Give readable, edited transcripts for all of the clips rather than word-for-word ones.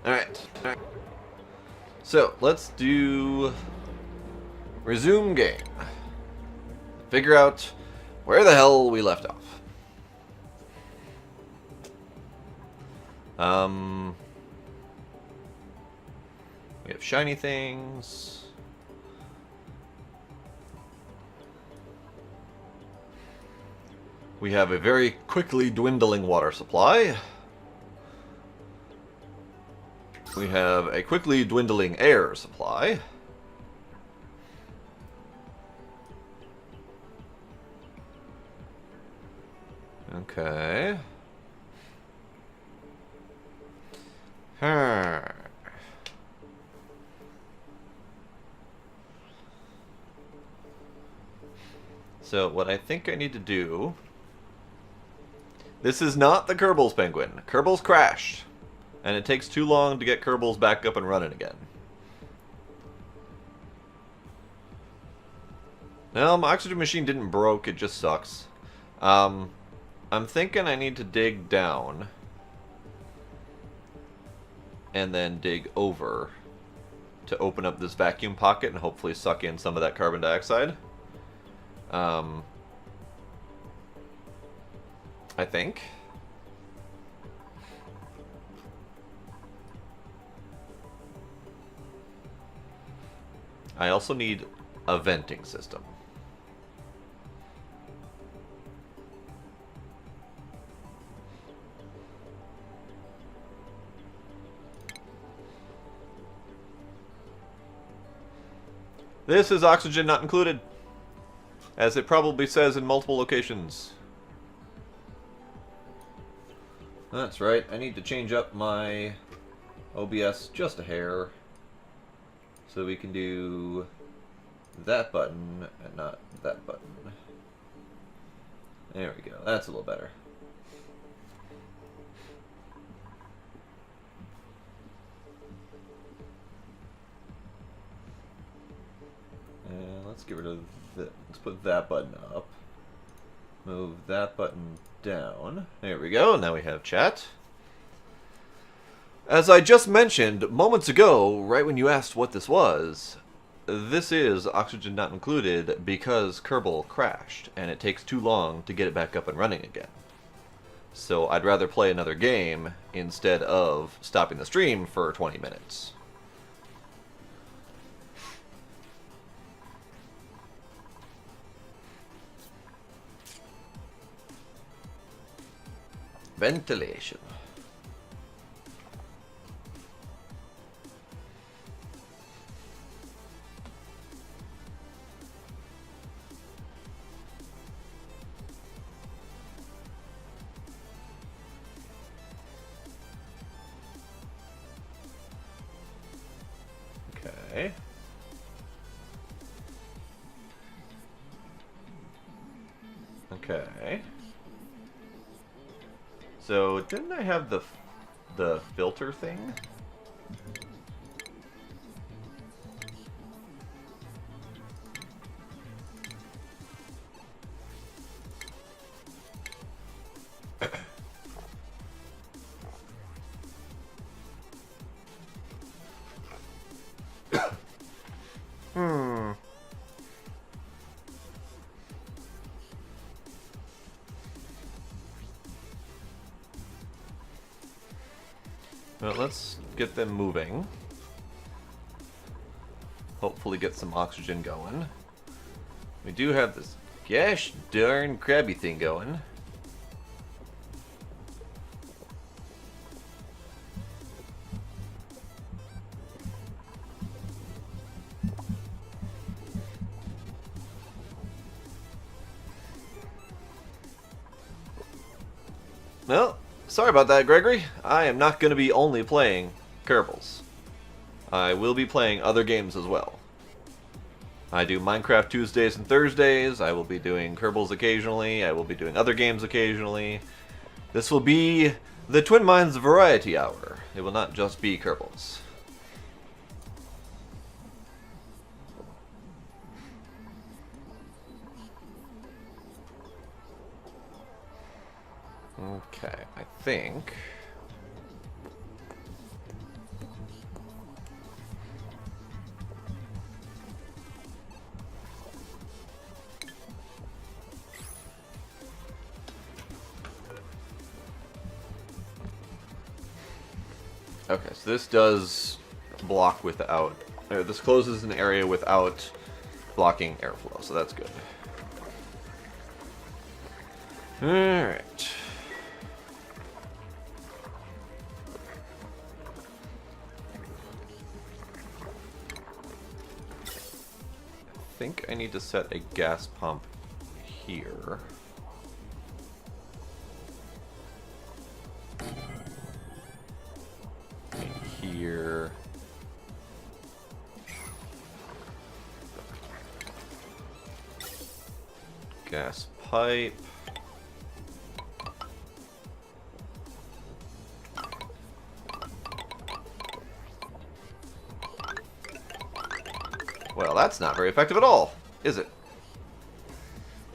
Alright. So, let's do... Resume game. Figure out where the hell we left off. We have shiny things. We have a very quickly dwindling water supply. We have a quickly dwindling air supply. Okay. So what I think I need to do... This is not the Kerbals penguin. Kerbals crashed. And it takes too long to get Kerbals back up and running again. No, my oxygen machine didn't broke, it just sucks. I'm thinking I need to dig down. And then dig over to open up this vacuum pocket and hopefully suck in some of that carbon dioxide. I think. I also need a venting system. This is oxygen not included, as it probably says in multiple locations. That's right, I need to change up my OBS just a hair, so we can do that button and not that button. There we go, that's a little better. And let's get rid of let's put that button up. Move that button down. There we go, now we have chat. As I just mentioned moments ago, right when you asked what this was, this is oxygen not included because Kerbal crashed, and it takes too long to get it back up and running again. So I'd rather play another game instead of stopping the stream for 20 minutes. Ventilation. Okay. Okay. So, didn't I have the filter thing? Well, let's get them moving. Hopefully get some oxygen going. We do have this gosh darn crabby thing going. Well, sorry about that, Gregory. I am not going to be only playing Kerbals. I will be playing other games as well. I do Minecraft Tuesdays and Thursdays. I will be doing Kerbals occasionally. I will be doing other games occasionally. This will be the Twin Minds Variety Hour. It will not just be Kerbals. Okay, I think Okay, so this does block without... this closes an area without blocking airflow, so that's good. Alright. I think I need to set a gas pump here. Here. Gas pipe. Well, that's not very effective at all, is it?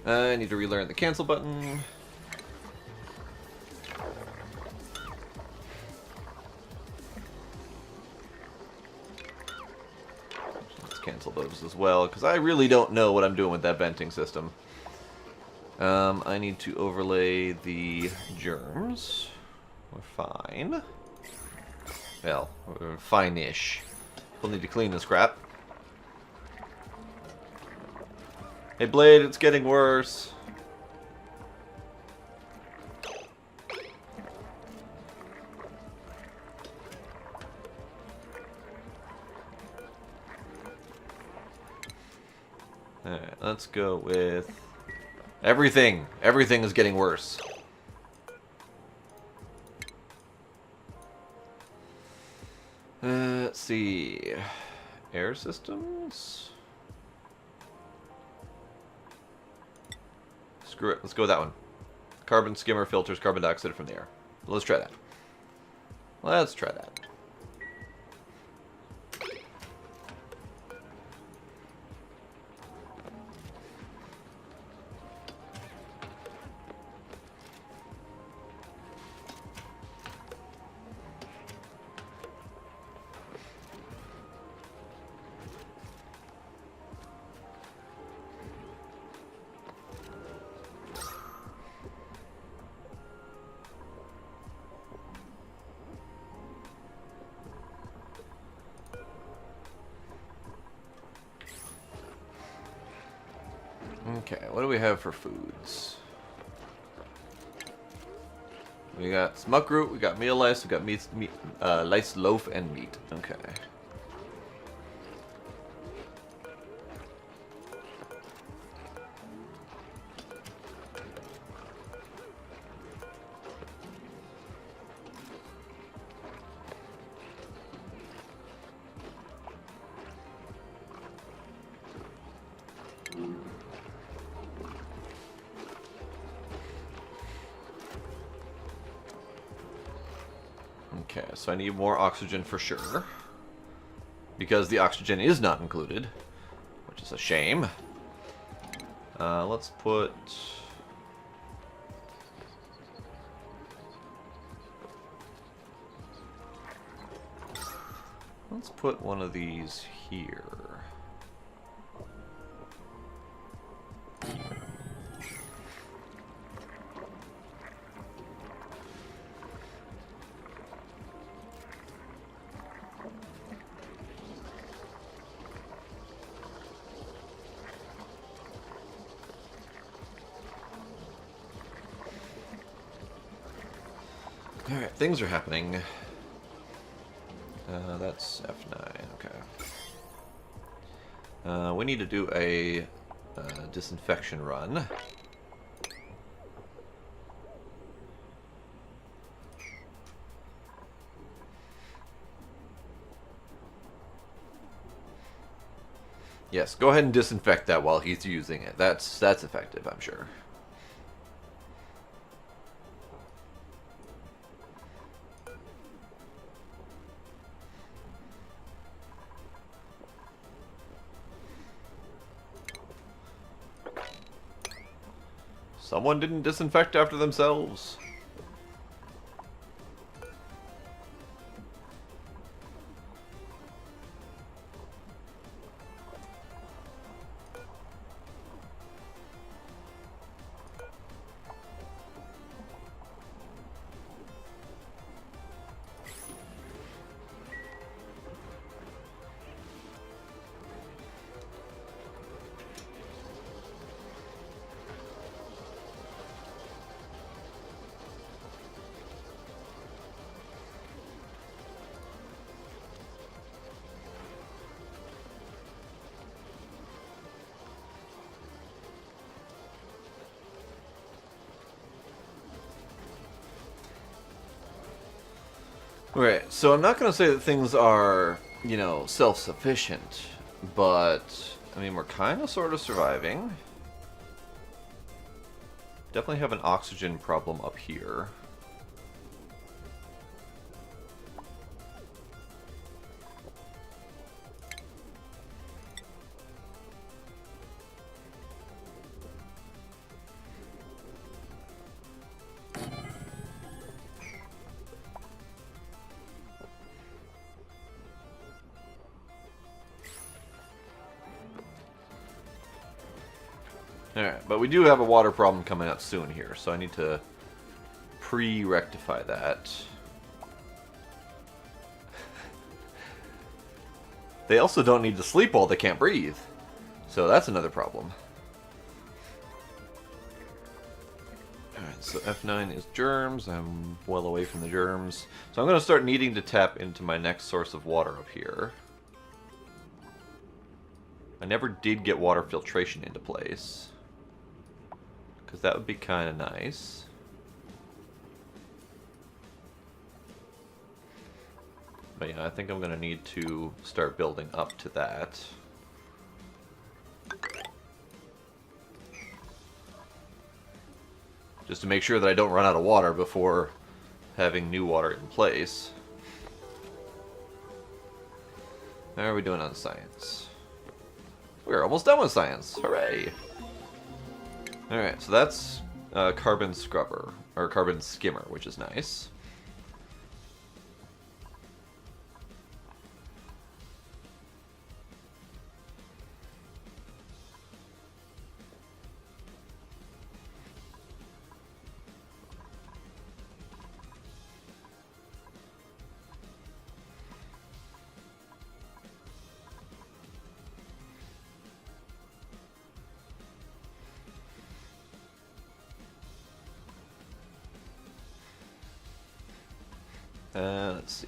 I need to relearn the cancel button. Let's cancel those as well, because I really don't know what I'm doing with that venting system. I need to overlay the germs. We're fine. Well, we're fine-ish. We'll need to clean this crap. Hey, Blade, it's getting worse. Alright, let's go with... everything. Everything is getting worse. Let's see. Air systems? Screw it. Let's go with that one. Carbon skimmer filters carbon dioxide from the air. Let's try that. Let's try that. Okay, what do we have for foods? We got smuck root, we got meal lice, we got lice loaf and meat. Okay. Okay, so I need more oxygen for sure. Because the oxygen is not included, which is a shame. Let's put... let's put one of these here. Alright, things are happening. That's F9, okay. We need to do a disinfection run. Yes, go ahead and disinfect that while he's using it. That's effective, I'm sure. Someone didn't disinfect after themselves. Right, so I'm not going to say that things are, you know, self-sufficient, but, I mean, we're kind of sort of surviving. Definitely have an oxygen problem up here. Alright, but we do have a water problem coming up soon here, so I need to pre-rectify that. They also don't need to sleep while they can't breathe, so that's another problem. Alright, so F9 is germs. I'm well away from the germs. So I'm going to start needing to tap into my next source of water up here. I never did get water filtration into place, because that would be kind of nice. But yeah, I think I'm going to need to start building up to that. Just to make sure that I don't run out of water before having new water in place. How are we doing on science? We're almost done with science. Hooray! Alright, so that's carbon scrubber, or carbon skimmer, which is nice. Let's see.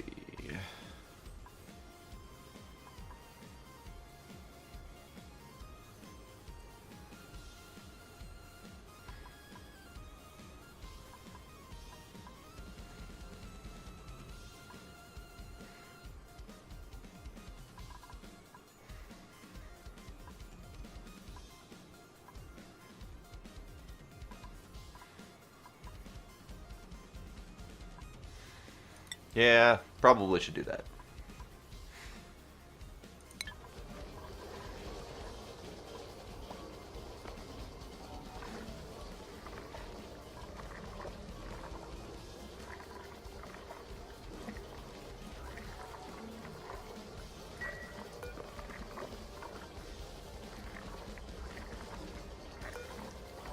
Yeah, probably should do that.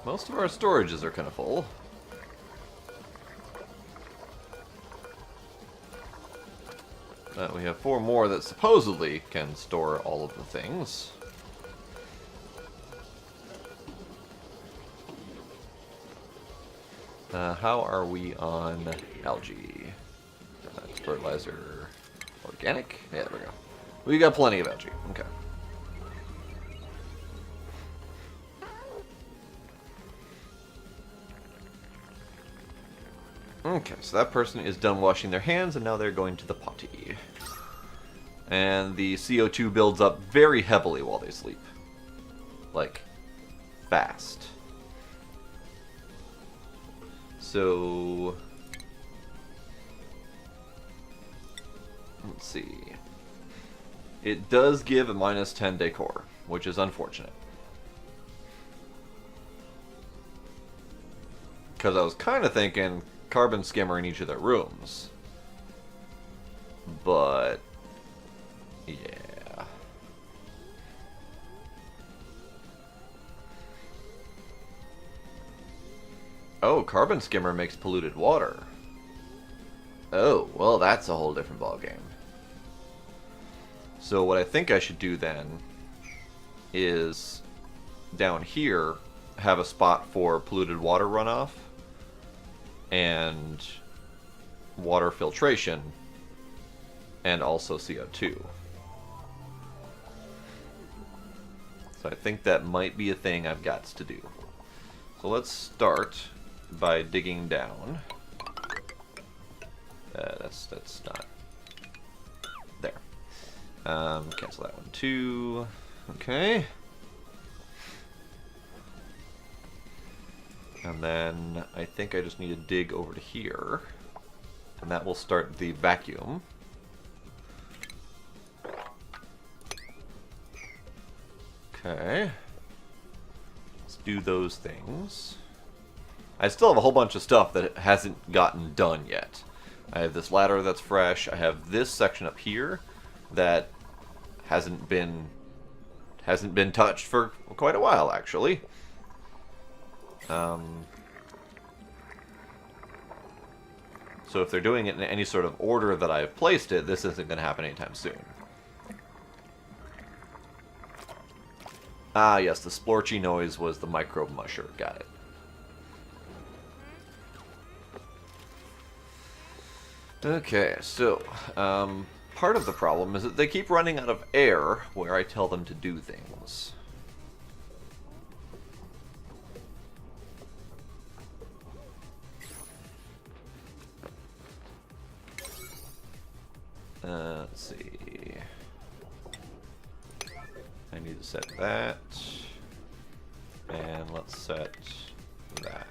Most of our storages are kind of full. We have 4 more that supposedly can store all of the things. How are we on algae? Fertilizer organic? Yeah, there we go. We got plenty of algae. Okay. Okay, so that person is done washing their hands, and now they're going to the potty. And the CO2 builds up very heavily while they sleep. Like, fast. So, let's see. It does give a minus 10 decor, which is unfortunate. Because I was kind of thinking carbon skimmer in each of their rooms. But, yeah. Oh, carbon skimmer makes polluted water. Oh, well, that's a whole different ballgame. So what I think I should do then is down here have a spot for polluted water runoff and water filtration and also CO2. So I think that might be a thing I've got to do. So let's start by digging down. That's not there. Cancel that one too. Okay. And then I think I just need to dig over to here, and that will start the vacuum. Okay. Let's do those things. I still have a whole bunch of stuff that hasn't gotten done yet. I have this ladder that's fresh. I have this section up here that hasn't been touched for quite a while, actually. So if they're doing it in any sort of order that I've placed it, this isn't going to happen anytime soon. Ah, yes, the splorchy noise was the microbe musher. Got it. Okay, so, part of the problem is that they keep running out of air where I tell them to do things. Let's see. I need to set that. And let's set that.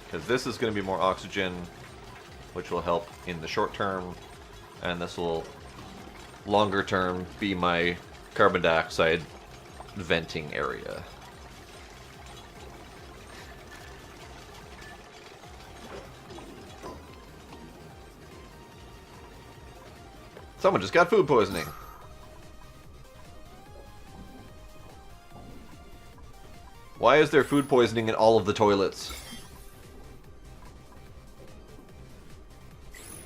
Because this is going to be more oxygen, which will help in the short term, and this will, longer term, be my carbon dioxide venting area. Someone just got food poisoning. Why is there food poisoning in all of the toilets?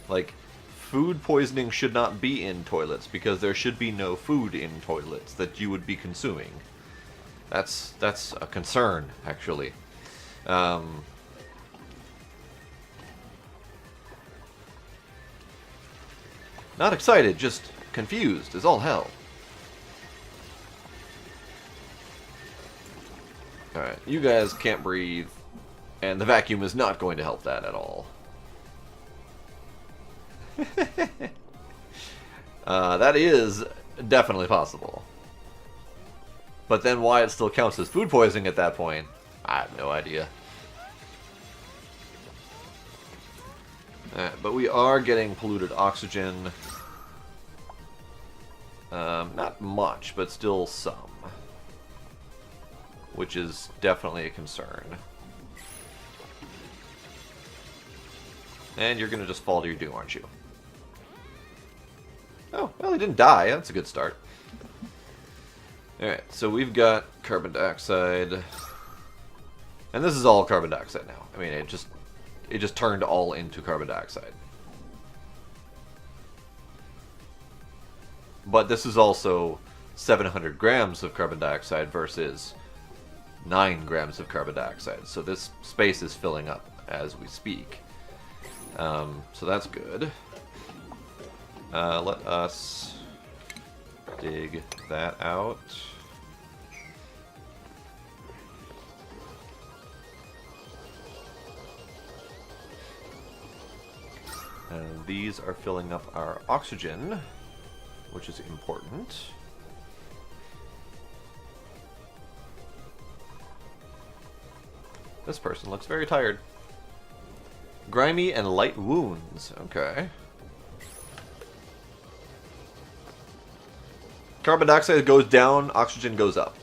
Like, food poisoning should not be in toilets because there should be no food in toilets that you would be consuming. That's a concern, actually. Not excited, just confused as all hell. Alright, you guys can't breathe, and the vacuum is not going to help that at all. That is definitely possible. But then why it still counts as food poisoning at that point, I have no idea. But we are getting polluted oxygen. Not much, but still some. Which is definitely a concern. And you're going to just fall to your doom, aren't you? Oh, well, he didn't die. That's a good start. Alright, so we've got carbon dioxide. And this is all carbon dioxide now. I mean, it just turned all into carbon dioxide. But this is also 700 grams of carbon dioxide versus 9 grams of carbon dioxide. So this space is filling up as we speak. So that's good. Let us dig that out. And these are filling up our oxygen, which is important. This person looks very tired. Grimy and light wounds. Okay. Carbon dioxide goes down, oxygen goes up.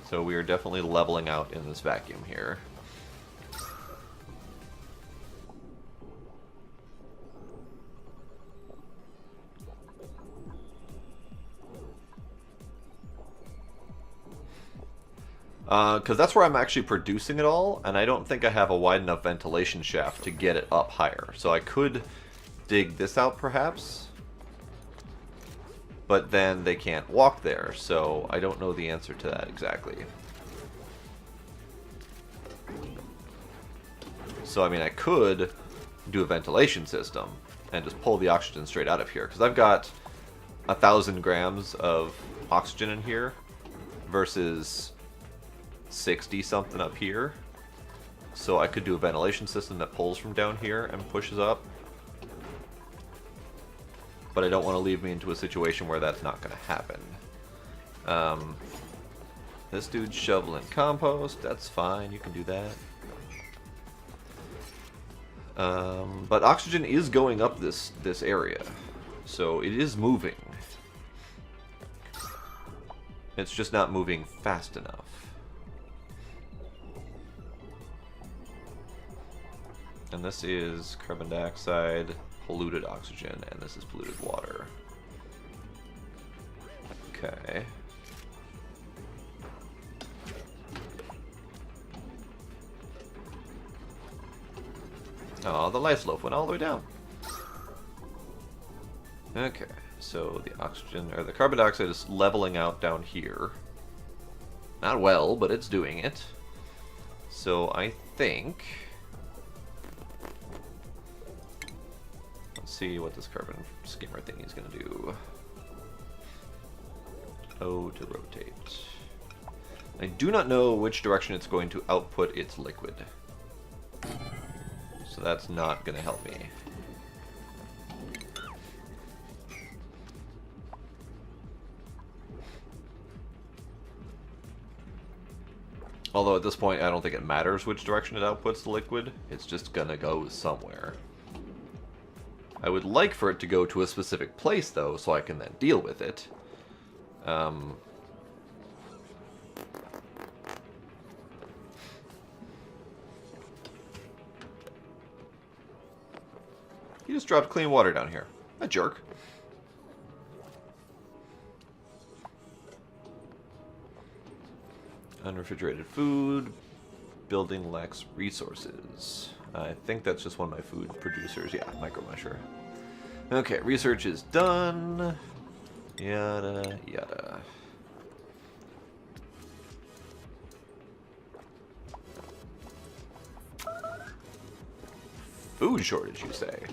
So we are definitely leveling out in this vacuum here. Because that's where I'm actually producing it all, and I don't think I have a wide enough ventilation shaft to get it up higher. So I could dig this out, perhaps. But then they can't walk there, so I don't know the answer to that exactly. So, I mean, I could do a ventilation system and just pull the oxygen straight out of here. Because I've got 1,000 grams of oxygen in here versus 60-something up here. So I could do a ventilation system that pulls from down here and pushes up. But I don't want to leave me into a situation where that's not going to happen. This dude's shoveling compost. That's fine. You can do that. But oxygen is going up this area. So it is moving. It's just not moving fast enough. And this is carbon dioxide, polluted oxygen, and this is polluted water. Okay. Oh, the life loaf went all the way down. Okay, so the oxygen, or the carbon dioxide is leveling out down here. Not well, but it's doing it. So I think... Let's see what this carbon skimmer thing is going to do. O to rotate. I do not know which direction it's going to output its liquid. So that's not going to help me. Although at this point I don't think it matters which direction it outputs the liquid. It's just going to go somewhere. I would like for it to go to a specific place though, so I can then deal with it. He just dropped clean water down here. A jerk. Unrefrigerated food. Building lacks resources. I think that's just one of my food producers. Yeah, micromusher. Okay, research is done. Yada, yada. Food shortage, you say?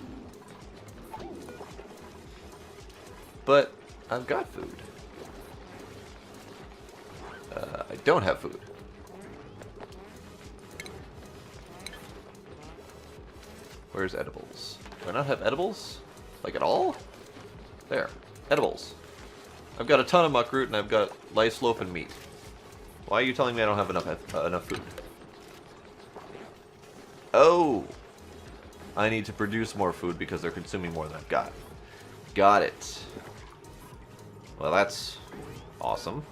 But I've got food. I don't have food. Where's edibles? Do I not have edibles? Like at all? There. Edibles. I've got a ton of muckroot and I've got lice loaf and meat. Why are you telling me I don't have enough food? Oh! I need to produce more food because they're consuming more than I've got. Got it. Well, that's awesome.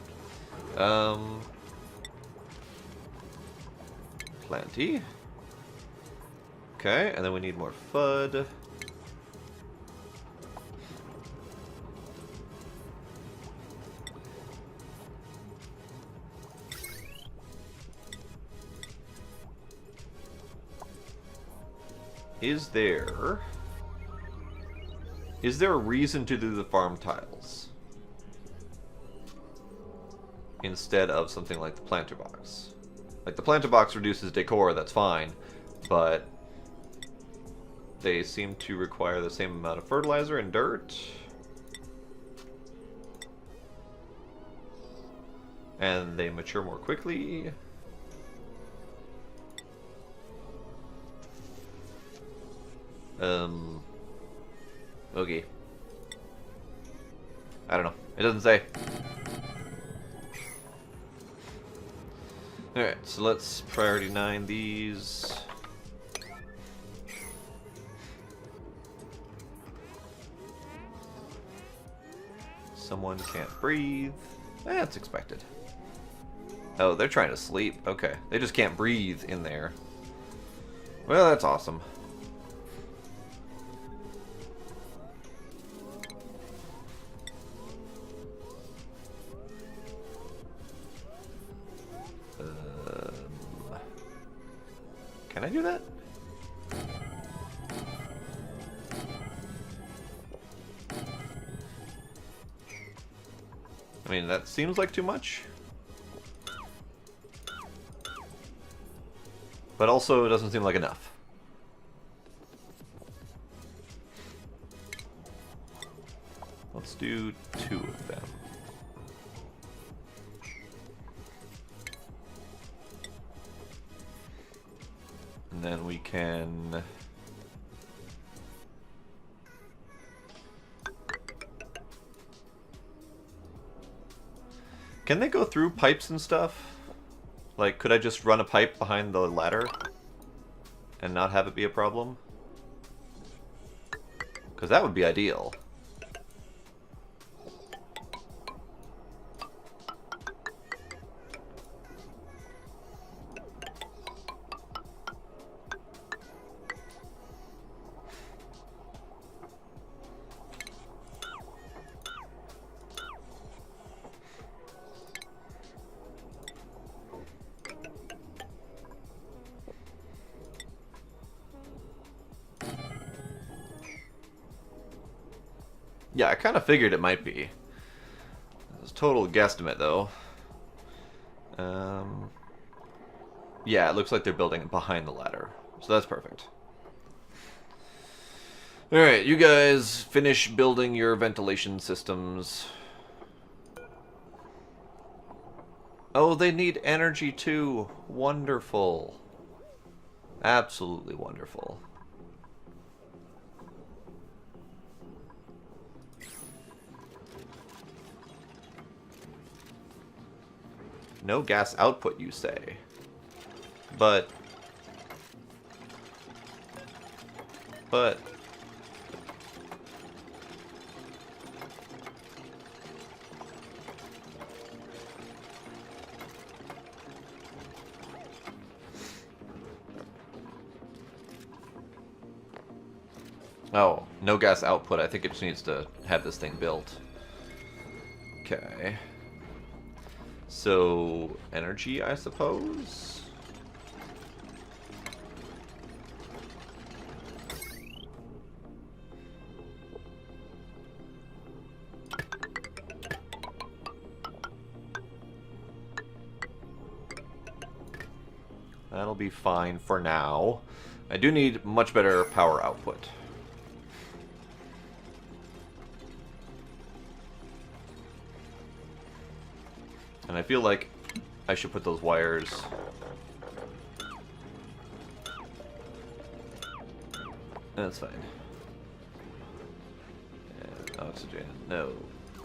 Plenty. Okay, and then we need more FUD. Is there a reason to do the farm tiles instead of something like the planter box? Like the planter box reduces decor, that's fine, but they seem to require the same amount of fertilizer and dirt. And they mature more quickly. Okay. I don't know. It doesn't say. Alright, so let's priority 9 these. Someone can't breathe. That's expected. Oh, they're trying to sleep. Okay. They just can't breathe in there. Well, that's awesome. Can I do that? I mean, that seems like too much. But also, it doesn't seem like enough. do 2 of them. And then we can... Can they go through pipes and stuff? Like, could I just run a pipe behind the ladder and not have it be a problem? Because that would be ideal. Yeah, I kind of figured it might be. It was a total guesstimate, though. Yeah, it looks like they're building it behind the ladder. So that's perfect. Alright, you guys finish building your ventilation systems. Oh, they need energy too. Wonderful. Absolutely wonderful. No gas output, you say? But... Oh, no gas output. I think it just needs to have this thing built. Okay. So, energy, I suppose? That'll be fine for now. I do need much better power output. And I feel like I should put those wires... That's fine. And oxygen, no.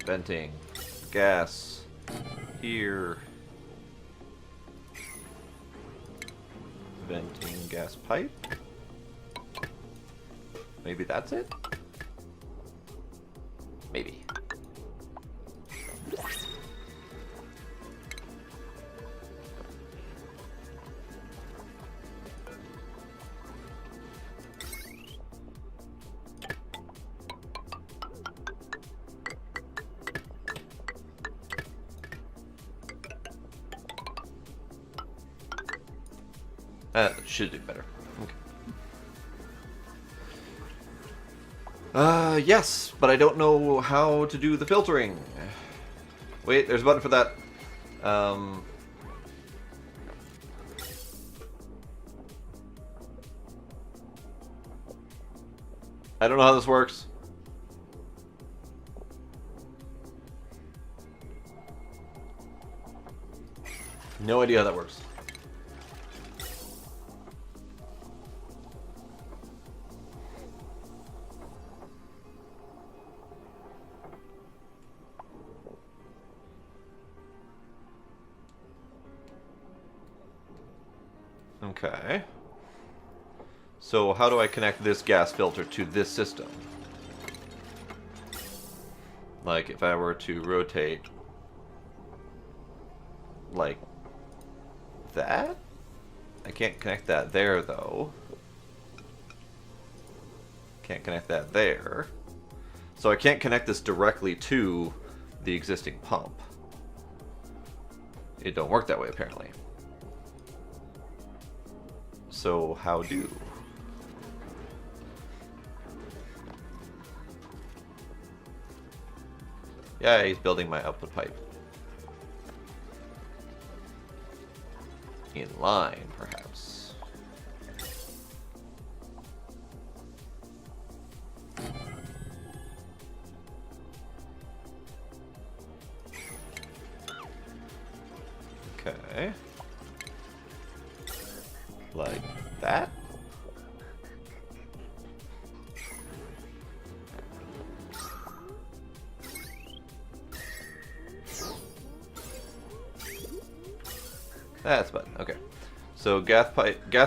Venting. Gas. Here. Venting gas pipe. Maybe that's it? Maybe. That should do better. Okay. Yes, but I don't know how to do the filtering. Wait, there's a button for that. I don't know how this works. No idea how that works. Okay. So how do I connect this gas filter to this system? Like if I were to rotate like that? I can't connect that there though. Can't connect that there. So I can't connect this directly to the existing pump. It don't work that way apparently. So how do? Yeah, he's building my output pipe. In line, perhaps. Like that? That's button. Okay. So gas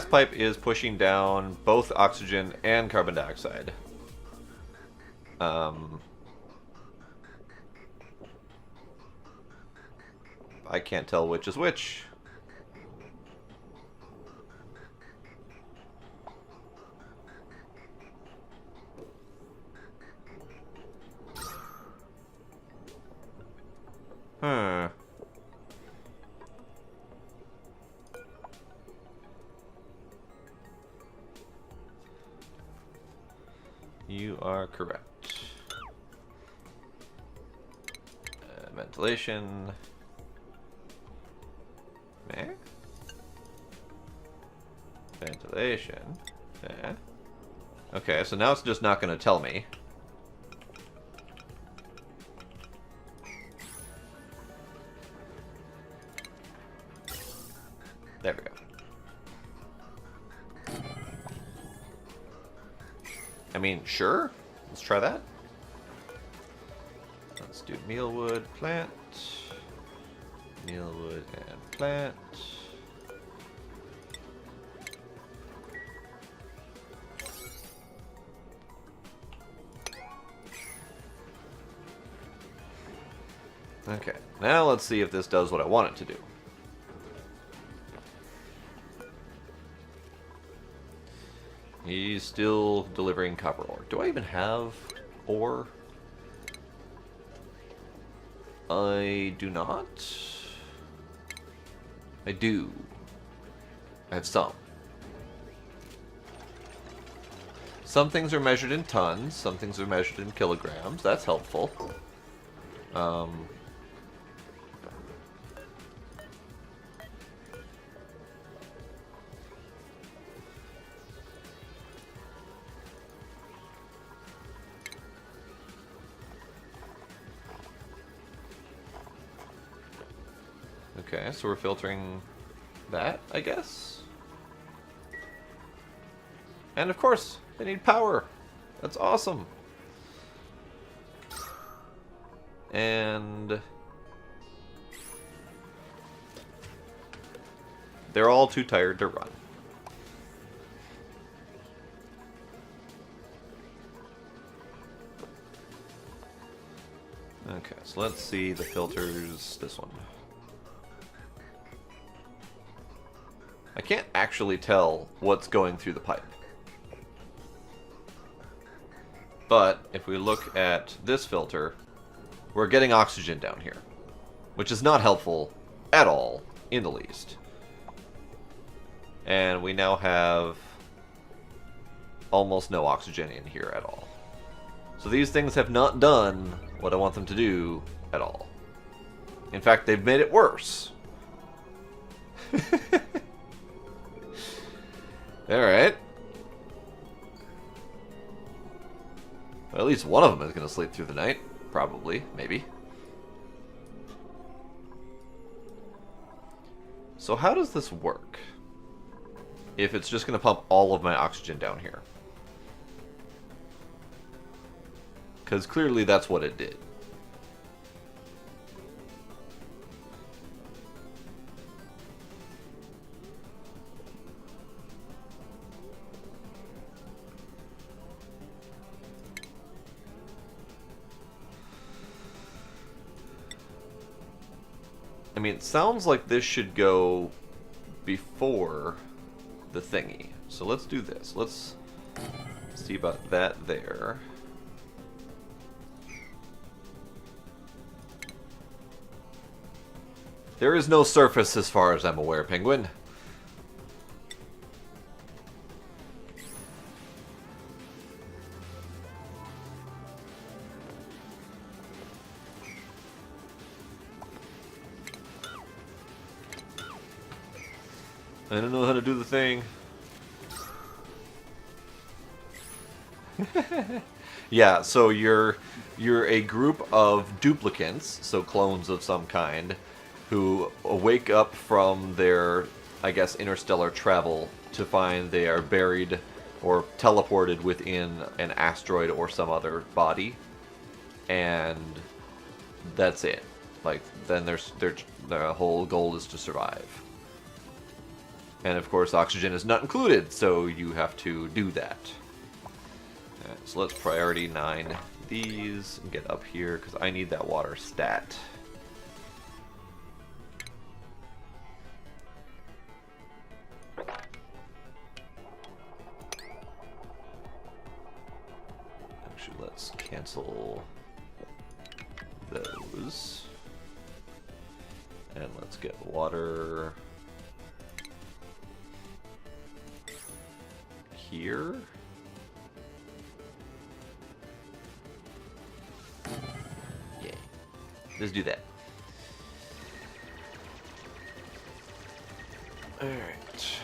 pipe is pushing down both oxygen and carbon dioxide. I can't tell which is which. Huh. You are correct. Ventilation. There. Ventilation. There. Okay, so now it's just not going to tell me. There we go. I mean, sure. Let's try that. Let's do mealwood, plant. Mealwood and plant. Okay, now let's see if this does what I want it to do. He's still delivering copper ore. Do I even have ore? I do not. I do. I have some. Some things are measured in tons, some things are measured in kilograms. That's helpful. Okay, so we're filtering that, I guess. And of course, they need power. That's awesome. And they're all too tired to run. Okay, so let's see the filters. This one. I can't actually tell what's going through the pipe. But if we look at this filter, we're getting oxygen down here, which is not helpful at all, in the least. And we now have almost no oxygen in here at all. So these things have not done what I want them to do at all. In fact, they've made it worse. Alright. Well, at least one of them is going to sleep through the night. Probably. Maybe. So how does this work? If it's just going to pump all of my oxygen down here. Because clearly that's what it did. I mean, it sounds like this should go before the thingy. So let's do this. Let's see about that there. There is no surface as far as I'm aware, Penguin. I don't know how to do the thing. Yeah, so you're a group of duplicants, so clones of some kind, who wake up from their I guess, interstellar travel to find they are buried or teleported within an asteroid or some other body, and that's it. Like, then their whole goal is to survive. And of course, oxygen is not included, so you have to do that. Alright, so let's priority 9 these and get up here, because I need that water stat. Actually, let's cancel those. And let's get water here. Yeah. Let's do that. Alright.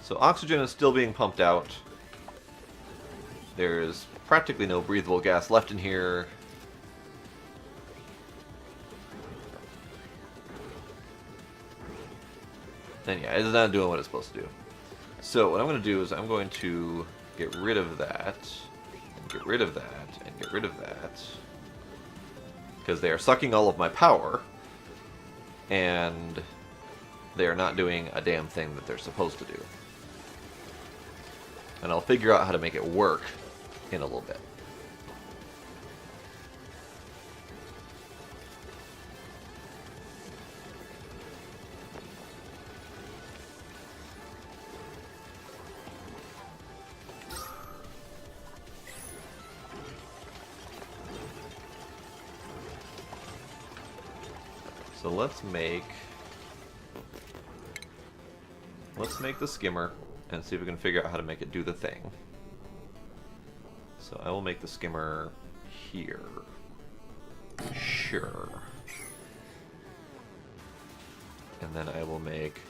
So oxygen is still being pumped out. There's practically no breathable gas left in here. And yeah, it's not doing what it's supposed to do. So what I'm going to do is I'm going to get rid of that, and get rid of that, and get rid of that. Because they are sucking all of my power, and they are not doing a damn thing that they're supposed to do. And I'll figure out how to make it work in a little bit. So let's make the skimmer and see if we can figure out how to make it do the thing. So I will make the skimmer here. Sure. And then I will make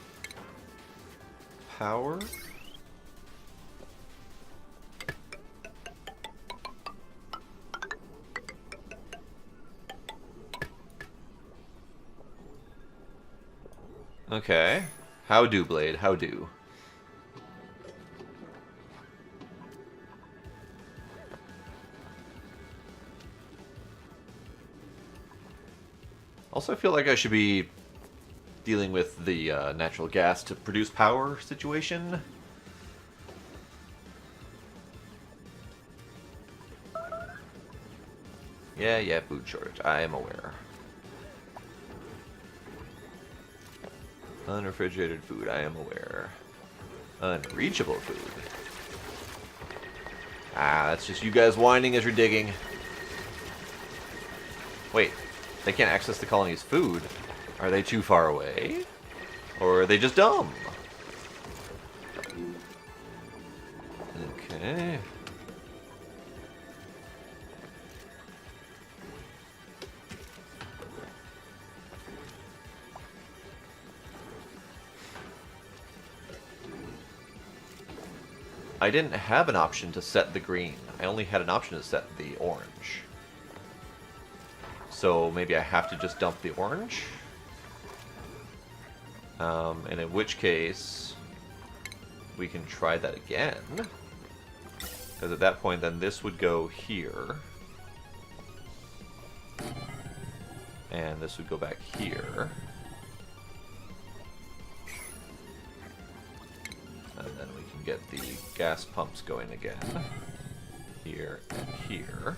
power. Okay. How do, Blade? How do? Also, I feel like I should be dealing with the natural gas to produce power situation. Yeah, food shortage. I am aware. Unrefrigerated food, I am aware. Unreachable food. Ah, that's just you guys whining as you're digging. Wait, they can't access the colony's food. Are they too far away? Or are they just dumb? Okay. I didn't have an option to set the green. I only had an option to set the orange. So maybe I have to just dump the orange? And in which case, we can try that again. Because at that point, then this would go here. And this would go back here. And then we can get the gas pumps going again. Here and here.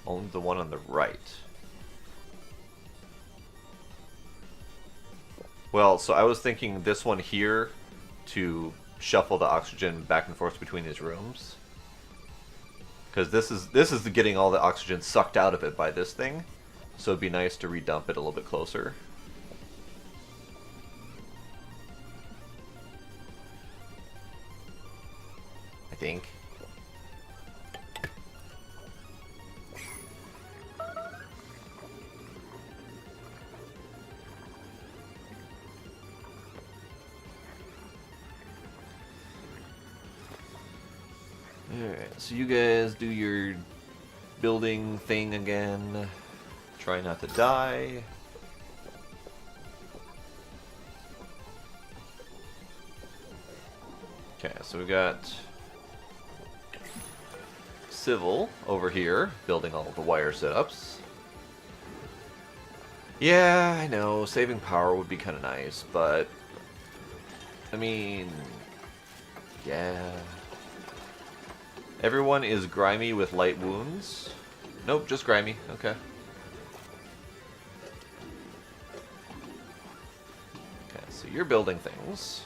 Only the one on the right. Well, so I was thinking this one here to shuffle the oxygen back and forth between these rooms. Because this is getting all the oxygen sucked out of it by this thing. So it'd be nice to redump it a little bit closer. I think. Alright, so you guys do your building thing again. Try not to die. Okay, so we got Civil over here, building all the wire setups. Yeah, I know, saving power would be kind of nice, but... I mean... yeah... Everyone is grimy with light wounds. Nope, just grimy. Okay. Okay, so you're building things.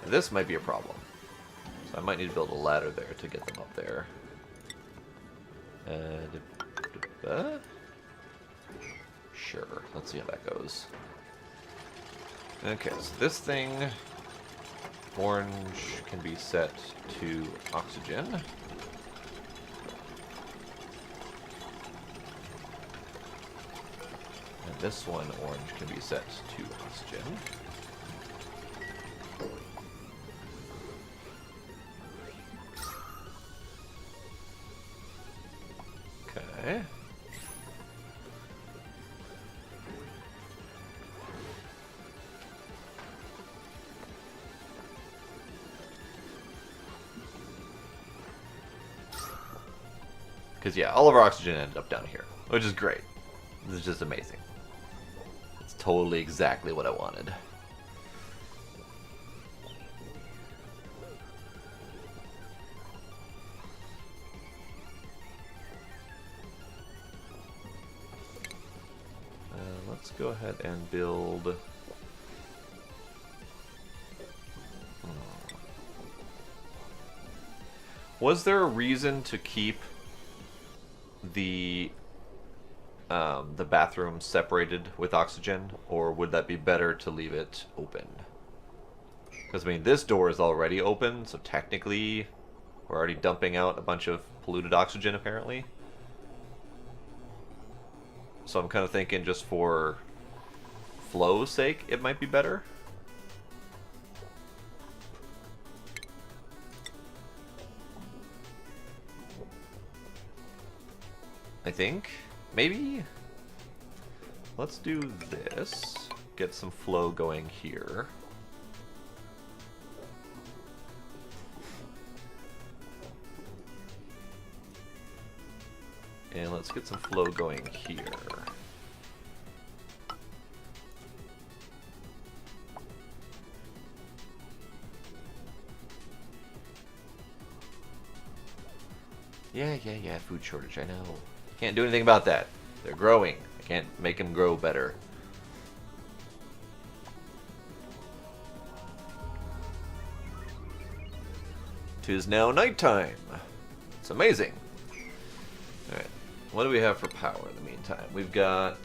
This might be a problem. So I might need to build a ladder there to get them up there. Sure, let's see how that goes. Okay, so this thing, orange, can be set to oxygen. And this one, orange, can be set to oxygen. Okay. Because, yeah, all of our oxygen ended up down here, which is great. This is just amazing. It's totally exactly what I wanted. Let's go ahead and build... Was there a reason to keep the bathroom separated with oxygen, or would that be better to leave it open? Because, I mean, this door is already open, so technically we're already dumping out a bunch of polluted oxygen, apparently. So I'm kind of thinking just for flow's sake, it might be better. I think. Maybe? Let's do this. Get some flow going here. And let's get some flow going here. Yeah, food shortage, I know. Can't do anything about that. They're growing. I can't make them grow better. Tis now nighttime. It's amazing. Alright, what do we have for power in the meantime? We've got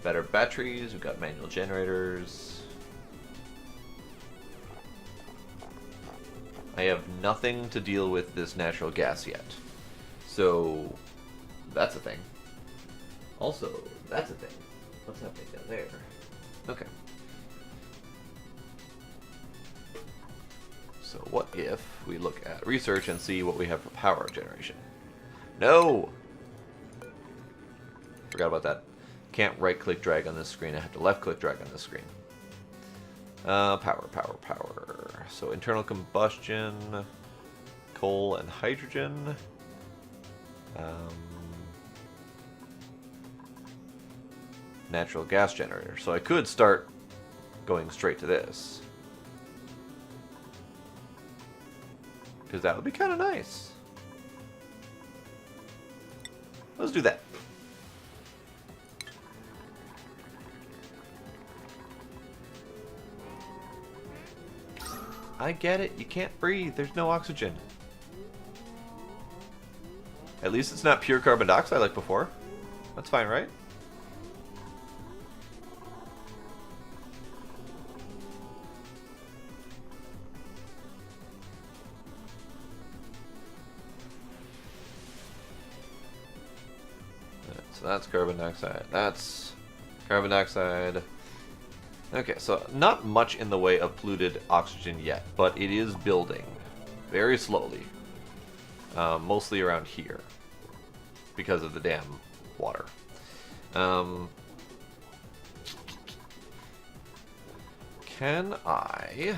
better batteries, we've got manual generators. I have nothing to deal with this natural gas yet. So, that's a thing. Also, that's a thing. What's happening down there? Okay. So what if we look at research and see what we have for power generation? No! Forgot about that. Can't right-click drag on this screen. I have to left-click drag on this screen. Power. So internal combustion, coal and hydrogen. Natural gas generator. So I could start going straight to this. Because that would be kind of nice. Let's do that. I get it. You can't breathe. There's no oxygen. At least it's not pure carbon dioxide like before. That's fine, right? So that's carbon dioxide. That's carbon dioxide. Okay, so not much in the way of polluted oxygen yet, but it is building. very slowly. Mostly around here. Because of the damn water. Can I...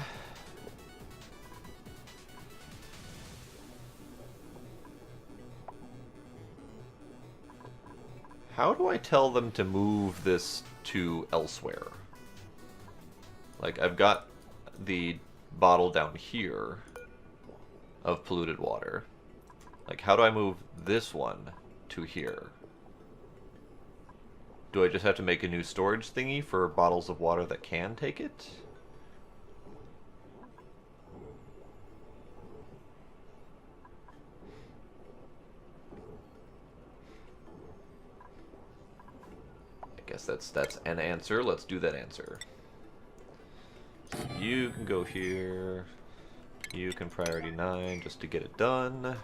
How do I tell them to move this to elsewhere? Like, I've got the bottle down here of polluted water. Like, how do I move this one to here? Do I just have to make a new storage thingy for bottles of water that can take it? I guess that's an answer. Let's do that answer. So you can go here. You can priority 9 just to get it done.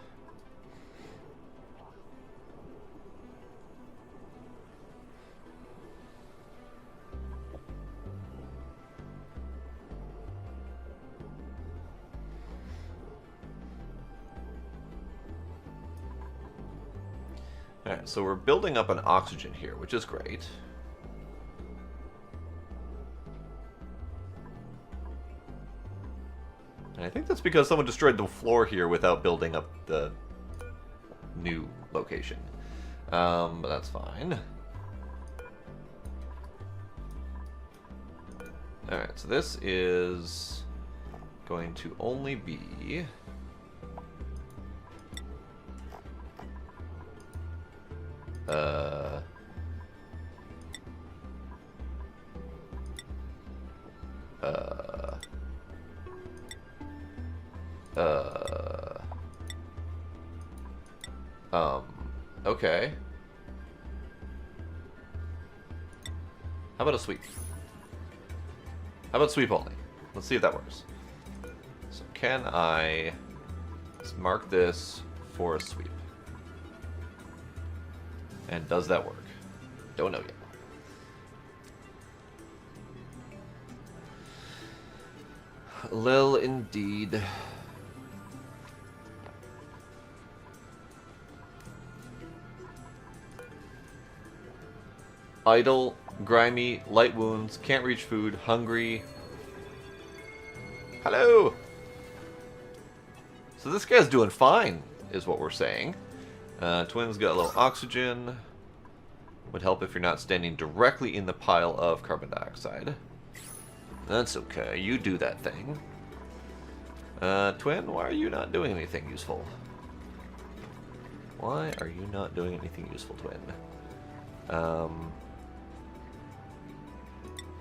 Alright, so we're building up an oxygen here, which is great. And I think that's because someone destroyed the floor here without building up the new location. But that's fine. Alright, so this is going to only be... Okay. How about a sweep? How about sweep only? Let's see if that works. So can I mark this for a sweep? And does that work? Don't know yet. Lil indeed. Idle, grimy, light wounds, can't reach food, hungry. Hello! So this guy's doing fine, is what we're saying. Twins got a little oxygen. Would help if you're not standing directly in the pile of carbon dioxide. That's okay, you do that thing. Twin, why are you not doing anything useful? Why are you not doing anything useful, Twin?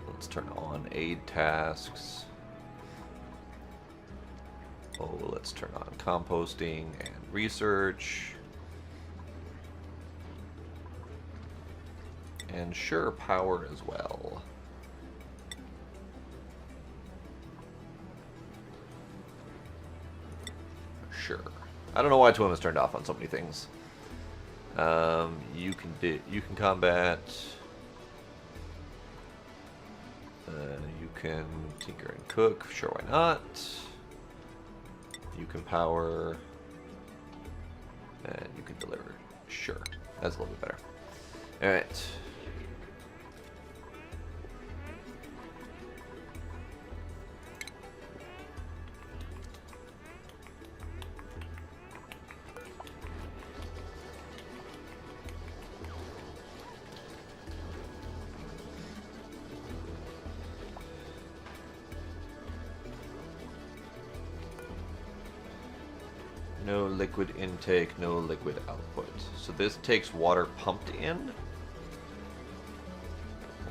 Let's turn on aid tasks. Oh, let's turn on composting and research. And sure, power as well. Sure. I don't know why Twin was turned off on so many things. You can combat. You can tinker and cook. Sure, why not? You can power. And you can deliver. Sure. That's a little bit better. Alright. No liquid intake, no liquid output. So this takes water pumped in?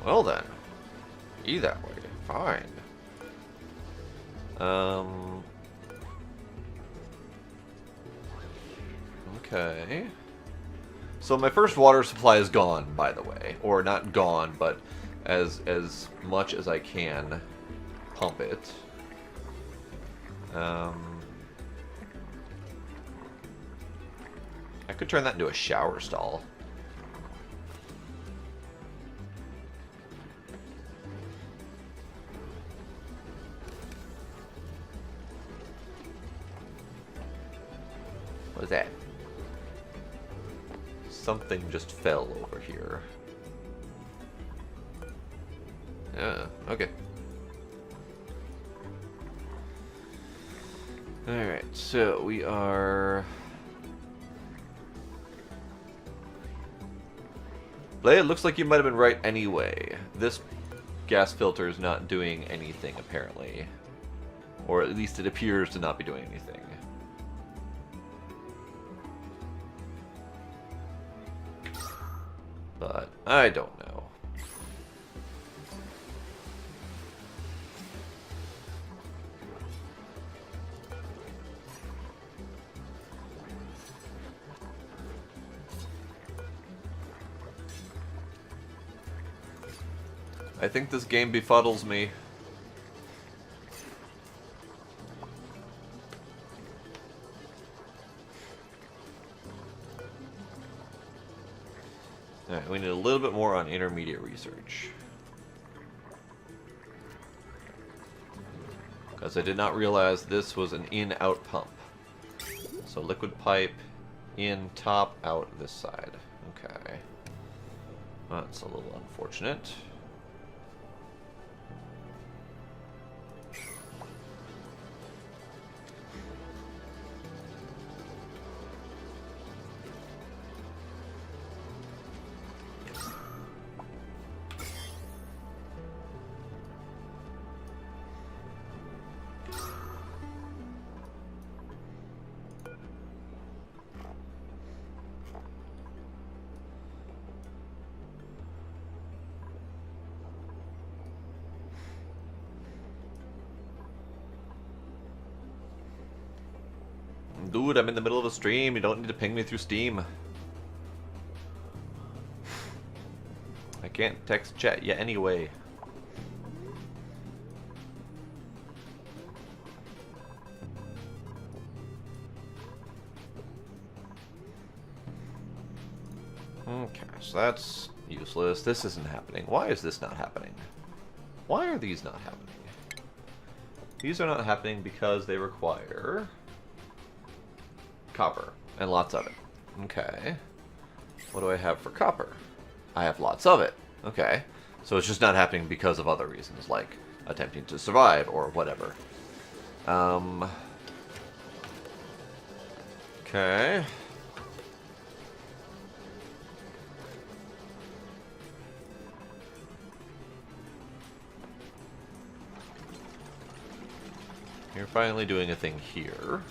Well then. Be that way. Fine. Okay. So my first water supply is gone, by the way. Or not gone, but as much as I can pump it. I could turn that into a shower stall. was that? Something just fell over here. Yeah, okay. Alright, so we are... Leia, it looks like you might have been right anyway. This gas filter is not doing anything, apparently. Or at least it appears to not be doing anything. But I don't know. I think this game befuddles me. Alright, we need a little bit more on intermediate research. Because I did not realize this was an in-out pump. So liquid pipe, in, top, out this side. Okay. That's a little unfortunate. Dude, I'm in the middle of a stream. You don't need to ping me through Steam. I can't text chat yet anyway. Okay, so that's useless. This isn't happening. Why is this not happening? Why are these not happening? These are not happening because they require... copper, and lots of it. Okay. What do I have for copper? I have lots of it. Okay. So it's just not happening because of other reasons, like attempting to survive or whatever. Okay. You're finally doing a thing here.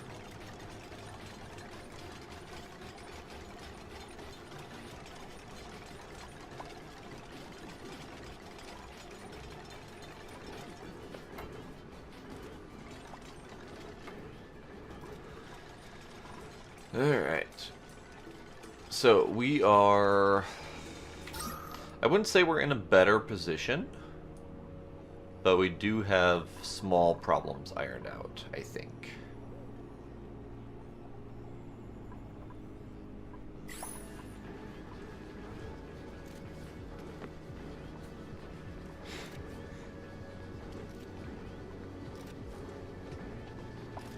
Alright. So we are... I wouldn't say we're in a better position, but we do have small problems ironed out, I think.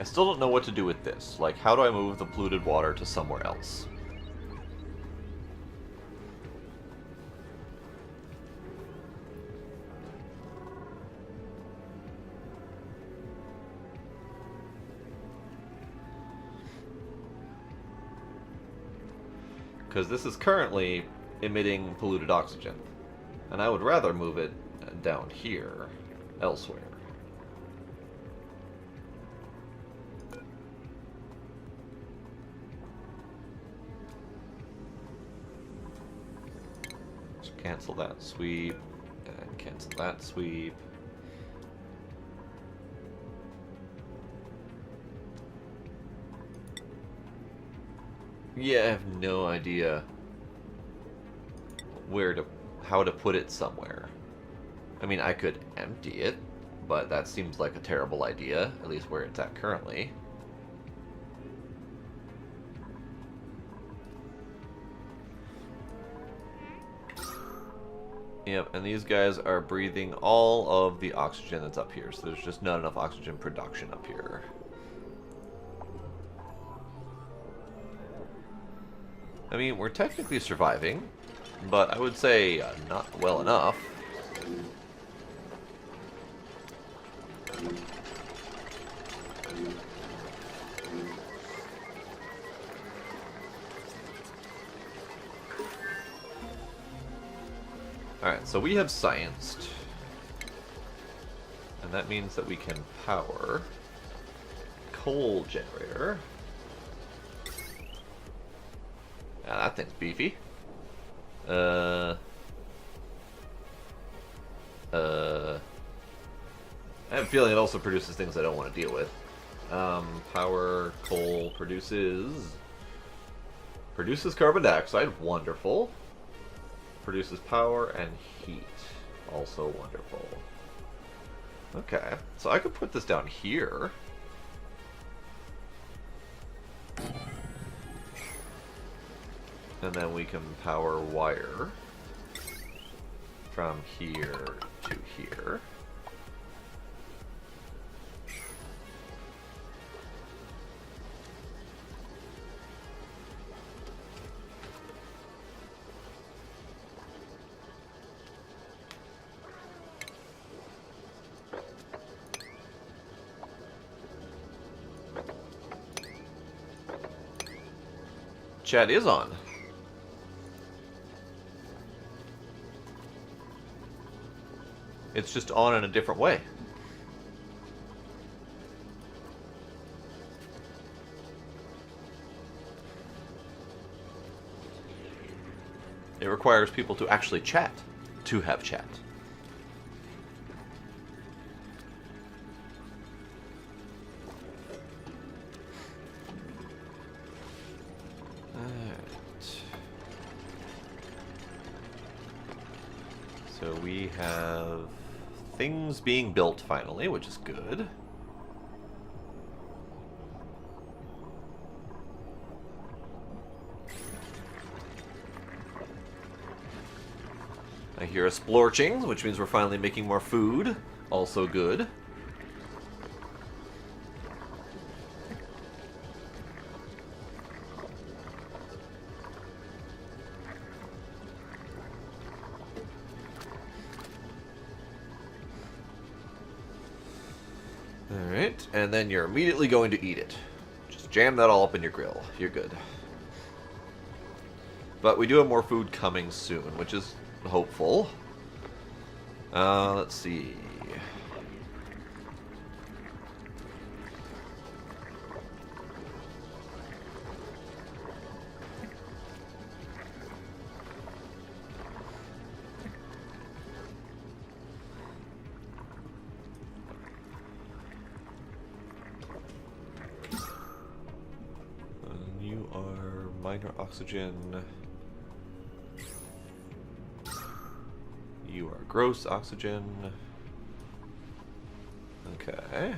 I still don't know what to do with this. Like, how do I move the polluted water to somewhere else? Because this is currently emitting polluted oxygen. And I would rather move it down here, elsewhere. Cancel that sweep, and cancel that sweep. Yeah, I have no idea how to put it somewhere. I mean, I could empty it, but that seems like a terrible idea, at least where it's at currently. Yep, and these guys are breathing all of the oxygen that's up here, so there's just not enough oxygen production up here. I mean, we're technically surviving, but I would say not well enough. Alright, so we have scienced. And that means that we can power coal generator. Yeah, that thing's beefy. I have a feeling it also produces things I don't want to deal with. Power coal produces carbon dioxide, wonderful. Produces power and heat, also wonderful. Okay, so I could put this down here. And then we can power wire from here to here. Chat is on. It's just on in a different way. It requires people to actually chat, to have chat. So we have things being built finally, which is good. I hear a splorching, which means we're finally making more food. Also good. Alright, and then you're immediately going to eat it. Just jam that all up in your grill. You're good. But we do have more food coming soon, which is hopeful. Let's see. You are minor oxygen. You are gross oxygen. Okay.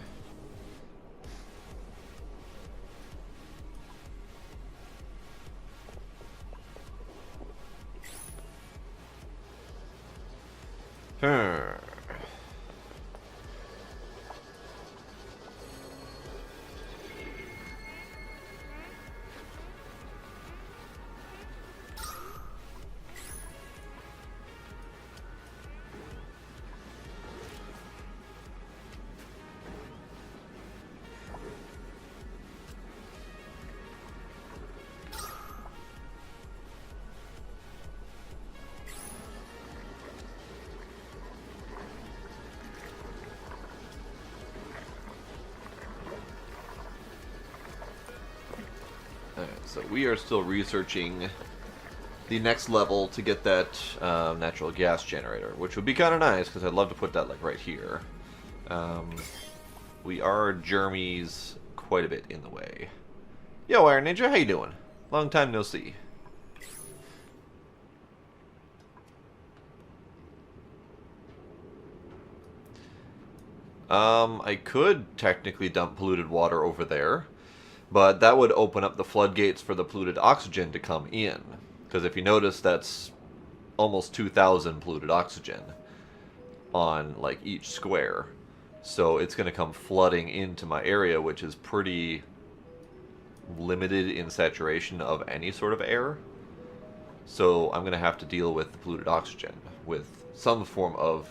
So we are still researching the next level to get that natural gas generator, which would be kind of nice because I'd love to put that like right here. We are Jeremy's quite a bit in the way. Yo, Iron Ninja, how you doing? Long time no see. I could technically dump polluted water over there. But that would open up the floodgates for the polluted oxygen to come in. Because if you notice, that's almost 2,000 polluted oxygen on like each square. So it's going to come flooding into my area, which is pretty limited in saturation of any sort of air. So I'm going to have to deal with the polluted oxygen with some form of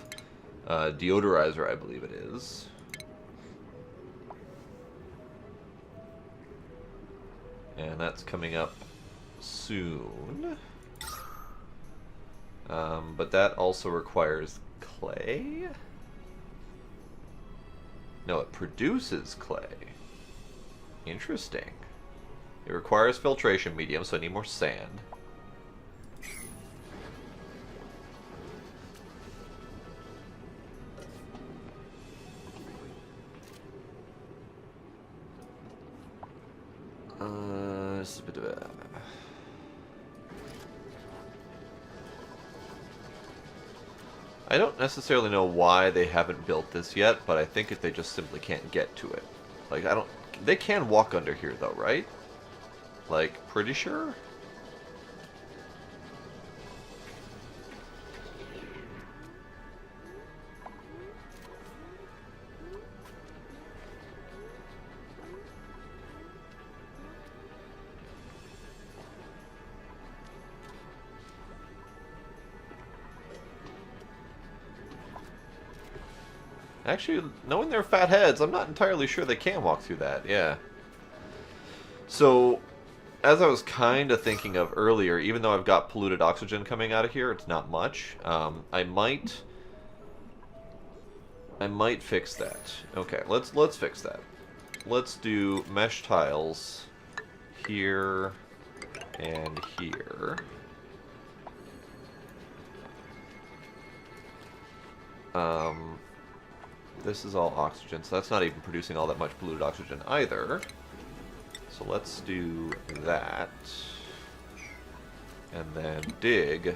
deodorizer, I believe it is. And that's coming up soon. But that also requires clay? No, it produces clay. Interesting. It requires filtration medium, so I need more sand. This is a bit of a... I don't necessarily know why they haven't built this yet, but I think they just simply can't get to it. Like, I don't... They can walk under here, though, right? Like, pretty sure? Actually, knowing their fat heads, I'm not entirely sure they can walk through that, yeah. So, as I was kind of thinking of earlier, even though I've got polluted oxygen coming out of here, it's not much. I might fix that. Okay, let's fix that. Let's do mesh tiles here and here. This is all oxygen, so that's not even producing all that much polluted oxygen either. So let's do that. And then dig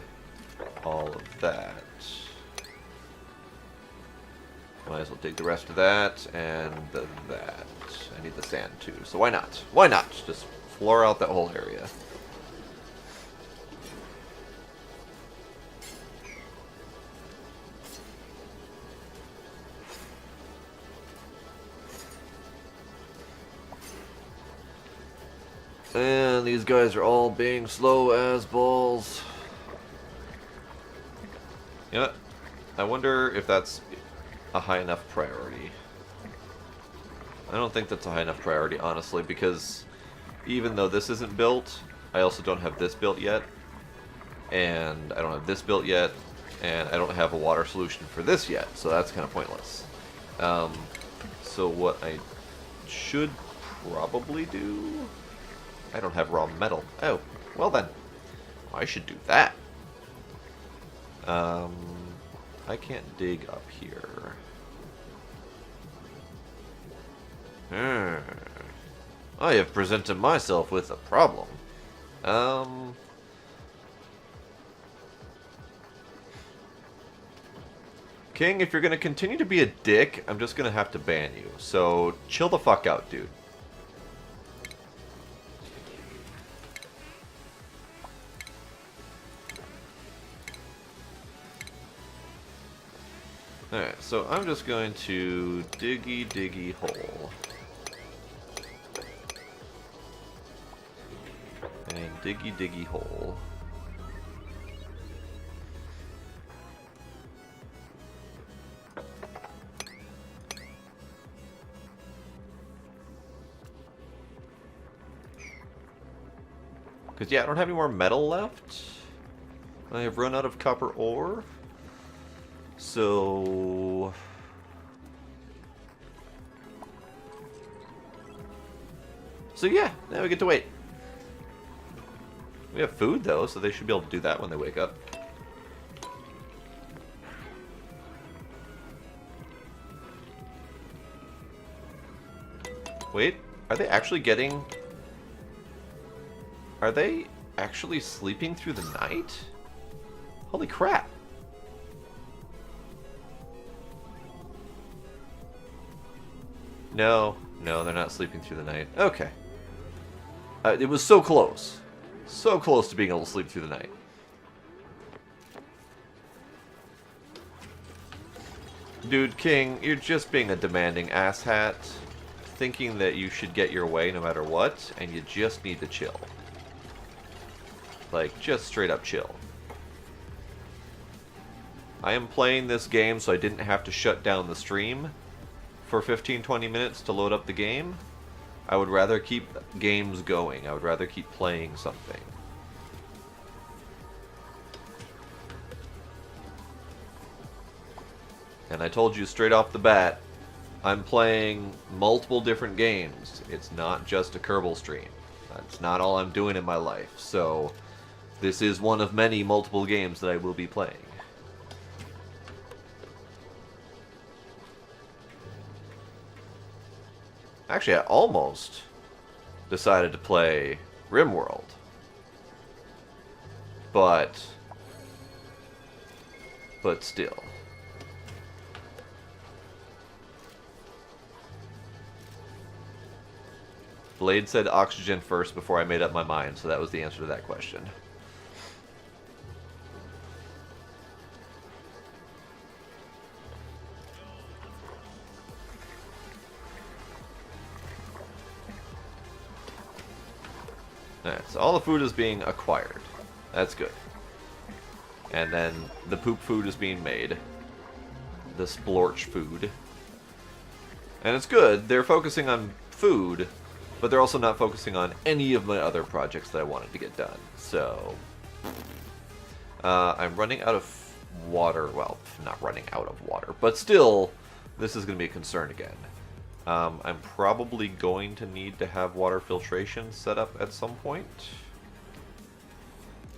all of that. Might as well dig the rest of that and that. I need the sand too, so why not? Why not? Just floor out that whole area. And these guys are all being slow as balls. You know what? I wonder if that's a high enough priority. I don't think that's a high enough priority, honestly, because even though this isn't built, I also don't have this built yet. And I don't have this built yet. And I don't have a water solution for this yet, so that's kind of pointless. So what I should probably do... I don't have raw metal. Oh, well then. I should do that. I can't dig up here. I have presented myself with a problem. King, if you're gonna continue to be a dick, I'm just gonna have to ban you. So, chill the fuck out, dude. Alright, so I'm just going to diggy hole. And diggy hole. Because, yeah, I don't have any more metal left. I have run out of copper ore. So... yeah, now we get to wait. We have food, though, so they should be able to do that when they wake up. Wait, are they actually getting... Are they actually sleeping through the night? Holy crap. No, they're not sleeping through the night. Okay. It was so close. So close to being able to sleep through the night. Dude, King, you're just being a demanding asshat, thinking that you should get your way no matter what, and you just need to chill. Like, just straight up chill. I am playing this game so I didn't have to shut down the stream for 15-20 minutes to load up the game. I would rather keep games going. I would rather keep playing something. And I told you straight off the bat, I'm playing multiple different games. It's not just a Kerbal stream. That's not all I'm doing in my life. So, this is one of many multiple games that I will be playing. Actually, I almost decided to play RimWorld. But still. Blade said oxygen first before I made up my mind, so that was the answer to that question. Alright, so all the food is being acquired. That's good. And then the poop food is being made. The splorch food. And it's good. They're focusing on food, but they're also not focusing on any of my other projects that I wanted to get done. So, I'm running out of water. Well, not running out of water, but still, this is going to be a concern again. I'm probably going to need to have water filtration set up at some point.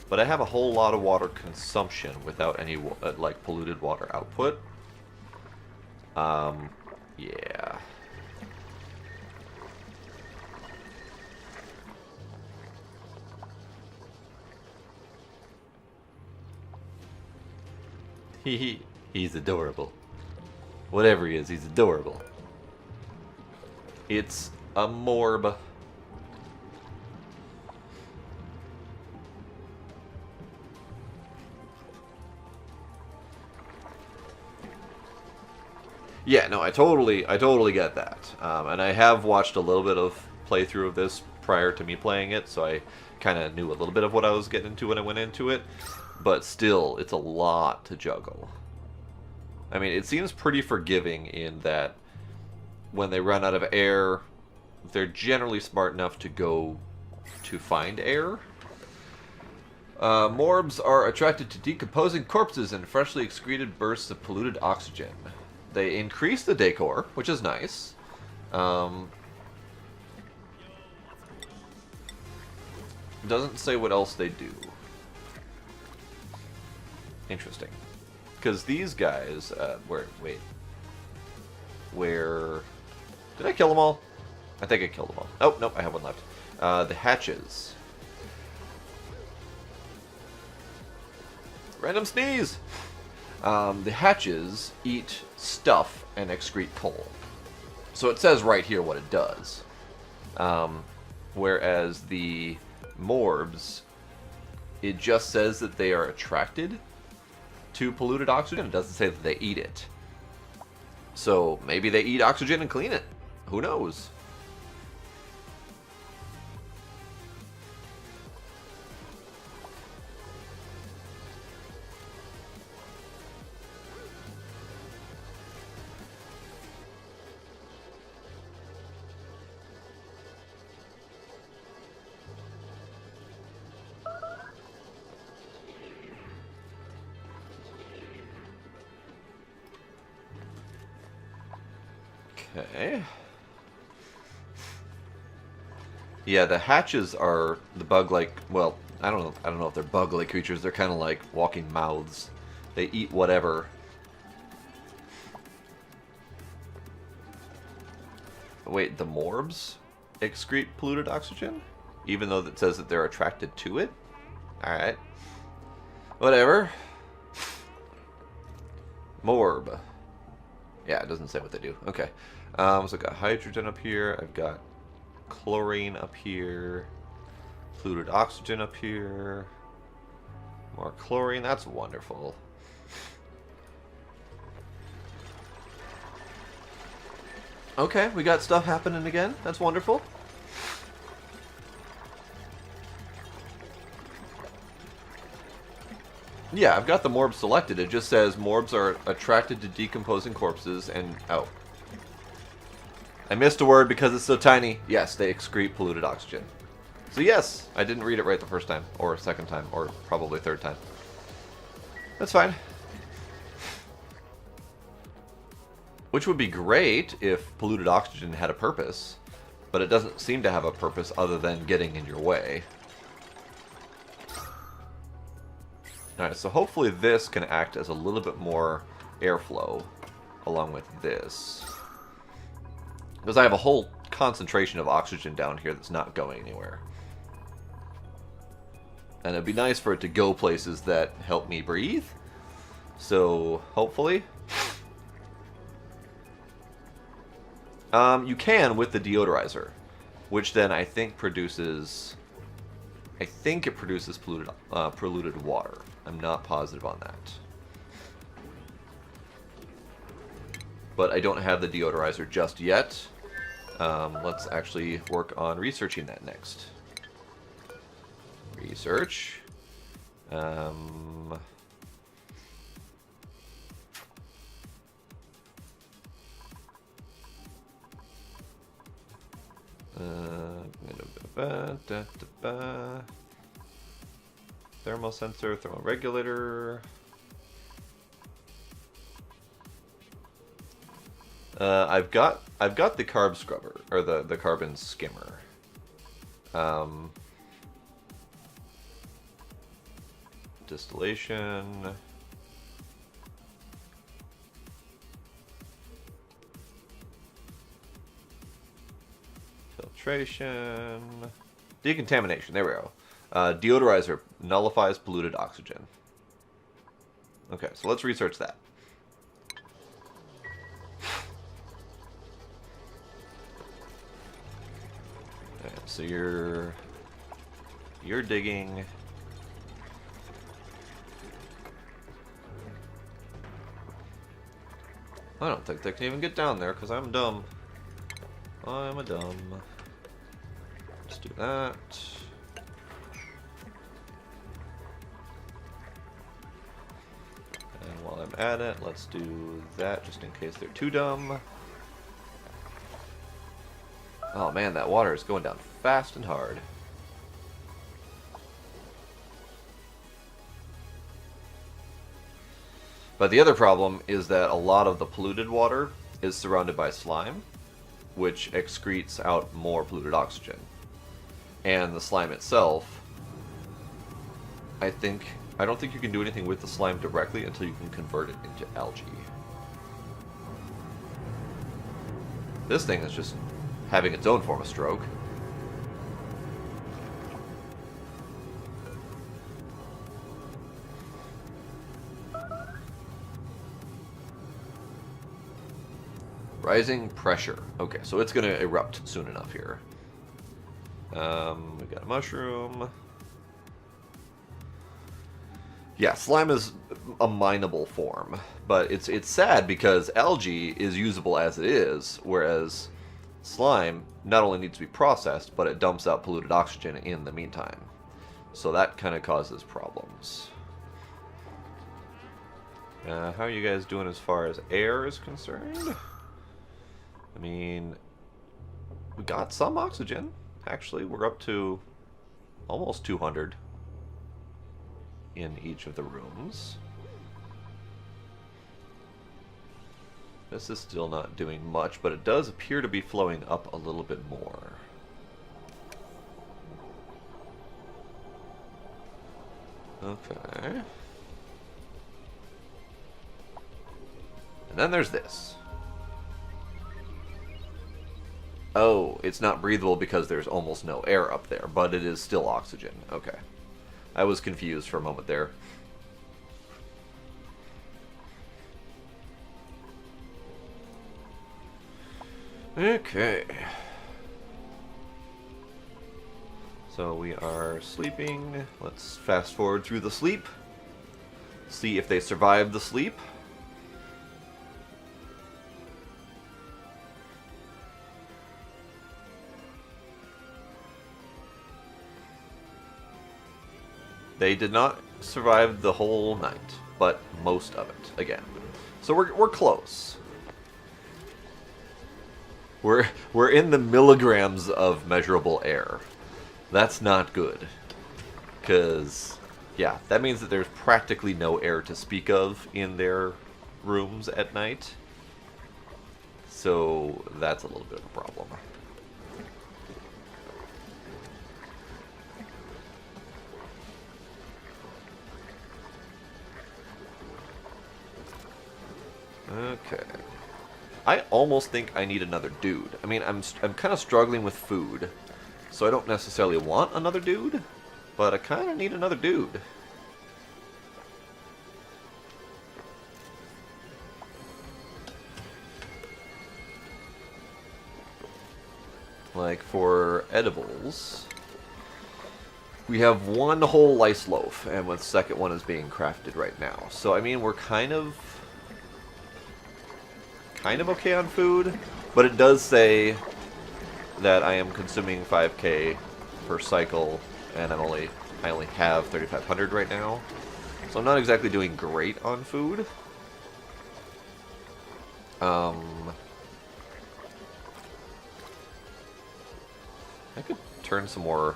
But I have a whole lot of water consumption without any, like, polluted water output. Yeah. He's adorable. Whatever he is, he's adorable. It's a morb. Yeah, no, I totally get that. And I have watched a little bit of playthrough of this prior to me playing it, so I kind of knew a little bit of what I was getting into when I went into it. But still, it's a lot to juggle. I mean, it seems pretty forgiving in that when they run out of air, they're generally smart enough to go to find air. Morbs are attracted to decomposing corpses and freshly excreted bursts of polluted oxygen. They increase the decor, which is nice. Doesn't say what else they do. Interesting. Because these guys, where... Did I kill them all? I think I killed them all. Oh, nope, I have one left. The hatches. Random sneeze! The hatches eat stuff and excrete coal. So it says right here what it does. Whereas the morbs, it just says that they are attracted to polluted oxygen. It doesn't say that they eat it. So maybe they eat oxygen and clean it. Who knows? Okay. Yeah, the hatches are the bug-like. Well, I don't know if they're bug-like creatures. They're kind of like walking mouths. They eat whatever. Wait, the morbs excrete polluted oxygen, even though it says that they're attracted to it. All right. Whatever. Morb. Yeah, it doesn't say what they do. Okay. So I've got hydrogen up here. I've got chlorine up here. Polluted oxygen up here. More chlorine. That's wonderful. Okay, we got stuff happening again. That's wonderful. Yeah, I've got the Morb selected. It just says Morbs are attracted to decomposing corpses and... Oh. I missed a word because it's so tiny. Yes, they excrete polluted oxygen. So yes, I didn't read it right the first time, or second time, or probably third time. That's fine. Which would be great if polluted oxygen had a purpose, but it doesn't seem to have a purpose other than getting in your way. Alright, so hopefully this can act as a little bit more airflow along with this. Because I have a whole concentration of oxygen down here that's not going anywhere. And it'd be nice for it to go places that help me breathe. So, hopefully. You can with the deodorizer, which then I think produces... I think it produces polluted water. I'm not positive on that. But I don't have the deodorizer just yet. Let's actually work on researching that next. Research. Thermal sensor, thermal regulator. I've got the carb scrubber, or the carbon skimmer. Distillation. Filtration. Decontamination, there we go. Deodorizer nullifies polluted oxygen. Okay, so let's research that. Okay, so you're digging. I don't think they can even get down there because I'm dumb. I'm a dumb. Let's do that. And while I'm at it, let's do that just in case they're too dumb. Oh man, that water is going down fast and hard. But the other problem is that a lot of the polluted water is surrounded by slime, which excretes out more polluted oxygen. And the slime itself, I don't think you can do anything with the slime directly until you can convert it into algae. This thing is just having its own form of stroke. Rising pressure. Okay, so it's going to erupt soon enough here. We got a mushroom. Yeah, slime is a mineable form, but it's sad because algae is usable as it is, whereas slime not only needs to be processed, but it dumps out polluted oxygen in the meantime. So that kind of causes problems. How are you guys doing as far as air is concerned? I mean, we got some oxygen. Actually, we're up to almost 200 in each of the rooms. This is still not doing much, but it does appear to be flowing up a little bit more. Okay. And then there's this. Oh, it's not breathable because there's almost no air up there, but it is still oxygen. Okay. I was confused for a moment there. Okay. So we are sleeping. Let's fast forward through the sleep. See if they survive the sleep. They did not survived the whole night, but most of it, again. So we're close. We're in the milligrams of measurable air. That's not good. Because, yeah, that means that there's practically no air to speak of in their rooms at night. So that's a little bit of a problem. Okay. I almost think I need another dude. I mean, I'm kind of struggling with food, so I don't necessarily want another dude, but I kind of need another dude. Like, for edibles, we have one whole lice loaf, and the second one is being crafted right now. So, I mean, we're kind of okay on food, but it does say that I am consuming 5k per cycle, and I only have 3,500 right now. So I'm not exactly doing great on food. I could turn some more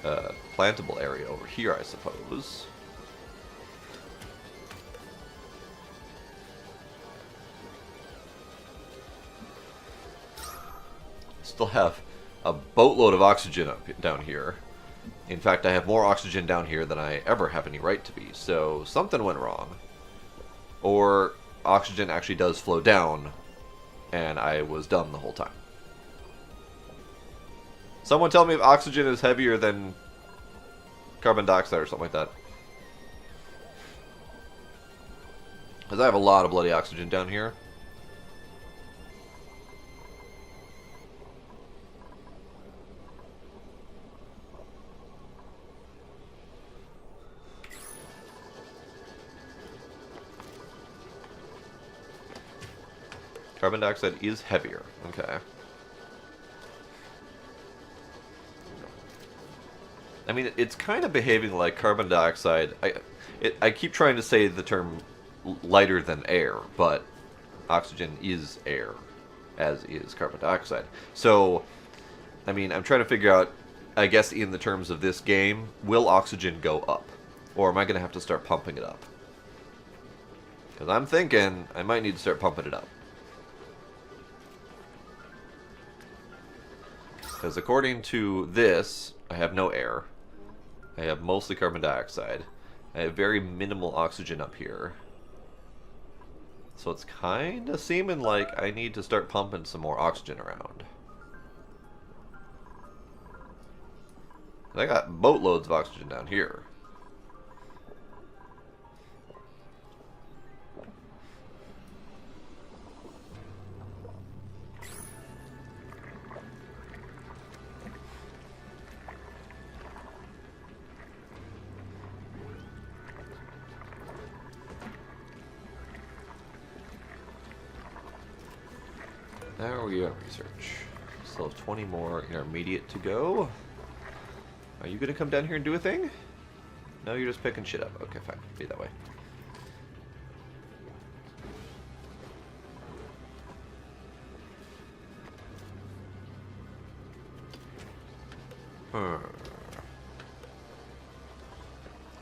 plantable area over here, I suppose. Still have a boatload of oxygen down here. In fact, I have more oxygen down here than I ever have any right to be, so something went wrong. Or oxygen actually does flow down, and I was dumb the whole time. Someone tell me if oxygen is heavier than carbon dioxide or something like that. Because I have a lot of bloody oxygen down here. Carbon dioxide is heavier. Okay. I mean, it's kind of behaving like carbon dioxide. I keep trying to say the term lighter than air, but oxygen is air, as is carbon dioxide. So, I mean, I'm trying to figure out, I guess in the terms of this game, will oxygen go up? Or am I going to have to start pumping it up? Because I'm thinking I might need to start pumping it up. Because according to this, I have no air. I have mostly carbon dioxide. I have very minimal oxygen up here. So it's kind of seeming like I need to start pumping some more oxygen around. I got boatloads of oxygen down here. Now we have research. Still have 20 more intermediate to go. Are you gonna come down here and do a thing? No, you're just picking shit up. Okay, fine. Be that way. Can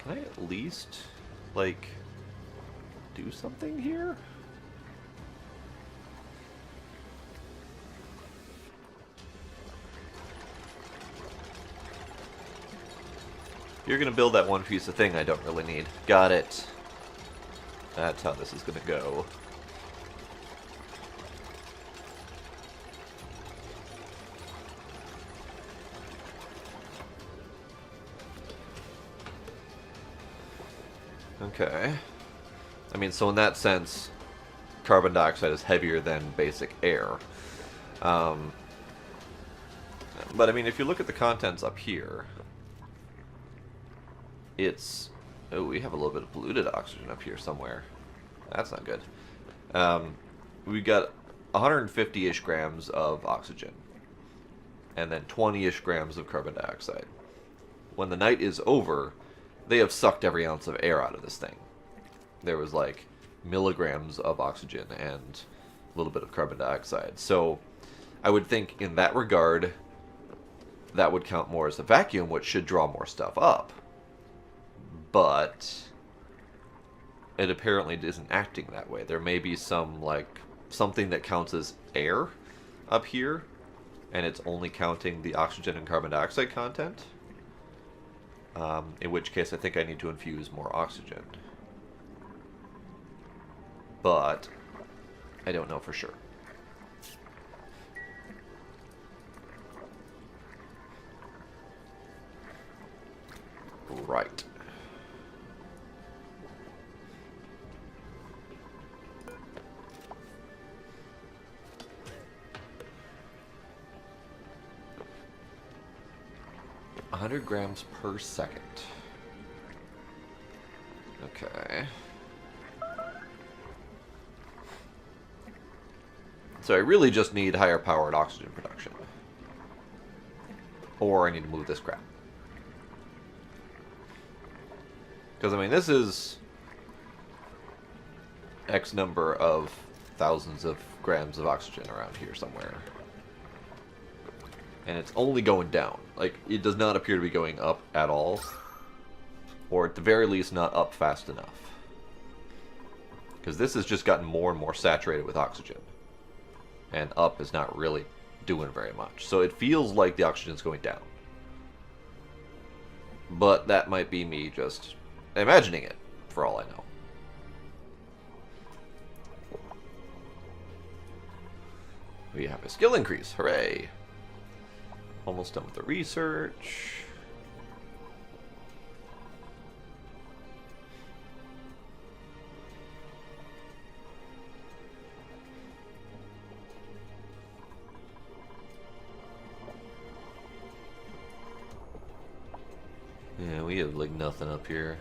I at least, like, do something here? You're gonna build that one piece of thing I don't really need. Got it. That's how this is gonna go. Okay. I mean, so in that sense, carbon dioxide is heavier than basic air. But I mean, if you look at the contents up here, it's... Oh, we have a little bit of polluted oxygen up here somewhere. That's not good. We got 150-ish grams of oxygen. And then 20-ish grams of carbon dioxide. When the night is over, they have sucked every ounce of air out of this thing. There was like milligrams of oxygen and a little bit of carbon dioxide. So I would think in that regard, that would count more as a vacuum, which should draw more stuff up. But it apparently isn't acting that way. There may be some, like, something that counts as air up here, and it's only counting the oxygen and carbon dioxide content. In which case I think I need to infuse more oxygen. But I don't know for sure. Right. $100 grams per second. Okay. So I really just need higher powered oxygen production. Or I need to move this crap. Because, I mean, this is X number of thousands of grams of oxygen around here somewhere. And it's only going down. Like, it does not appear to be going up at all. Or at the very least, not up fast enough. Because this has just gotten more and more saturated with oxygen. And up is not really doing very much. So it feels like the oxygen's going down. But that might be me just imagining it, for all I know. We have a skill increase. Hooray! Almost done with the research. Yeah, we have like nothing up here.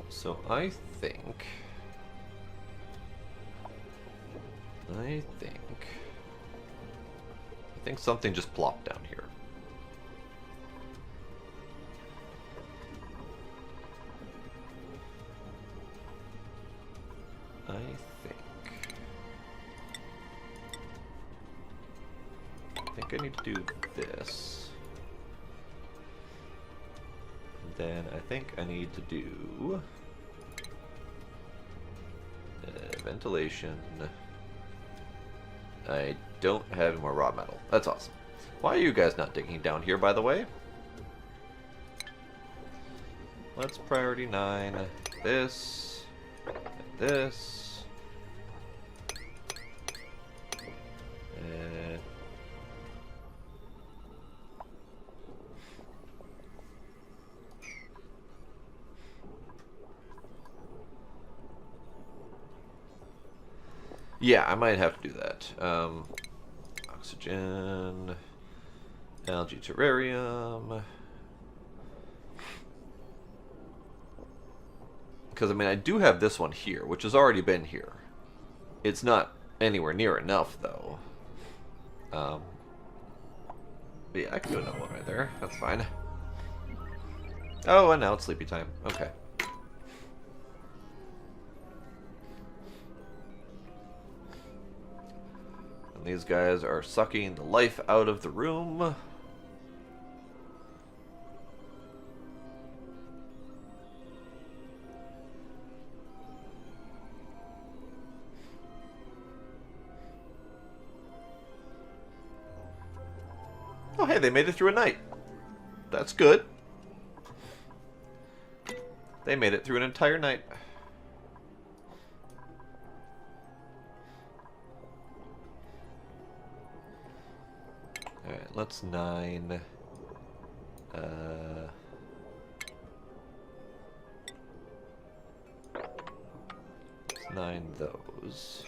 So I think something just plopped down here. I think I need to do this. And then I think I need to do ventilation. I don't have any more raw metal. That's awesome. Why are you guys not digging down here, by the way? Let's priority 9 this, and this. Yeah, I might have to do that. Oxygen, algae terrarium. Because, I mean, I do have this one here, which has already been here. It's not anywhere near enough, though. But yeah, I can do another one right there. That's fine. Oh, and now it's sleepy time. Okay. And these guys are sucking the life out of the room. Oh, hey, they made it through a night. That's good. They made it through an entire night. Alright, let's 9. Let's 9 those.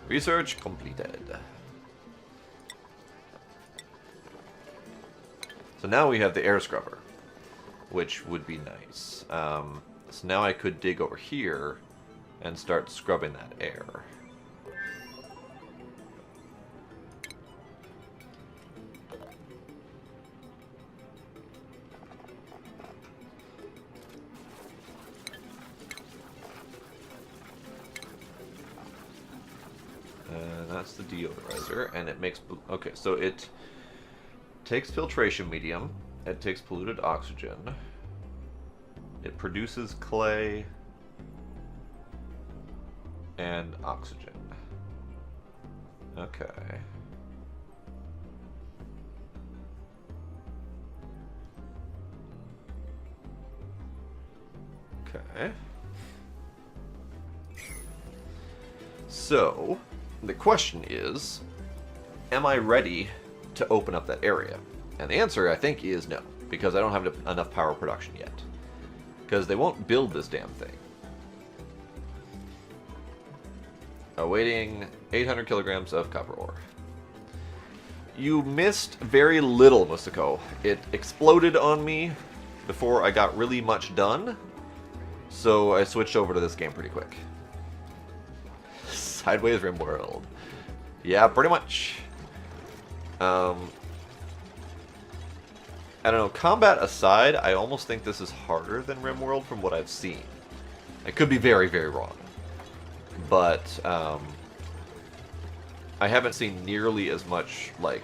Research completed. So now we have the air scrubber. which would be nice. So now I could dig over here and start scrubbing that air. That's the deodorizer, and it makes... Okay, so it takes filtration medium, it takes polluted oxygen, it produces clay and oxygen. Okay. Okay. So, the question is, am I ready to open up that area? And the answer, I think, is no, because I don't have enough power production yet. Because they won't build this damn thing. Awaiting 800 kilograms of copper ore. You missed very little, Musako. It exploded on me before I got really much done, so I switched over to this game pretty quick. Sideways RimWorld. Yeah, pretty much. I don't know, combat aside, I almost think this is harder than RimWorld from what I've seen. I could be very, very wrong. But, I haven't seen nearly as much, like,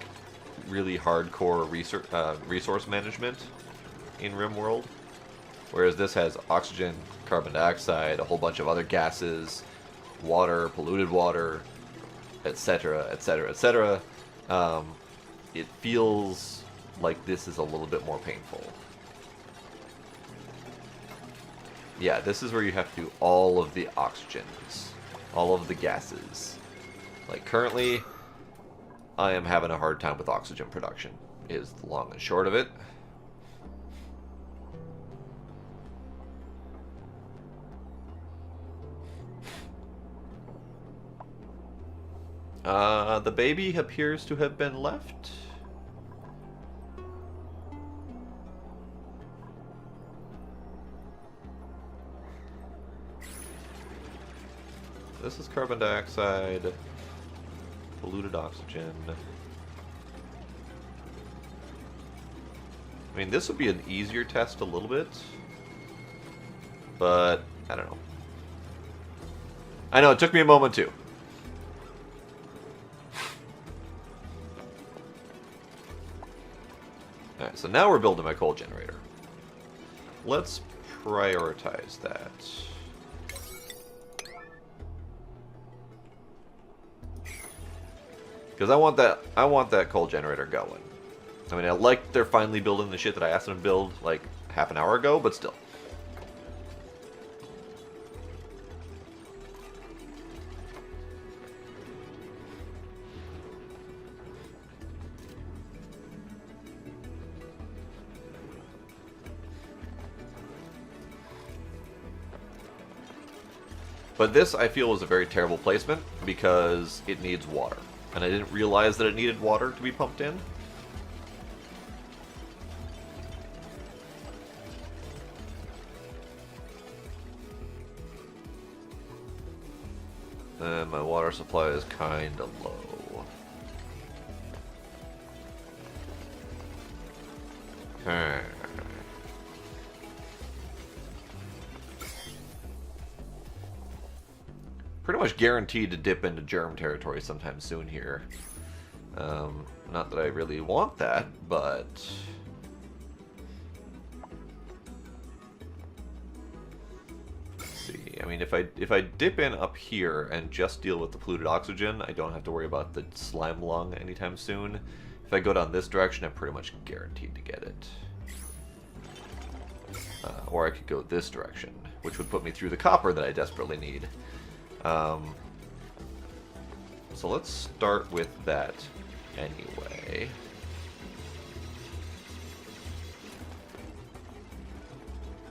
really hardcore resource management in RimWorld. Whereas this has oxygen, carbon dioxide, a whole bunch of other gases, water, polluted water, etc., etc., etc. It feels like this is a little bit more painful. Yeah, this is where you have to do all of the oxygens, all of the gases. Like, currently, I am having a hard time with oxygen production, is the long and short of it. The baby appears to have been left. This is carbon dioxide, polluted oxygen. I mean, this would be an easier test a little bit, but I don't know. I know, it took me a moment too. Alright, so now we're building my coal generator. Let's prioritize that. Because I want that coal generator going. I mean, I like they're finally building the shit that I asked them to build like half an hour ago, but still. But this, I feel, was a very terrible placement because it needs water. And I didn't realize that it needed water to be pumped in. And my water supply is kind of low. Okay. Pretty much guaranteed to dip into germ territory sometime soon here. Not that I really want that, but... Let's see. I mean, if I dip in up here and just deal with the polluted oxygen, I don't have to worry about the slime lung anytime soon. If I go down this direction, I'm pretty much guaranteed to get it. Or I could go this direction, which would put me through the copper that I desperately need. So let's start with that anyway.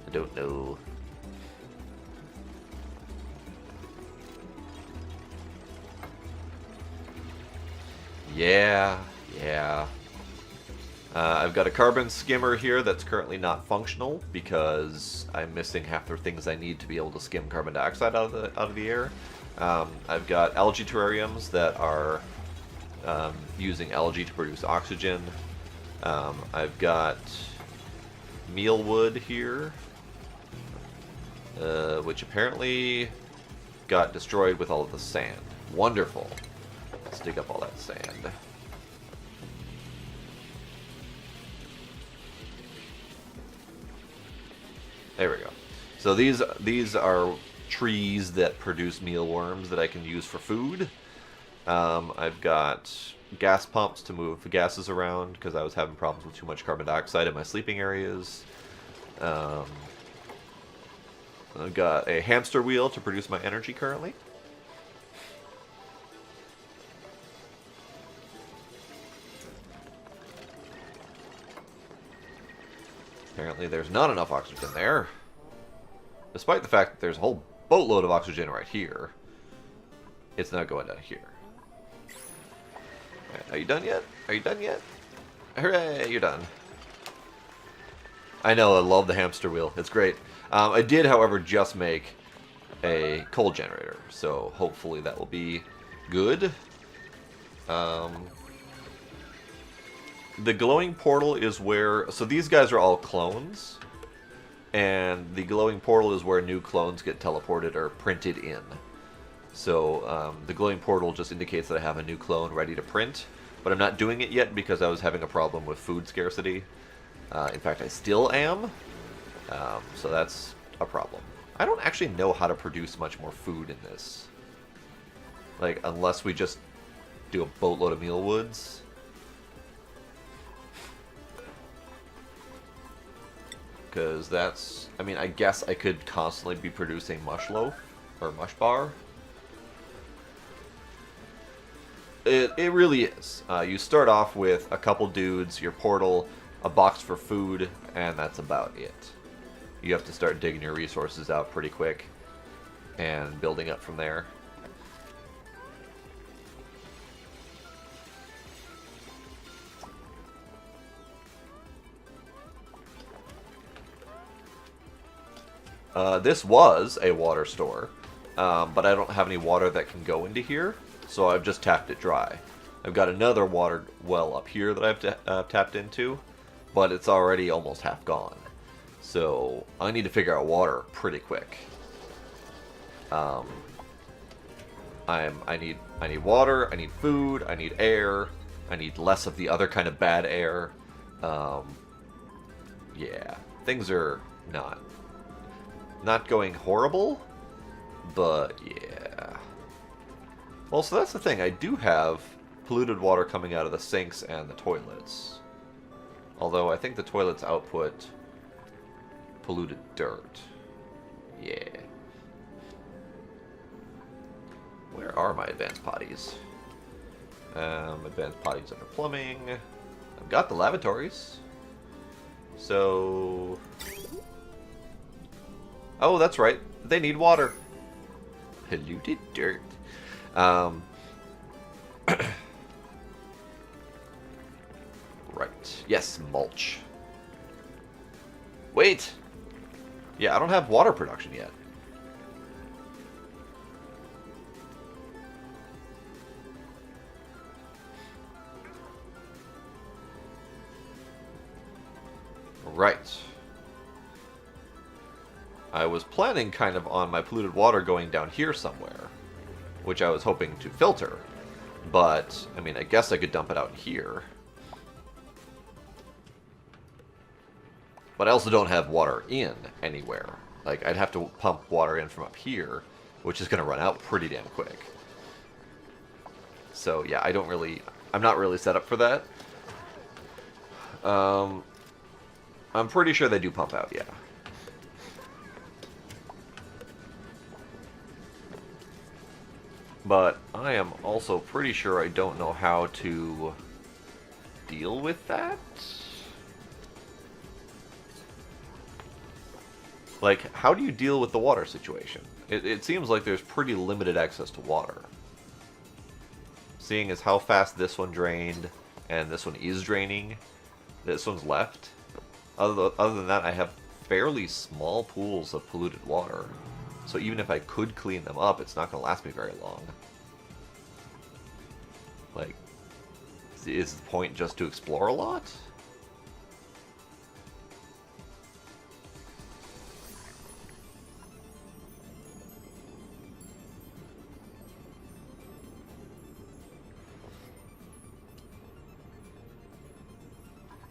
I don't know. Yeah. I've got a carbon skimmer here that's currently not functional because I'm missing half the things I need to be able to skim carbon dioxide out of the air. I've got algae terrariums that are using algae to produce oxygen. I've got mealwood here, which apparently got destroyed with all of the sand. Wonderful. Let's dig up all that sand. There we go. So these are trees that produce mealworms that I can use for food. I've got gas pumps to move the gases around because I was having problems with too much carbon dioxide in my sleeping areas. I've got a hamster wheel to produce my energy currently. Apparently there's not enough oxygen there. Despite the fact that there's a whole boatload of oxygen right here. It's not going down here. Right, are you done yet? Are you done yet? Hooray, you're done. I know, I love the hamster wheel. It's great. I did, however, just make a coal generator. So hopefully that will be good. The glowing portal is where... So these guys are all clones. And the glowing portal is where new clones get teleported or printed in. So the glowing portal just indicates that I have a new clone ready to print. But I'm not doing it yet because I was having a problem with food scarcity. In fact, I still am. So that's a problem. I don't actually know how to produce much more food in this. Like, unless we just do a boatload of mealwoods. Because that's... I mean, I guess I could constantly be producing mush loaf. Or mush bar. It really is. You start off with a couple dudes, your portal, a box for food, and that's about it. You have to start digging your resources out pretty quick. And building up from there. This was a water store, but I don't have any water that can go into here, so I've just tapped it dry. I've got another water well up here that I've tapped into, but it's already almost half gone. So I need to figure out water pretty quick. I need water, I need food, I need air, I need less of the other kind of bad air. Yeah, things are not going horrible, but yeah. Well, so that's the thing. I do have polluted water coming out of the sinks and the toilets. Although I think the toilets output polluted dirt. Yeah. Where are my advanced potties? Advanced potties under plumbing. I've got the lavatories. So... Oh, that's right. They need water. Polluted dirt. Right. Yes, mulch. Wait! Yeah, I don't have water production yet. Right. I was planning kind of on my polluted water going down here somewhere, which I was hoping to filter. But, I mean, I guess I could dump it out here. But I also don't have water in anywhere. Like, I'd have to pump water in from up here, which is going to run out pretty damn quick. So, yeah, I'm not really set up for that. I'm pretty sure they do pump out, yeah. But I am also pretty sure I don't know how to deal with that. Like, how do you deal with the water situation? It seems like there's pretty limited access to water. Seeing as how fast this one drained, and this one is draining, This one's left. Other than that, I have fairly small pools of polluted water. So even if I could clean them up, it's not going to last me very long. Like, is the point just to explore a lot?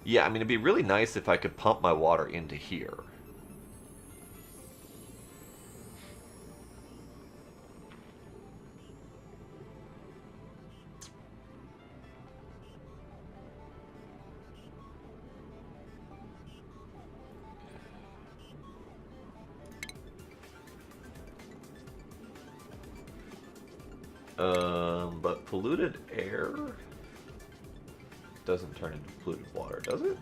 Yeah, I mean, it'd be really nice if I could pump my water into here. But polluted air doesn't turn into polluted water, does it?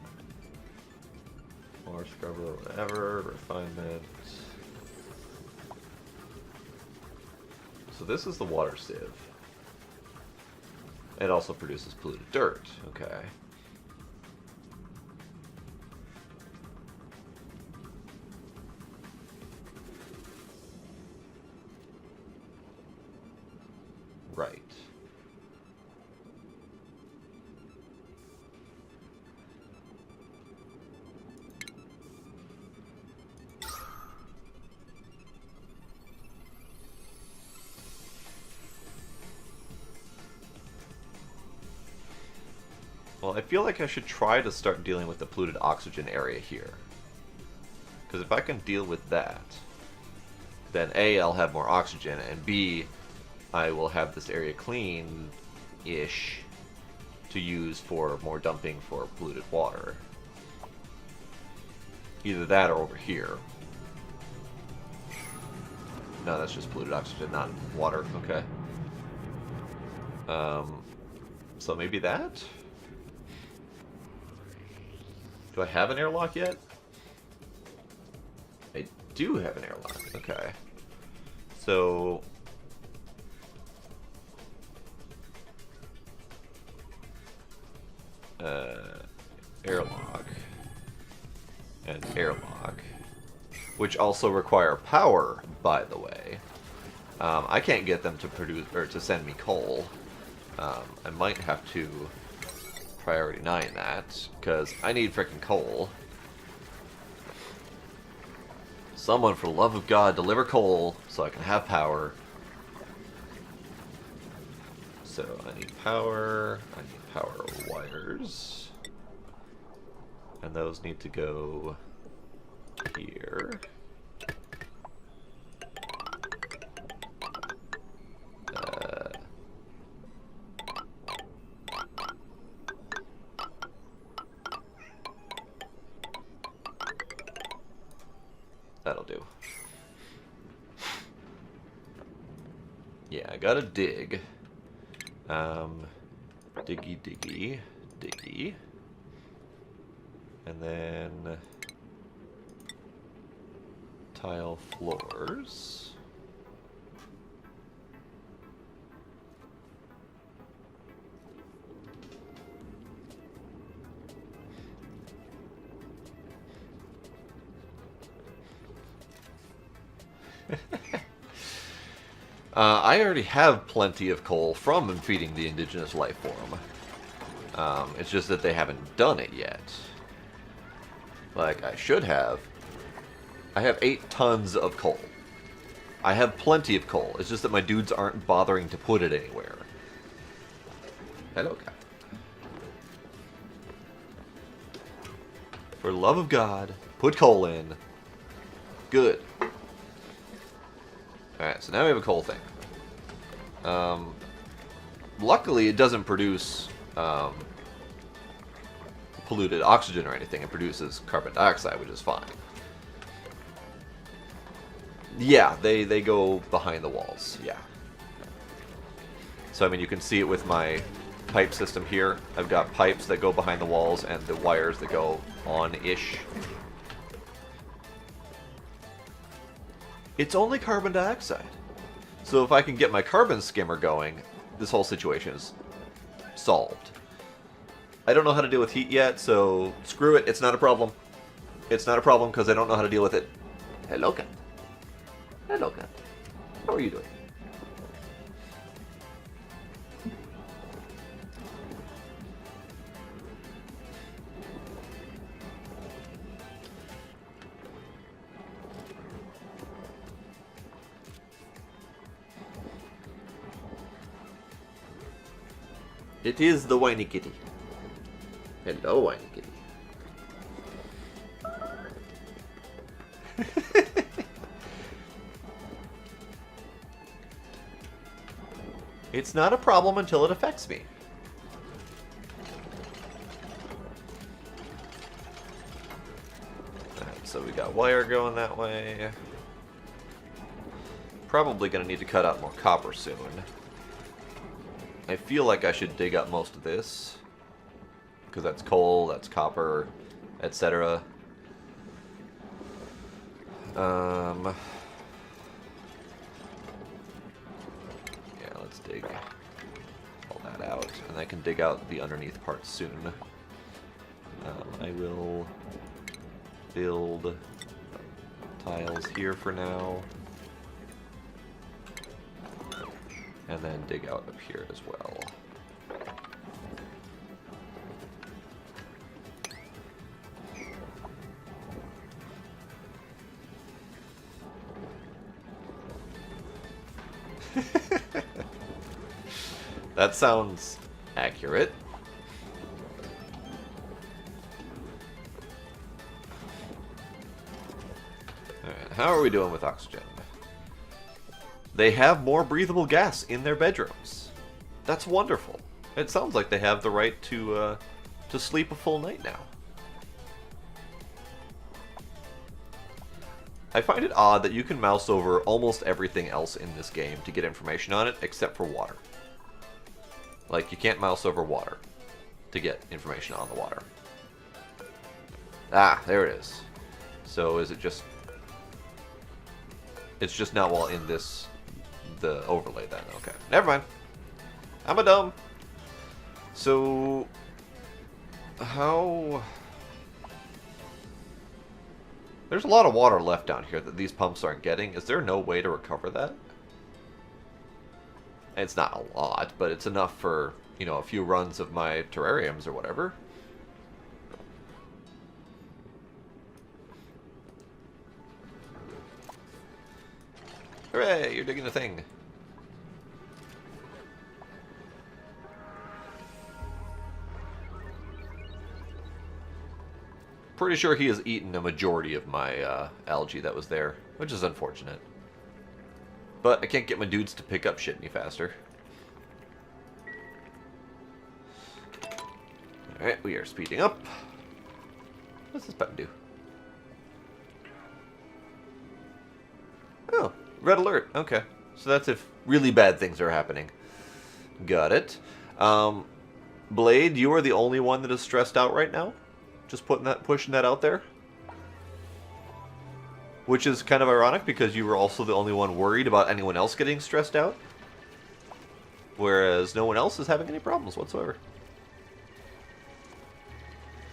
Or scrubber or whatever, refinement. So this is the water sieve. It also produces polluted dirt, okay. Right. Well, I feel like I should try to start dealing with the polluted oxygen area here. Because if I can deal with that, then A, I'll have more oxygen, and B, I will have this area clean-ish to use for more dumping for polluted water. Either that or over here. No, that's just polluted oxygen, not water. Okay. So maybe that? Do I have an airlock yet? I do have an airlock. Okay. So... airlock. And airlock. Which also require power, by the way. I can't get them to produce, or to send me coal. I might have to priority 9 that, because I need frickin' coal. Someone, for the love of God, deliver coal so I can have power. So I need power wires. And those need to go here. That'll do. Yeah, I gotta dig. Diggy, diggy, diggy. And then tile floors. I already have plenty of coal from feeding the indigenous life form. It's just that they haven't done it yet. Like, I should have. I have 8 tons of coal. I have plenty of coal. It's just that my dudes aren't bothering to put it anywhere. Hello, guy. For the love of God, put coal in. Good. Alright, so now we have a coal thing. Luckily, it doesn't produce polluted oxygen or anything. It produces carbon dioxide, which is fine. Yeah, they go behind the walls, yeah. So, I mean, you can see it with my pipe system here. I've got pipes that go behind the walls and the wires that go on-ish. It's only carbon dioxide. So if I can get my carbon skimmer going, this whole situation is solved. I don't know how to deal with heat yet, so screw it. It's not a problem. It's not a problem because I don't know how to deal with it. Hello, cat. Hello, cat. How are you doing? It is the whiny kitty. Hello, whiny kitty. It's not a problem until it affects me. Alright, so we got wire going that way. Probably gonna need to cut out more copper soon. I feel like I should dig up most of this. Because that's coal, that's copper, etc. Yeah, let's dig all that out. And I can dig out the underneath parts soon. I will build tiles here for now. And then dig out up here as well. That sounds accurate. Alright, how are we doing with oxygen? They have more breathable gas in their bedrooms. That's wonderful. It sounds like they have the right to sleep a full night now. I find it odd that you can mouse over almost everything else in this game to get information on it, except for water. Like, you can't mouse over water to get information on the water. Ah, there it is. So is it just... It's just not while in this... the overlay then. Okay. Never mind. I'm a dumb. So... How... There's a lot of water left down here that these pumps aren't getting. Is there no way to recover that? It's not a lot, but it's enough for, you know, a few runs of my terrariums or whatever. Hooray, you're digging a thing. Pretty sure he has eaten a majority of my algae that was there, which is unfortunate. But I can't get my dudes to pick up shit any faster. Alright, we are speeding up. What's this button do? Oh, red alert. Okay. So that's if really bad things are happening. Got it. Blade, you are the only one that is stressed out right now? Just pushing that out there? Which is kind of ironic because you were also the only one worried about anyone else getting stressed out. Whereas no one else is having any problems whatsoever.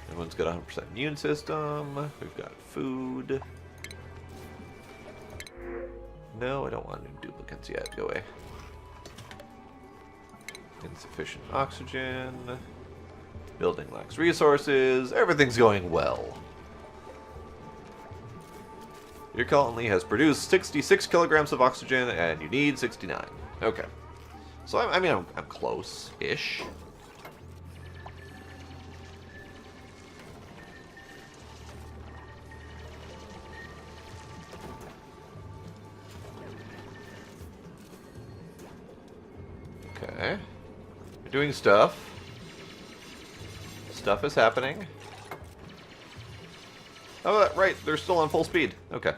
Everyone's got 100% immune system. We've got food. No, I don't want any duplicates yet. Go away. Insufficient oxygen. Building lacks resources. Everything's going well. Your colony has produced 66 kilograms of oxygen, and you need 69. Okay. So, I mean, I'm close-ish. Okay. You're doing stuff. Stuff is happening. Oh, right, they're still on full speed. Okay.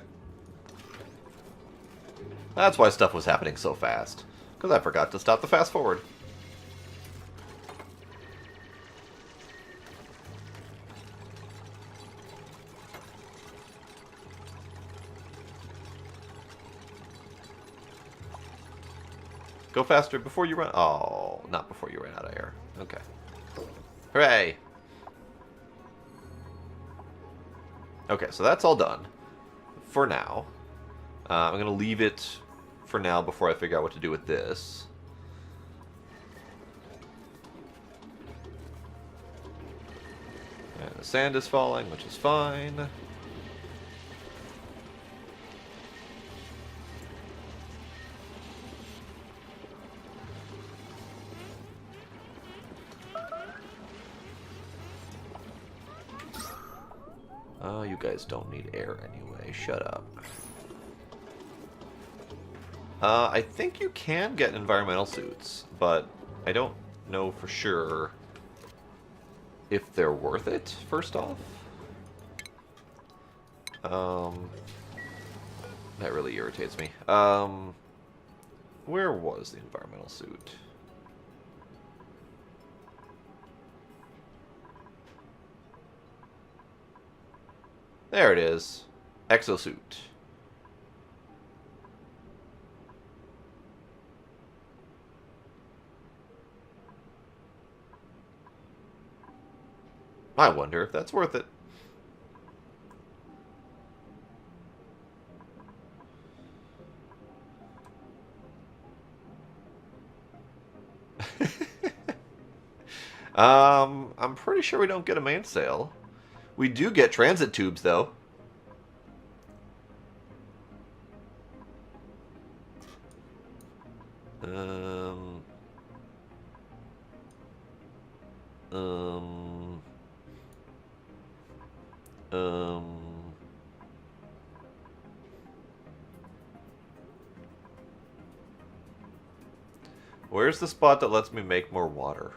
That's why stuff was happening so fast. Because I forgot to stop the fast forward. Go faster before you run... Oh, not before you ran out of air. Okay. Hooray! Okay, so that's all done for now. I'm going to leave it for now before I figure out what to do with this. And the sand is falling, which is fine. Oh, you guys don't need air anyway. Shut up. I think you can get environmental suits, but I don't know for sure if they're worth it, first off. That really irritates me. Where was the environmental suit? There it is. Exosuit. I wonder if that's worth it. I'm pretty sure we don't get a mainsail. We do get transit tubes, though. Um... Um... Where's the spot that lets me make more water?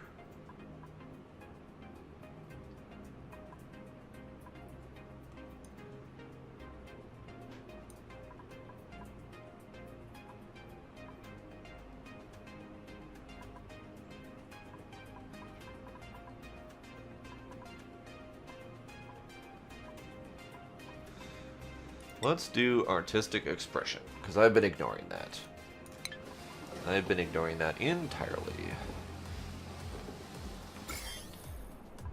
Let's do artistic expression, because I've been ignoring that. I've been ignoring that entirely.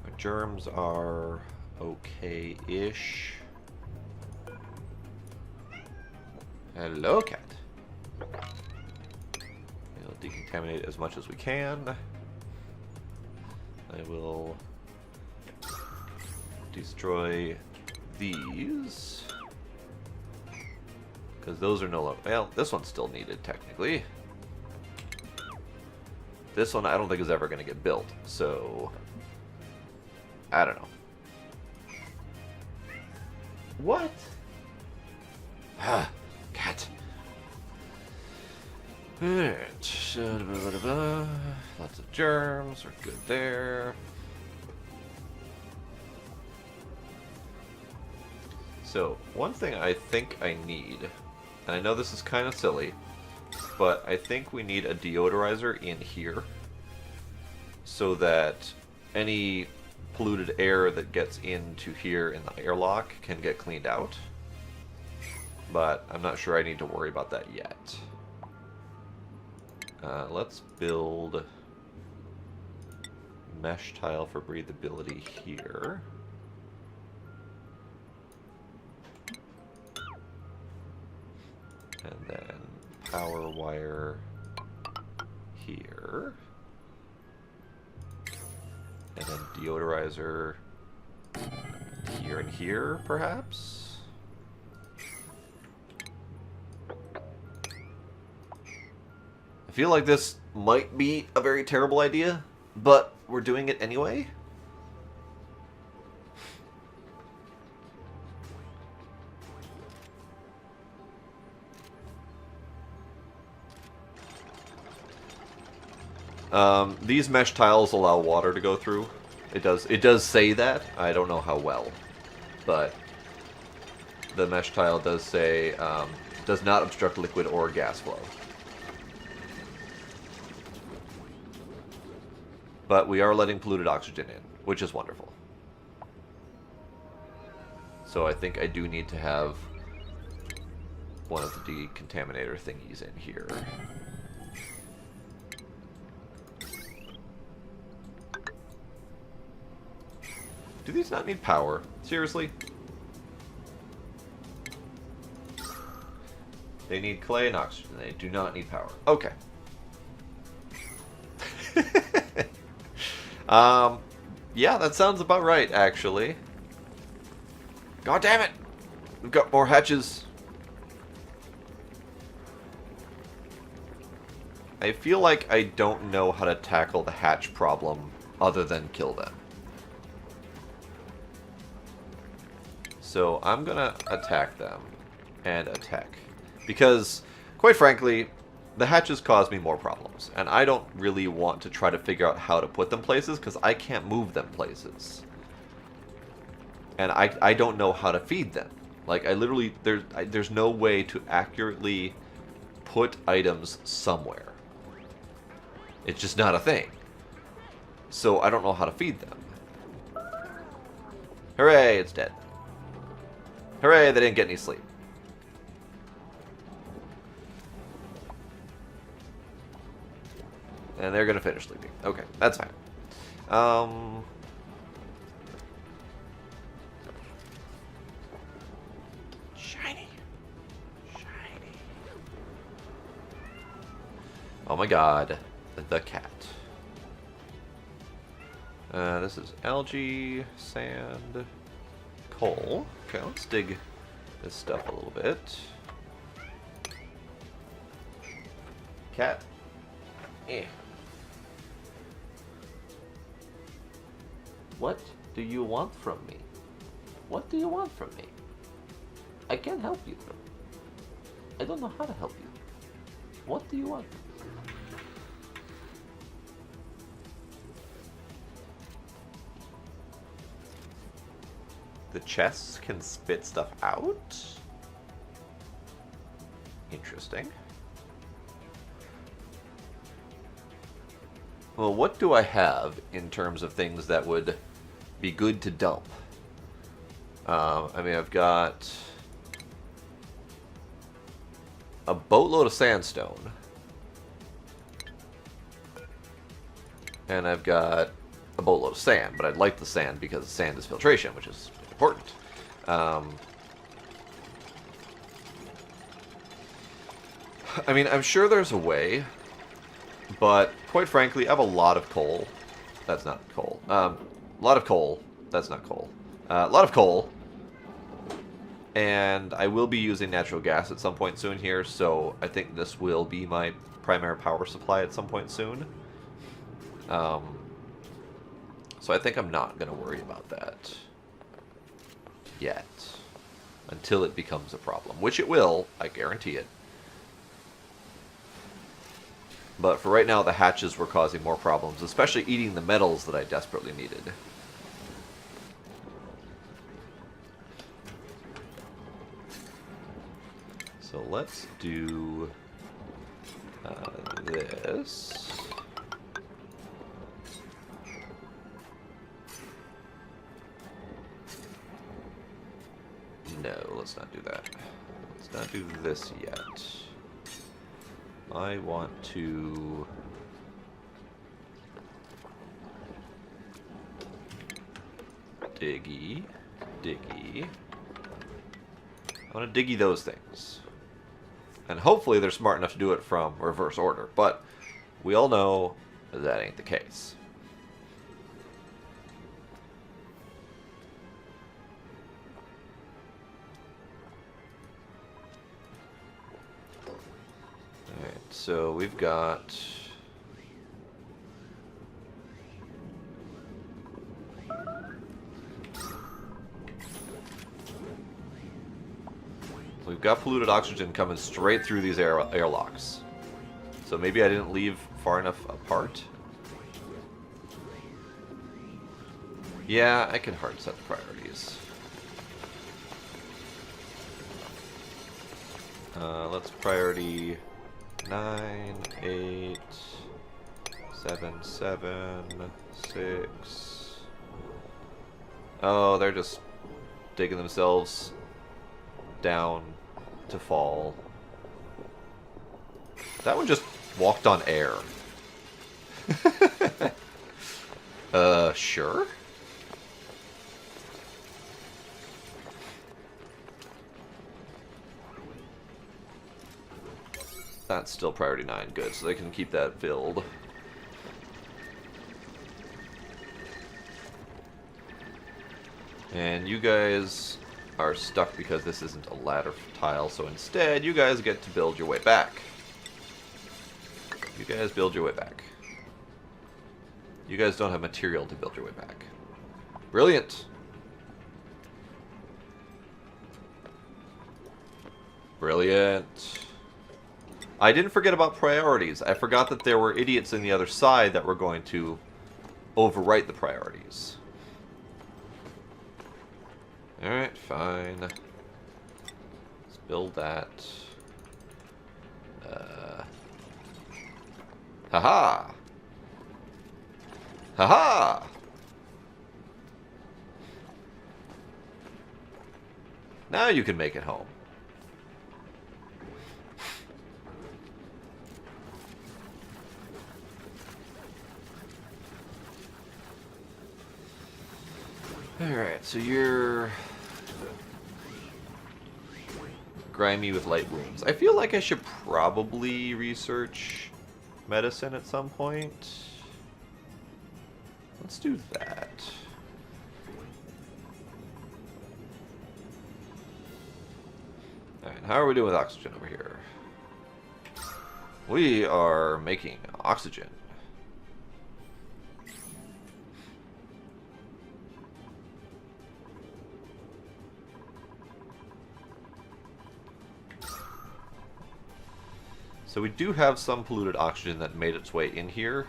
Our germs are okay-ish. Hello, cat. We'll decontaminate as much as we can. I will destroy these. Because those are no longer... Well, this one's still needed, technically. This one I don't think is ever going to get built, so... I don't know. What? Ah, cat. Alright. Lots of germs. We're good there. So, one thing I think I need... And I know this is kind of silly, but I think we need a deodorizer in here so that any polluted air that gets into here in the airlock can get cleaned out. But I'm not sure I need to worry about that yet. Let's build mesh tile for breathability here. And then power wire here. And then deodorizer here and here, perhaps? I feel like this might be a very terrible idea, but we're doing it anyway. These mesh tiles allow water to go through. It does say that. I don't know how well, but the mesh tile does say does not obstruct liquid or gas flow. But we are letting polluted oxygen in, which is wonderful. So I think I do need to have one of the decontaminator thingies in here. Do these not need power? Seriously? They need clay and oxygen. They do not need power. Okay. Yeah, that sounds about right, actually. God damn it! We've got more hatches. I feel like I don't know how to tackle the hatch problem other than kill them. So I'm gonna attack them and attack. Because, quite frankly, the hatches cause me more problems. And I don't really want to try to figure out how to put them places because I can't move them places. And I don't know how to feed them. Like, I literally, there's no way to accurately put items somewhere. It's just not a thing. So I don't know how to feed them. Hooray, it's dead. Hooray, they didn't get any sleep. And they're gonna finish sleeping. Okay, that's fine. Shiny. Shiny. Oh my god. The cat. This is algae, sand, coal. Okay, let's dig this stuff a little bit. Cat. Eh. What do you want from me? What do you want from me? I can't help you. I don't know how to help you. What do you want? The chests can spit stuff out? Interesting. Well, what do I have in terms of things that would be good to dump? I mean, I've got a boatload of sandstone. And I've got a boatload of sand, but I'd like the sand because sand is filtration, which is important. I mean, I'm sure there's a way, but quite frankly, I have a lot of coal. That's not coal. A lot of coal. That's not coal. A lot of coal. And I will be using natural gas at some point soon here, so I think this will be my primary power supply at some point soon. So I think I'm not going to worry about that yet. Until it becomes a problem. Which it will, I guarantee it. But for right now, the hatches were causing more problems, especially eating the metals that I desperately needed. So let's do this. No, let's not do that. Let's not do this yet. I want to... diggy. I want to diggy those things. And hopefully they're smart enough to do it from reverse order. But we all know that ain't the case. Alright, so we've got... we've got polluted oxygen coming straight through these airlocks. So maybe I didn't leave far enough apart. Yeah, I can hard set the priorities. Let's priority 9, 8, 7, 7, 6. Oh, they're just digging themselves down to fall. That one just walked on air. Sure. That's still priority 9. Good, so they can keep that filled. And you guys are stuck because this isn't a ladder tile, so instead you guys get to build your way back. You guys build your way back. You guys don't have material to build your way back. Brilliant! Brilliant. I didn't forget about priorities. I forgot that there were idiots on the other side that were going to overwrite the priorities. Alright, fine. Let's build that. Haha! Haha! Now you can make it home. Alright, so you're grimy with light wounds. I feel like I should probably research medicine at some point. Let's do that. Alright, how are we doing with oxygen over here? We are making oxygen. So we do have some polluted oxygen that made its way in here,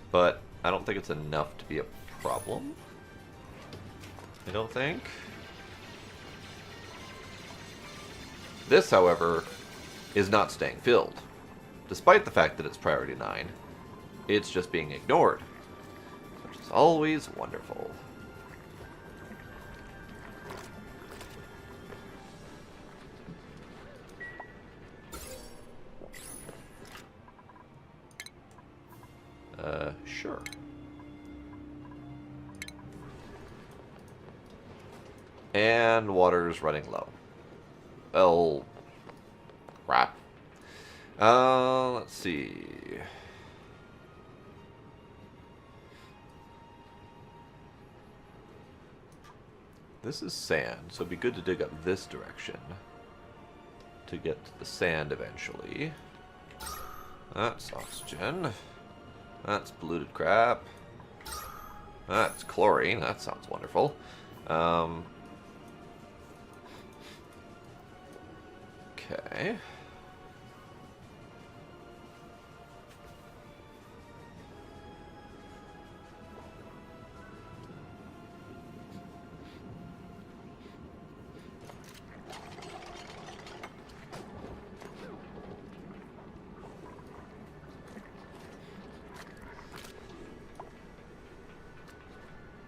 but I don't think it's enough to be a problem. I don't think. This, however, is not staying filled. Despite the fact that it's priority 9, it's just being ignored, which is always wonderful. Sure. And water's running low. Well, crap. Let's see. This is sand, so it'd be good to dig up this direction to get to the sand eventually. That's oxygen. That's polluted crap. That's chlorine. That sounds wonderful. Okay.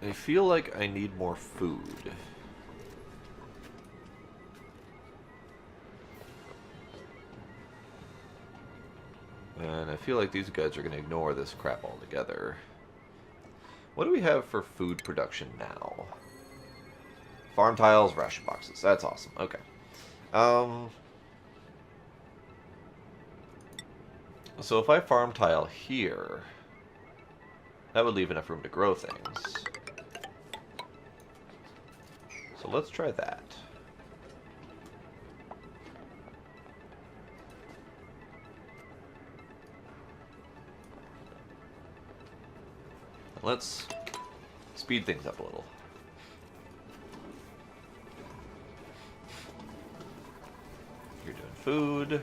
I feel like I need more food. And I feel like these guys are going to ignore this crap altogether. What do we have for food production now? Farm tiles, ration boxes. That's awesome. Okay. So if I farm tile here, that would leave enough room to grow things. So let's try that. Let's speed things up a little. You're doing food.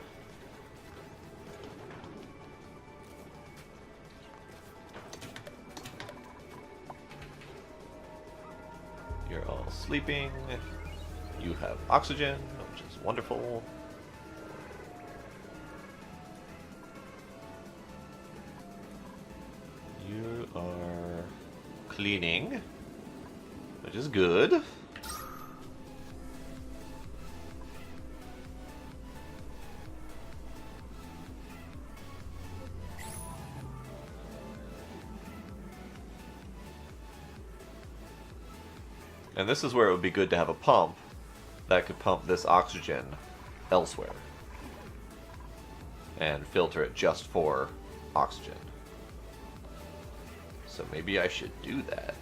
You're all sleeping. You have oxygen, which is wonderful. You are cleaning, which is good. And this is where it would be good to have a pump that could pump this oxygen elsewhere. and filter it just for oxygen. So maybe I should do that.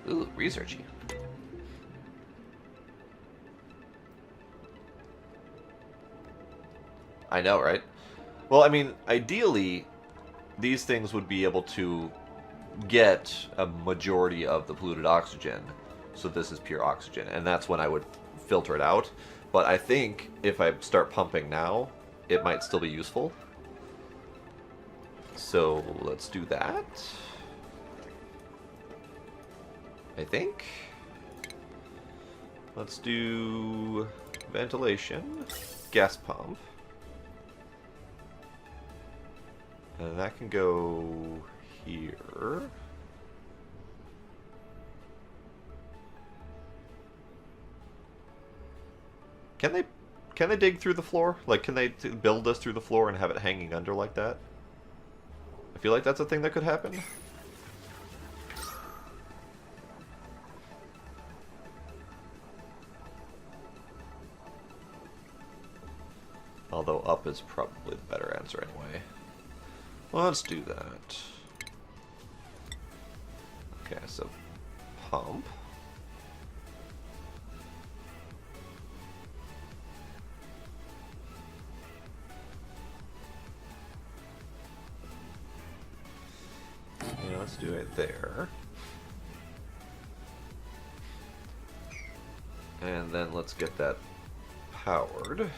Ooh, researchy. I know, right? Well, I mean, ideally, these things would be able to get a majority of the polluted oxygen. So this is pure oxygen, and that's when I would filter it out. But I think if I start pumping now, it might still be useful. So let's do that. I think. Let's do ventilation, gas pump. And that can go here. Can they dig through the floor? Like, can they build this through the floor and have it hanging under like that? I feel like that's a thing that could happen. Although up is probably the better answer anyway. Well, let's do that. Okay, so pump. Yeah, let's do it there. And then let's get that powered.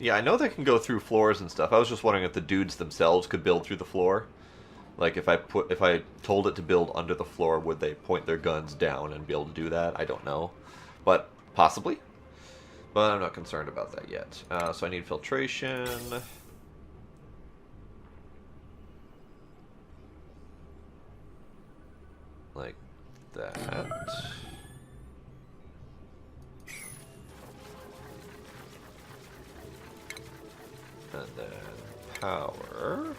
Yeah, I know they can go through floors and stuff. I was just wondering if the dudes themselves could build through the floor. Like if I told it to build under the floor, would they point their guns down and be able to do that? I don't know, but possibly. But I'm not concerned about that yet. So I need filtration. Like that. And then power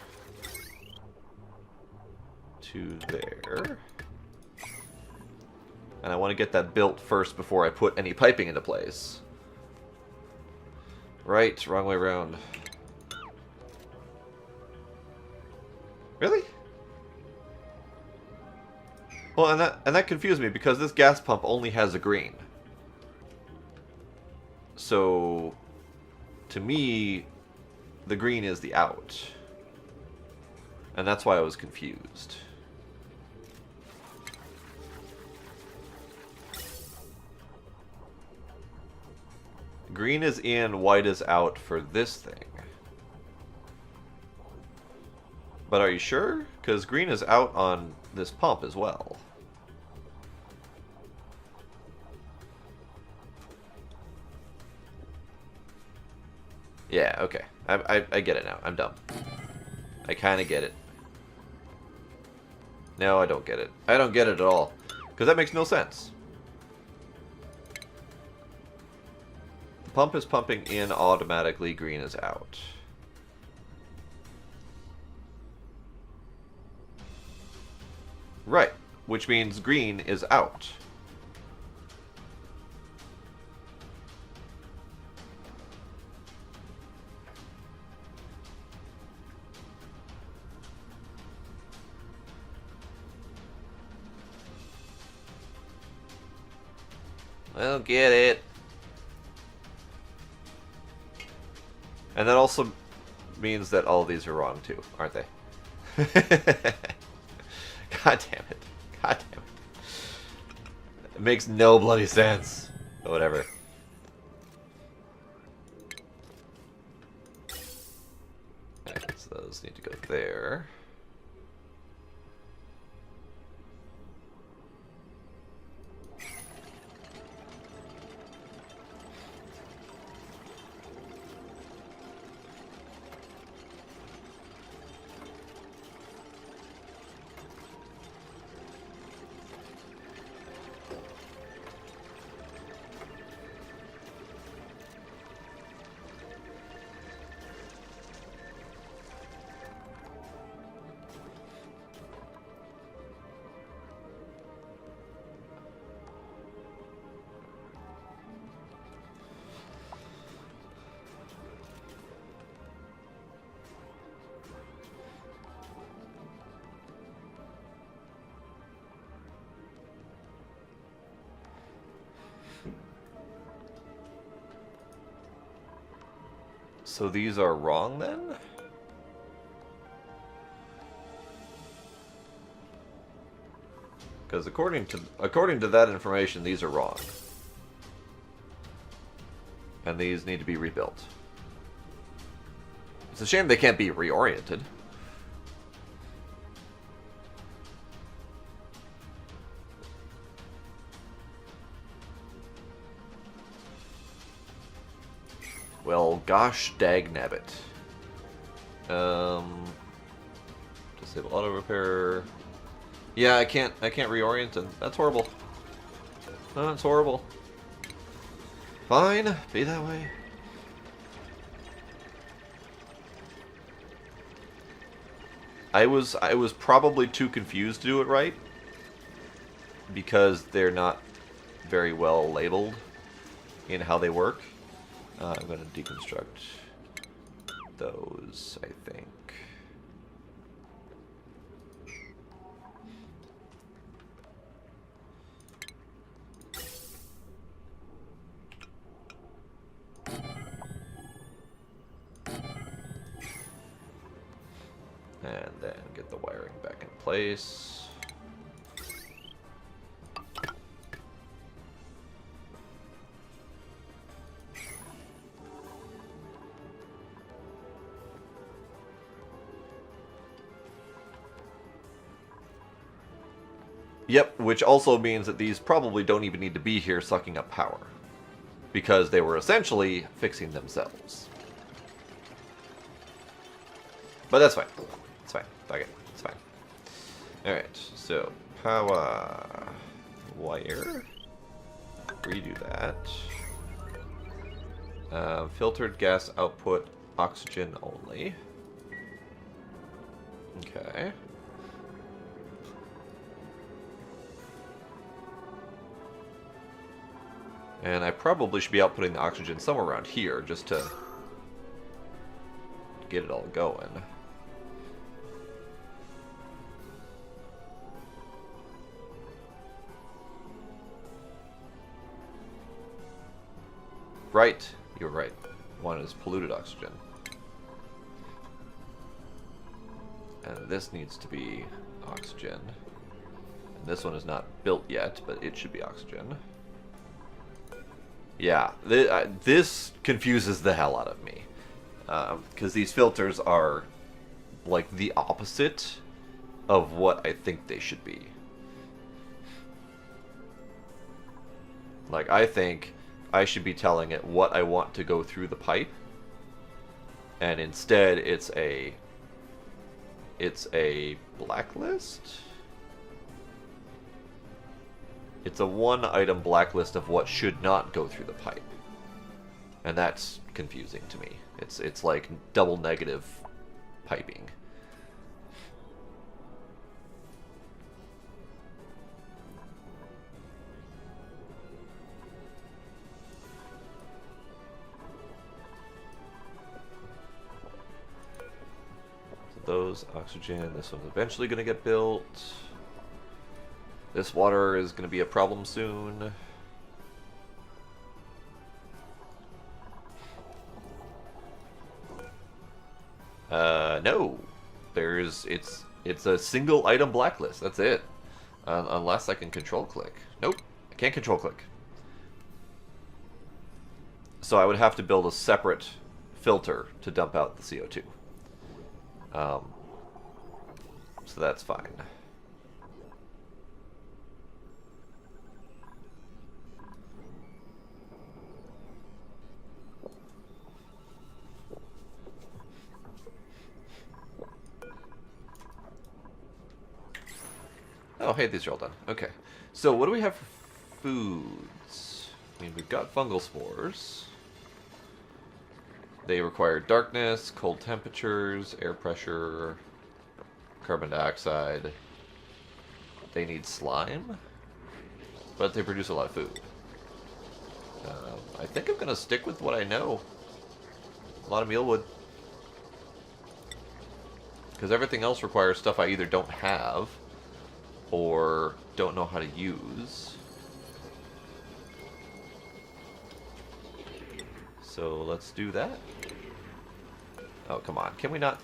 to there. And I want to get that built first before I put any piping into place. Right, wrong way around. Really? Well, and that confused me because this gas pump only has a green. So to me, the green is the out. And that's why I was confused. Green is in, white is out for this thing. But are you sure? Because green is out on this pump as well. Yeah, okay. I get it now. I'm dumb. I kind of get it. No, I don't get it. I don't get it at all. Because that makes no sense. The pump is pumping in automatically, green is out. Right, which means green is out. I don't get it. And that also means that all of these are wrong too, aren't they? God damn it. God damn it. It makes no bloody sense. But whatever. Okay, so those need to go there. So these are wrong then? Because according to that information, these are wrong. And these need to be rebuilt. It's a shame they can't be reoriented. Well, gosh dagnabbit. Disable auto repair. Yeah, I can't reorient them. That's horrible. That's horrible. Fine, be that way. I was probably too confused to do it right because they're not very well labeled in how they work. I'm going to deconstruct those, I think. And then get the wiring back in place. Yep, which also means that these probably don't even need to be here sucking up power. Because they were essentially fixing themselves. But that's fine. It's fine. Fuck it. It's fine. Alright, so power wire. Redo that. Filtered gas output, oxygen only. Okay. And I probably should be outputting the oxygen somewhere around here just to get it all going. Right, you're right. One is polluted oxygen. And this needs to be oxygen. And this one is not built yet, but it should be oxygen. Yeah, this confuses the hell out of me. Because these filters are, like, the opposite of what I think they should be. Like, I think I should be telling it what I want to go through the pipe. And instead, it's a blacklist? It's a one-item blacklist of what should not go through the pipe. And that's confusing to me. It's like double negative piping. So those, oxygen, this one's eventually going to get built. This water is going to be a problem soon. No. It's a single item blacklist. That's it. Unless I can control click. Nope. I can't control click. So I would have to build a separate filter to dump out the CO2. So that's fine. Oh, hey, these are all done. Okay. So, what do we have for foods? I mean, we've got fungal spores. They require darkness, cold temperatures, air pressure, carbon dioxide. They need slime, but they produce a lot of food. I think I'm going to stick with what I know. A lot of mealwood. Because everything else requires stuff I either don't have or don't know how to use. So let's do that. Oh, come on. Can we not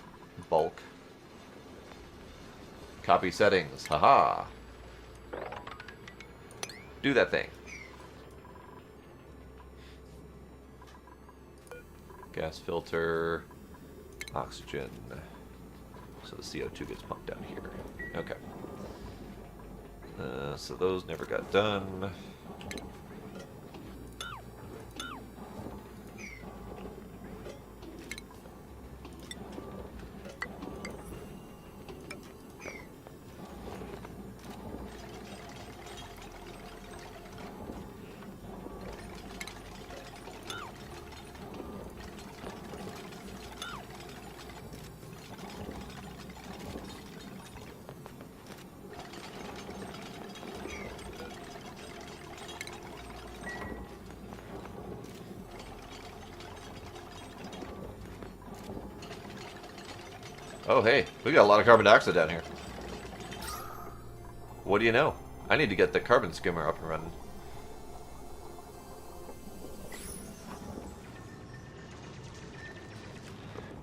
bulk? Copy settings. Haha. Do that thing. Gas filter. Oxygen. So the CO2 gets pumped down here. Okay. So those never got done. Oh, hey, we got a lot of carbon dioxide down here. What do you know? I need to get the carbon skimmer up and running.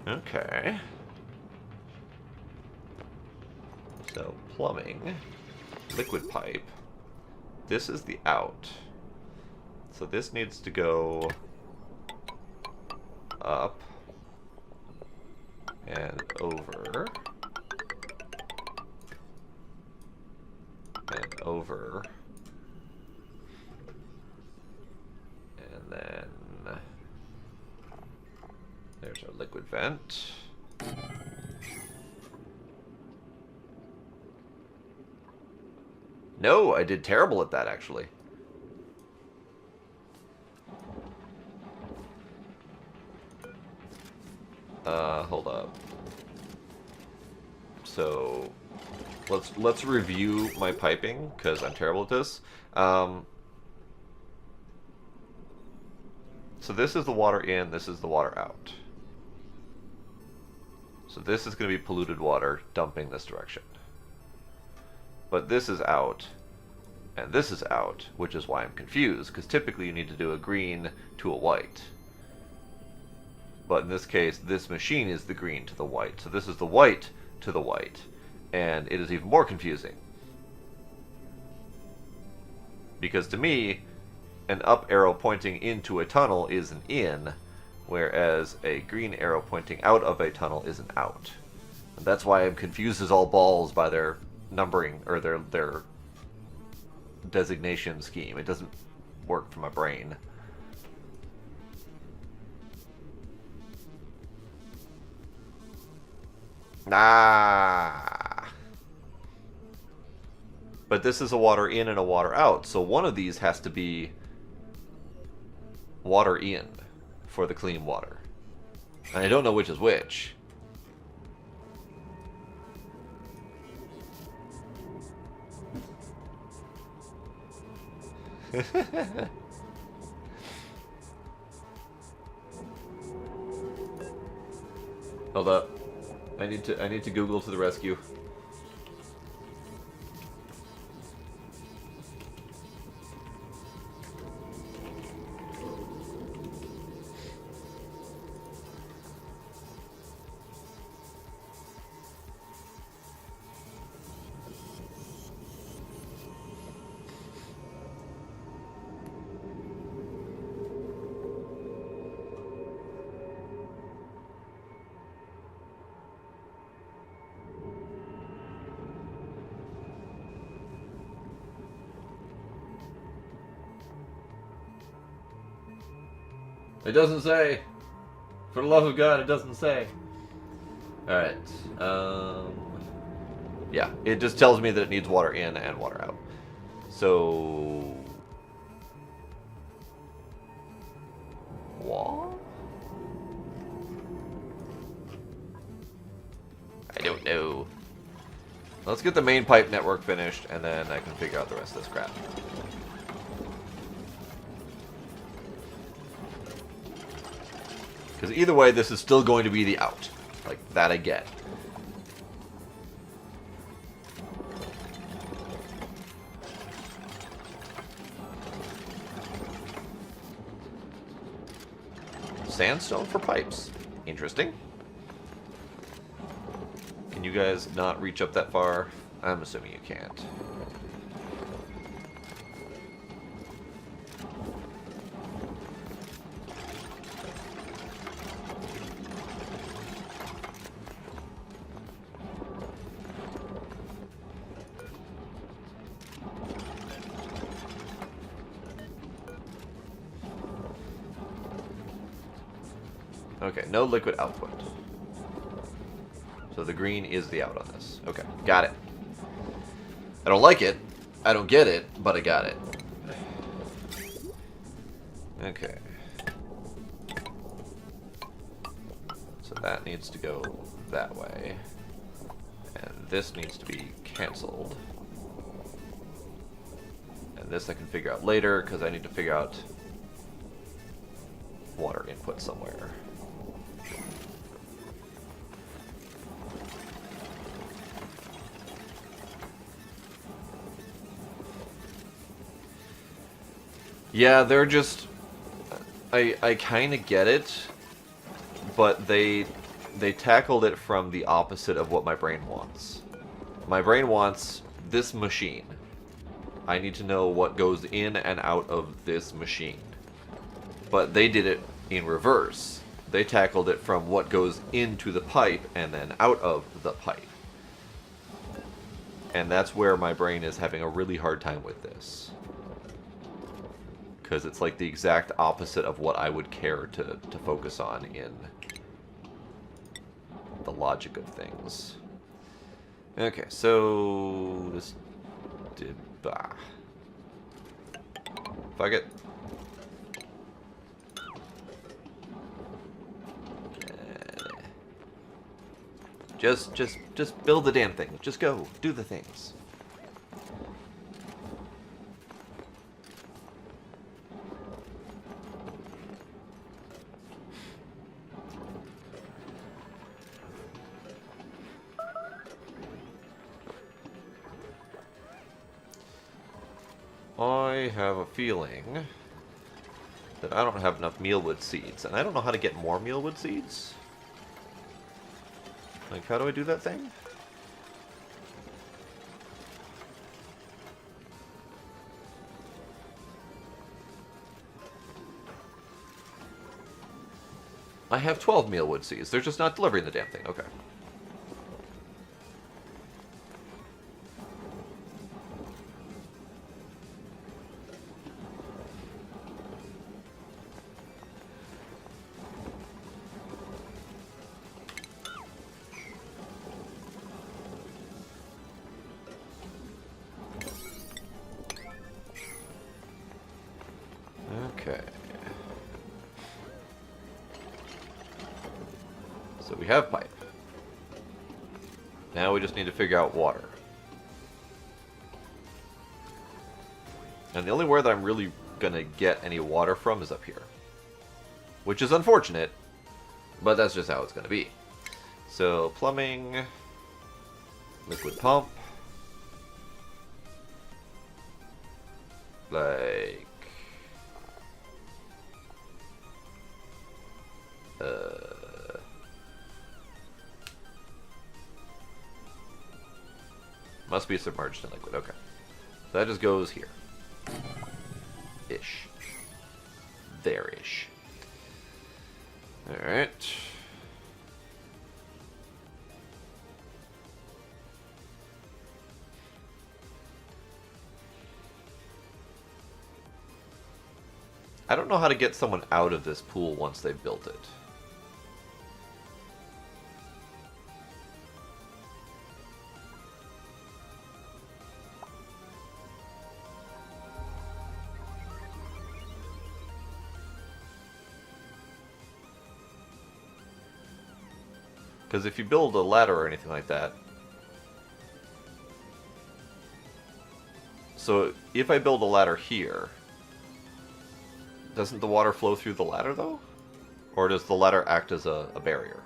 Okay. So, plumbing. Liquid pipe. This is the out. So this needs to go up. And over. And over. And then there's our liquid vent. No, I did terrible at that actually. Hold up. So let's review my piping because I'm terrible at this. So this is the water in, this is the water out. So this is going to be polluted water dumping this direction. But this is out, and this is out, which is why I'm confused, because typically you need to do a green to a white. But in this case, this machine is the green to the white. So this is the white to the white. And it is even more confusing. Because to me, an up arrow pointing into a tunnel is an in, whereas a green arrow pointing out of a tunnel is an out. And that's why I'm confused as all balls by their numbering, or their designation scheme. It doesn't work for my brain. Ah. But this is a water in and a water out, so one of these has to be water in for the clean water. And I don't know which is which. Hold up. I need to Google to the rescue. It doesn't say. For the love of God, it doesn't say. Alright. Yeah, it just tells me that it needs water in and water out. So... what? I don't know. Let's get the main pipe network finished, and then I can figure out the rest of this crap. Because either way, this is still going to be the out. Like, that I get. Sandstone for pipes. Interesting. Can you guys not reach up that far? I'm assuming you can't. Okay, no liquid output. So the green is the out on this. Okay, got it. I don't like it, I don't get it, but I got it. Okay. So that needs to go that way. And this needs to be cancelled. And this I can figure out later, because I need to figure out water input somewhere. Yeah, they're just... I kind of get it, but they tackled it from the opposite of what my brain wants. My brain wants this machine. I need to know what goes in and out of this machine. But they did it in reverse. They tackled it from what goes into the pipe and then out of the pipe. And that's where my brain is having a really hard time with this. Because it's like the exact opposite of what I would care to focus on in the logic of things. Okay, so this did fuck it. Just build the damn thing. Just go, do the things. I have a feeling that I don't have enough mealwood seeds, and I don't know how to get more mealwood seeds. Like, how do I do that thing? I have 12 mealwood seeds. They're just not delivering the damn thing. Okay. Okay. So we have pipe. Now we just need to figure out water. And the only where that I'm really gonna get any water from is up here. Which is unfortunate, but that's just how it's gonna be. So, plumbing, liquid pump, like... Must be submerged in liquid, okay. So that just goes here. Ish. There-ish. Alright. I don't know how to get someone out of this pool once they've built it. Because if you build a ladder or anything like that... So, if I build a ladder here... Doesn't the water flow through the ladder, though? Or does the ladder act as a barrier?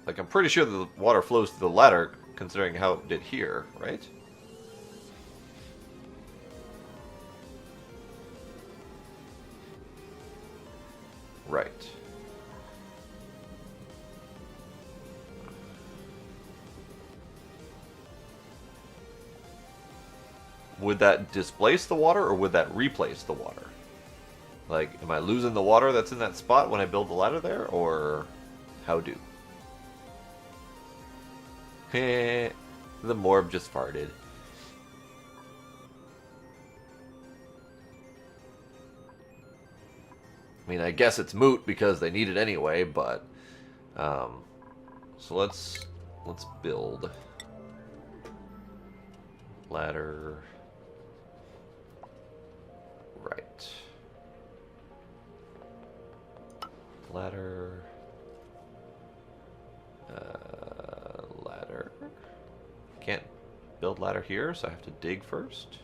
Like, I'm pretty sure the water flows through the ladder, considering how it did here, right? Right. Would that displace the water, or would that replace the water? Like, am I losing the water that's in that spot when I build the ladder there, or how do? Heh, the morb just farted. I mean, I guess it's moot because they need it anyway, but so let's build ladder. Right. Ladder. Ladder. Can't build ladder here, so I have to dig first.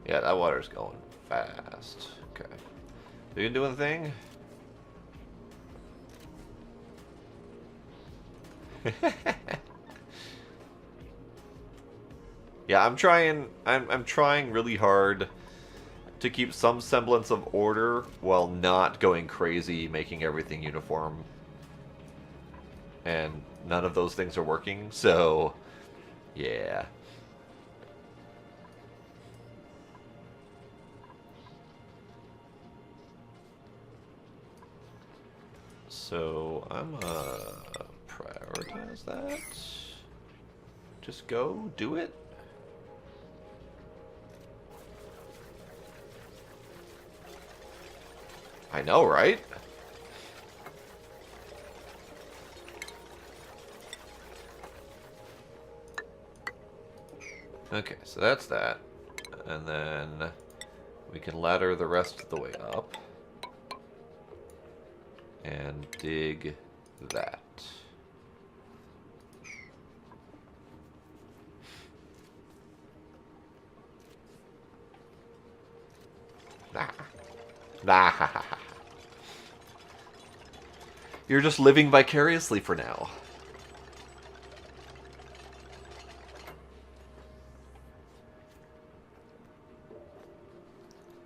Yeah, that water's going fast. Okay. Are you doing the thing? Yeah, I'm trying really hard to keep some semblance of order while not going crazy making everything uniform. And none of those things are working, so yeah. So I'm gonna prioritize that. Just go do it. I know, right? Okay, so that's that. And then we can ladder the rest of the way up. And dig that. Nah. Nah. You're just living vicariously for now.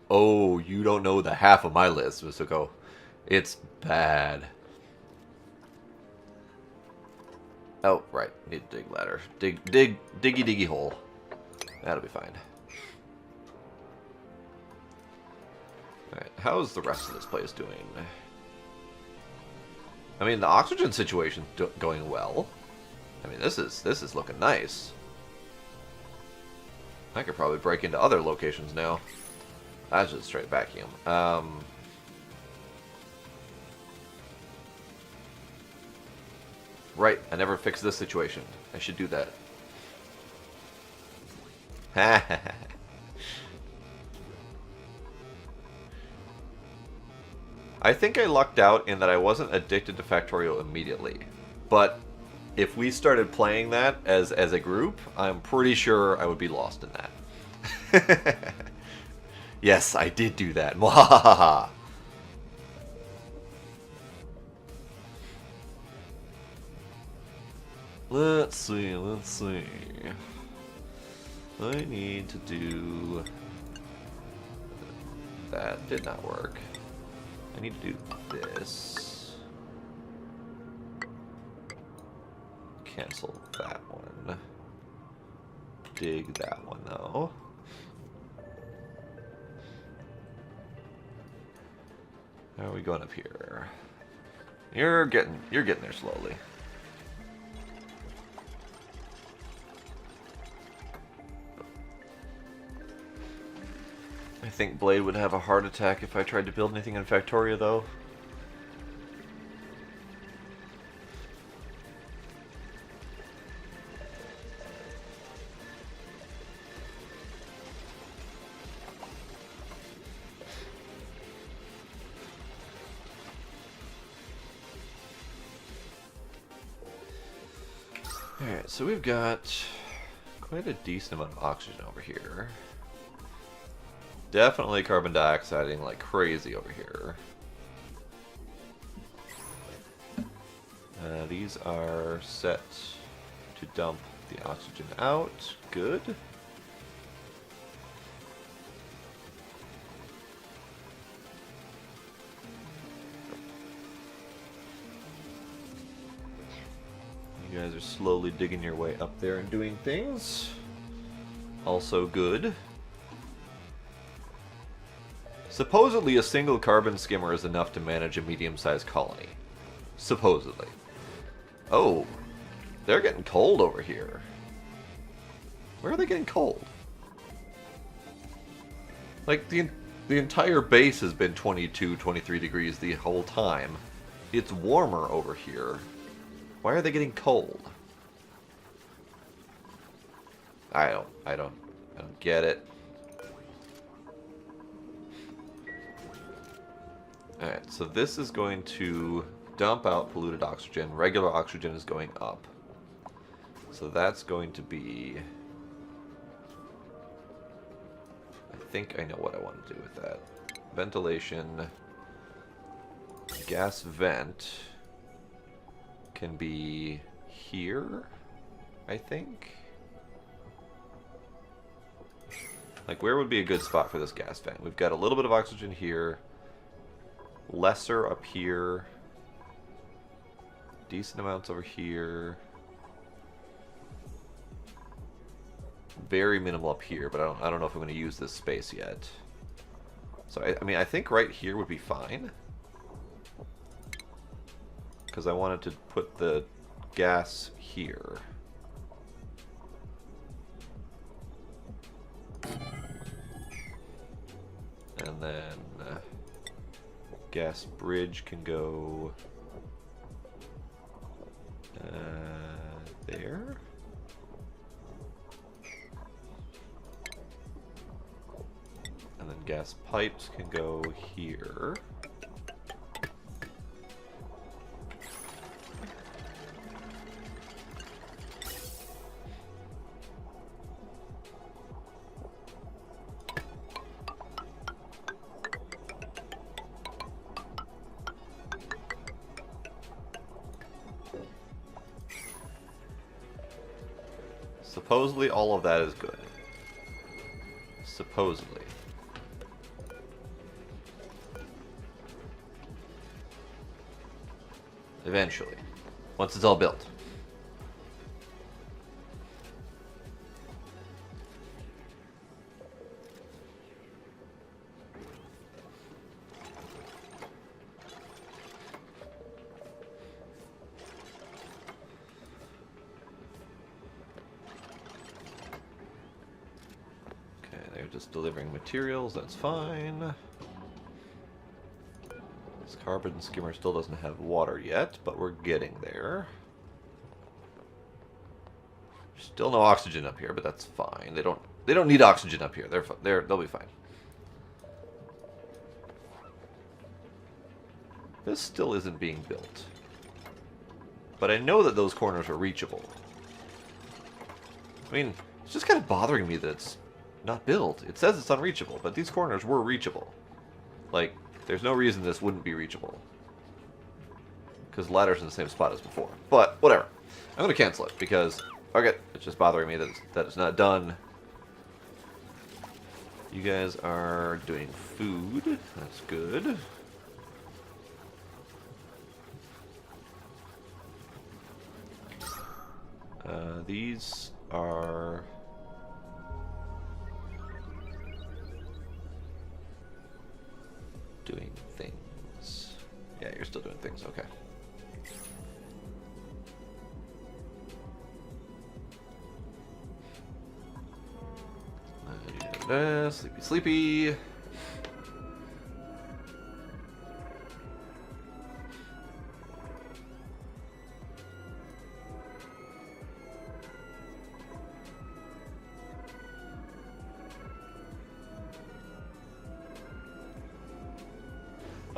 Oh, you don't know the half of my list, Misuko. It's bad. Oh, right. Need to dig ladder. Diggy hole. That'll be fine. Alright, how's the rest of this place doing? I mean, the oxygen situation's going well. I mean, this is looking nice. I could probably break into other locations now. That's just straight vacuum. Right, I never fixed this situation. I should do that. I think I lucked out in that I wasn't addicted to Factorio immediately. But if we started playing that as a group, I'm pretty sure I would be lost in that. Yes, I did do that. Mwahaha. Let's see. I need to do... That did not work. I need to do this. Cancel that one. Dig that one, though. How are we going up here? You're getting there slowly. I think Blade would have a heart attack if I tried to build anything in Factorio, though. Alright, so we've got quite a decent amount of oxygen over here. Definitely carbon dioxiding like crazy over here. These are set to dump the oxygen out. Good. You guys are slowly digging your way up there and doing things. Also good. Supposedly a single carbon skimmer is enough to manage a medium-sized colony. Supposedly. Oh, they're getting cold over here. Where are they getting cold? Like, the entire base has been 22, 23 degrees the whole time. It's warmer over here. Why are they getting cold? I don't get it. Alright, so this is going to dump out polluted oxygen. Regular oxygen is going up. So that's going to be... I think I know what I want to do with that. Ventilation. Gas vent can be here, I think. Like, where would be a good spot for this gas vent? We've got a little bit of oxygen here. Lesser up here. Decent amounts over here. Very minimal up here, but I don't know if I'm going to use this space yet. So, I mean, I think right here would be fine. Because I wanted to put the gas here. And then gas bridge can go there. And then gas pipes can go here. Supposedly all of that is good. Supposedly. Eventually. Once it's all built. Just delivering materials, that's fine. This carbon skimmer still doesn't have water yet, but we're getting there. Still no oxygen up here, but that's fine. They don't need oxygen up here. They'll be fine. This still isn't being built. But I know that those corners are reachable. I mean, it's just kind of bothering me that it's not built. It says it's unreachable, but these corners were reachable. Like, there's no reason this wouldn't be reachable. Because the ladder's in the same spot as before. But, whatever. I'm going to cancel it, because, okay, it's just bothering me that it's not done. You guys are doing food. That's good. These are... doing things. Yeah, you're still doing things, okay. Sleepy, sleepy.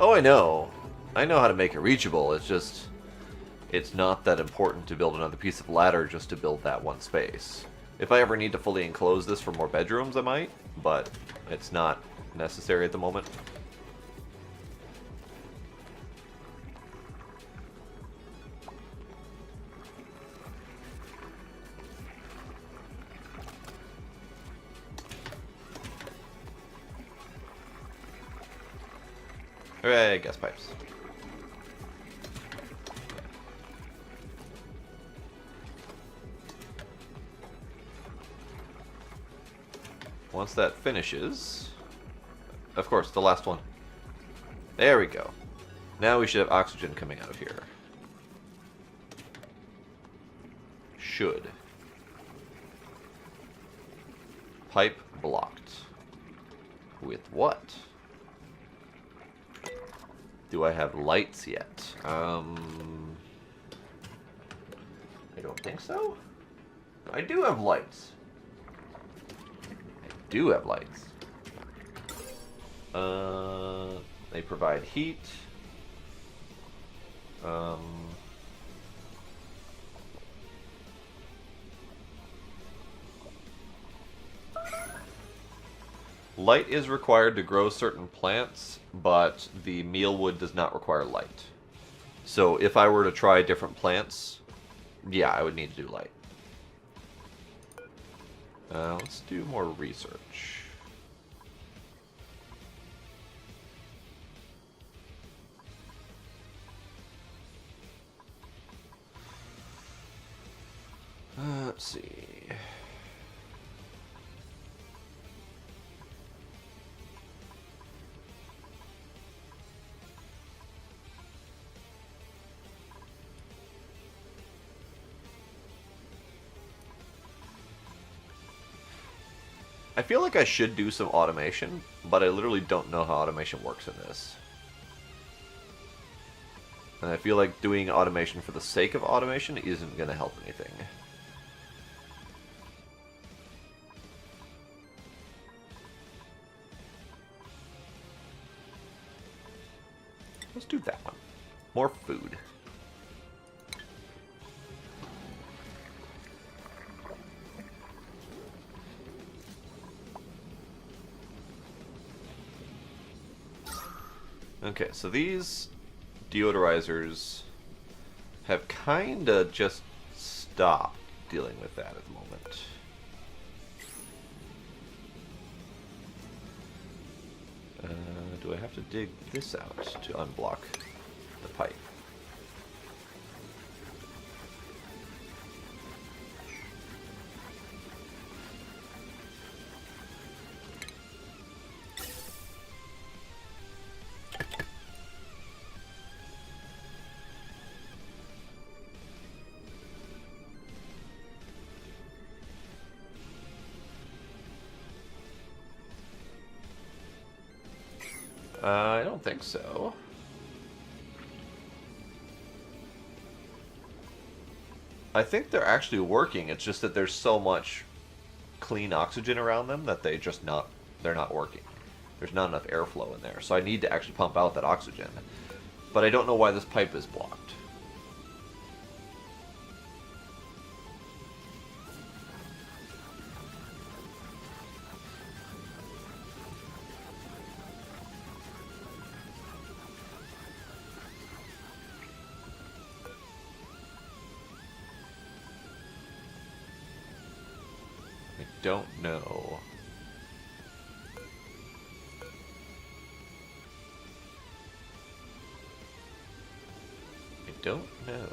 Oh, I know. I know how to make it reachable. It's just it's not that important to build another piece of ladder just to build that one space. If I ever need to fully enclose this for more bedrooms, I might, but it's not necessary at the moment. Hooray, gas pipes. Once that finishes, of course, the last one. There we go. Now we should have oxygen coming out of here. Should. Pipe blocked. With what? Do I have lights yet? I don't think so. I do have lights. Do have lights. They provide heat. Light is required to grow certain plants, but the mealwood does not require light. So if I were to try different plants, yeah, I would need to do light. Let's do more research. Let's see. I feel like I should do some automation, but I literally don't know how automation works in this. And I feel like doing automation for the sake of automation isn't going to help anything. Let's do that one. More food. Okay, so these deodorizers have kinda just stopped dealing with that at the moment. Do I have to dig this out to unblock the pipe? I don't think so. I think they're actually working. It's just that there's so much clean oxygen around them that they're not working. There's not enough airflow in there. So I need to actually pump out that oxygen. But I don't know why this pipe is blocked. Don't know. I don't know.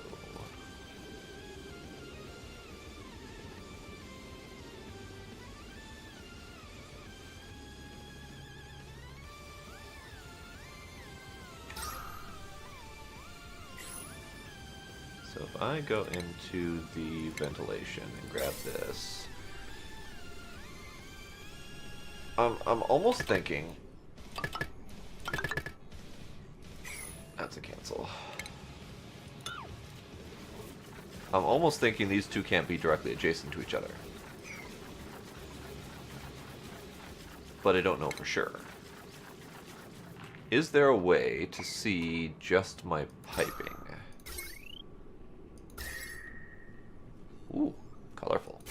So if I go into the ventilation and grab this, I'm almost thinking that's a cancel. I'm almost thinking these two can't be directly adjacent to each other. But I don't know for sure. Is there a way to see just my piping? Ooh, colorful.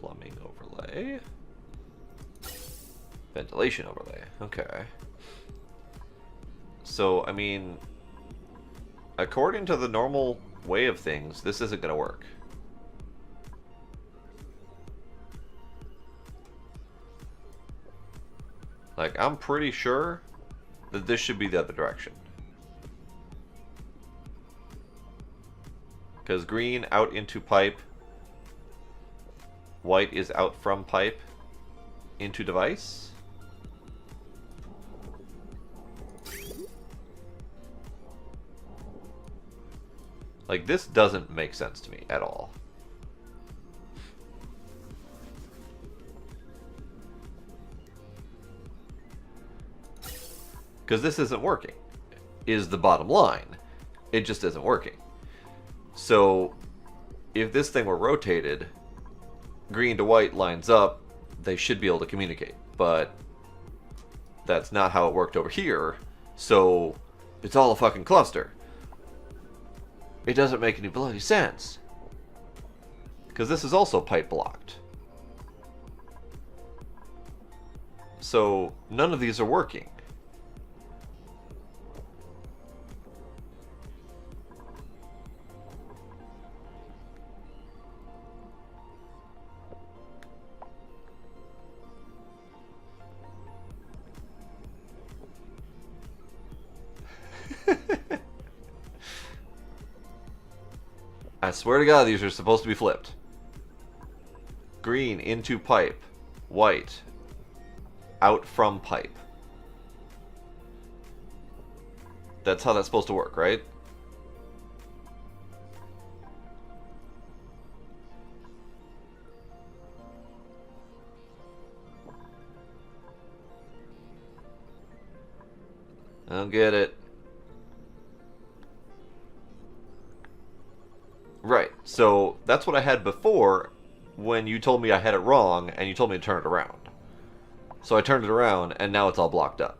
Plumbing overlay. Ventilation overlay. Okay. So, I mean, according to the normal way of things, this isn't going to work. Like, I'm pretty sure that this should be the other direction. Because green out into pipe, white is out from pipe into device. Like, this doesn't make sense to me at all. Because this isn't working, is the bottom line. It just isn't working. So, if this thing were rotated, green to white lines up, they should be able to communicate. But that's not how it worked over here, so it's all a fucking cluster. It doesn't make any bloody sense. Because this is also pipe blocked. So, none of these are working. I swear to God, these are supposed to be flipped. Green into pipe. White out from pipe. That's how that's supposed to work, right? I don't get it. Right, so that's what I had before when you told me I had it wrong and you told me to turn it around. So I turned it around and now it's all blocked up.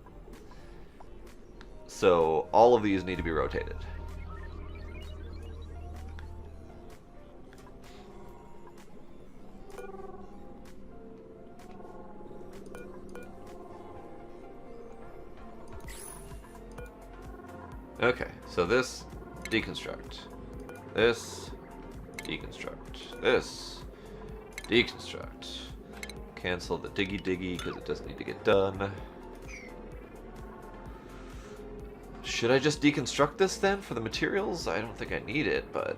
So all of these need to be rotated. Okay, so this, deconstruct. This, deconstruct. This, deconstruct. Cancel the diggy because it doesn't need to get done. Should I just deconstruct this then for the materials? I don't think I need it, but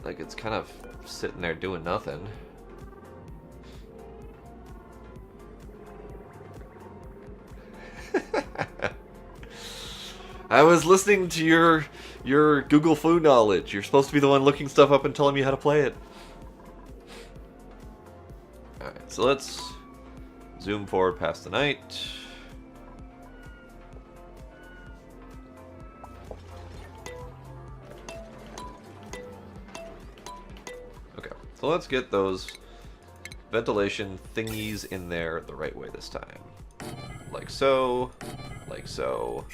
like it's kind of sitting there doing nothing. I was listening to your Google Foo knowledge. You're supposed to be the one looking stuff up and telling me how to play it. Alright, so let's zoom forward past the night. Okay, so let's get those ventilation thingies in there the right way this time. Like so, like so.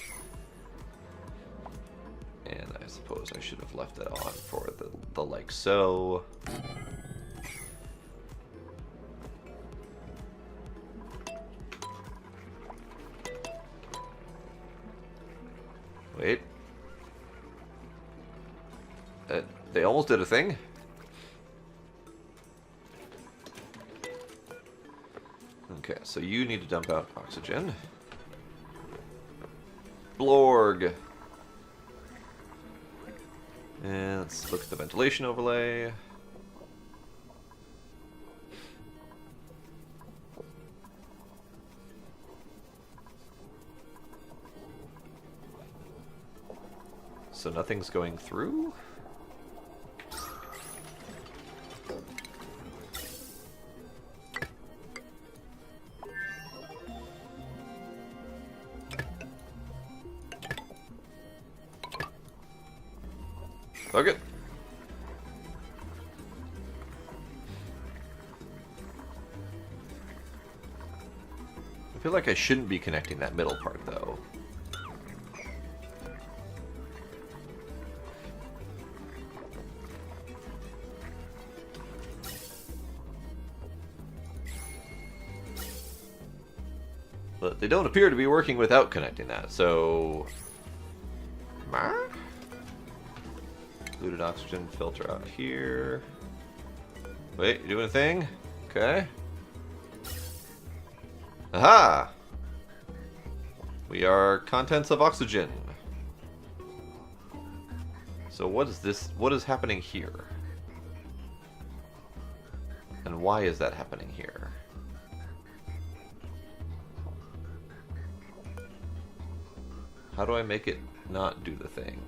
And I suppose I should have left it on for the like so. Wait. They almost did a thing. Okay, so you need to dump out oxygen. Blorg. And let's look at the ventilation overlay. So nothing's going through? Okay. I feel like I shouldn't be connecting that middle part, though. But they don't appear to be working without connecting that, so... Diluted oxygen filter out here. Wait, you doing a thing? Okay. Aha! We are contents of oxygen. So what is this? What is happening here? And why is that happening here? How do I make it not do the thing?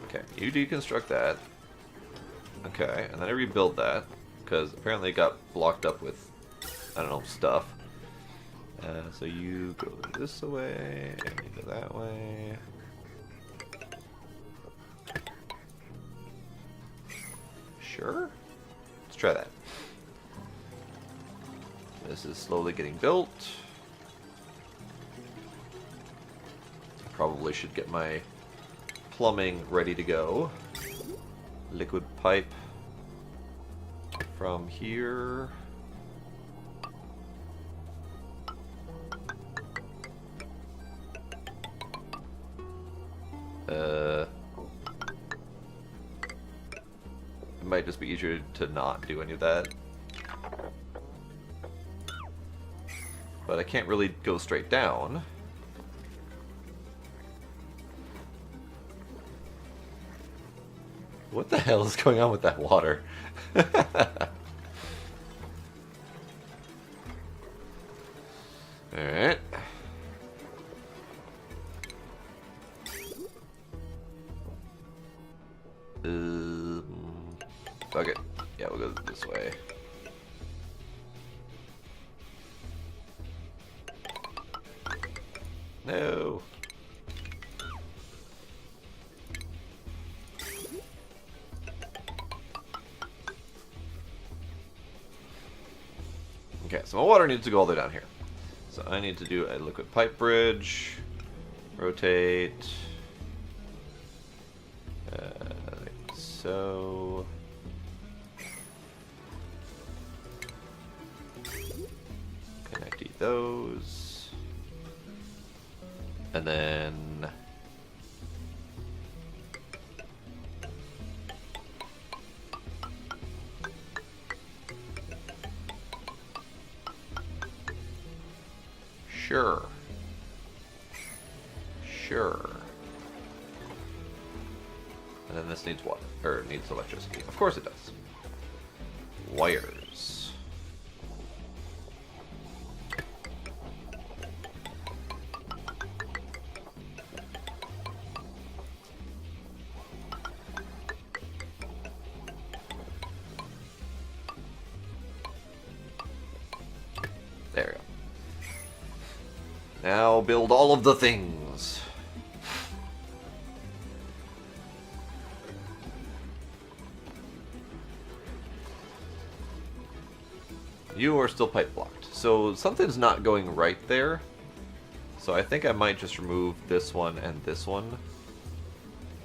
Okay, you deconstruct that. Okay, and then I rebuild that, because apparently it got blocked up with, I don't know, stuff. So you go this way, and you go that way. Sure? Let's try that. This is slowly getting built. Probably should get my plumbing ready to go. Liquid pipe from here. It might just be easier to not do any of that. But I can't really go straight down. What the hell is going on with that water? Alright. Okay. Yeah, we'll go this way. No. Okay, so my water needs to go all the way down here. So I need to do a liquid pipe bridge. Rotate. Like so. Connect those. And then... Sure. Sure. And then this needs water, or needs electricity. Of course it does. Wires. There we go. Now build all of the things. You are still pipe blocked. So something's not going right there. So I think I might just remove this one and this one.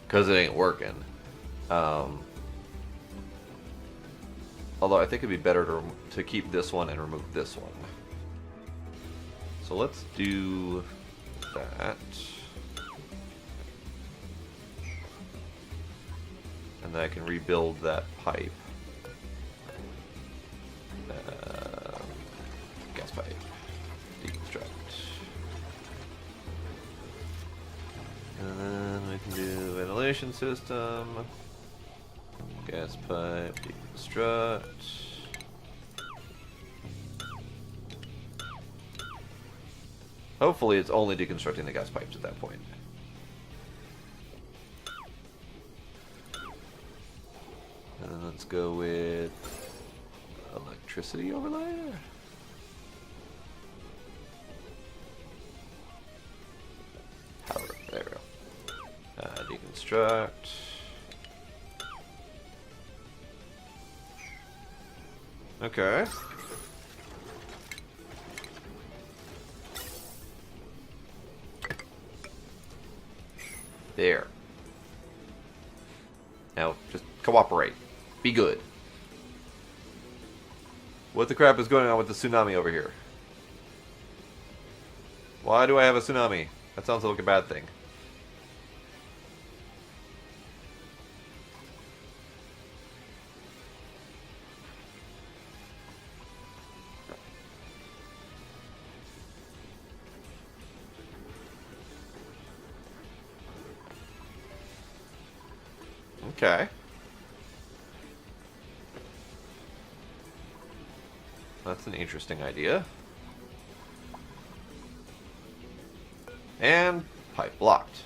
Because it ain't working. Although I think it'd be better to keep this one and remove this one. So let's do that. And then I can rebuild that pipe. Gas pipe. Deconstruct. And then we can do ventilation system. Gas pipe. Deconstruct. Hopefully it's only deconstructing the gas pipes at that point. And then let's go with electricity overlay. Power, there we go. Deconstruct. Okay. There. Now, just cooperate. Be good. What the crap is going on with the tsunami over here? Why do I have a tsunami? That sounds like a bad thing. Okay. That's an interesting idea. And pipe blocked.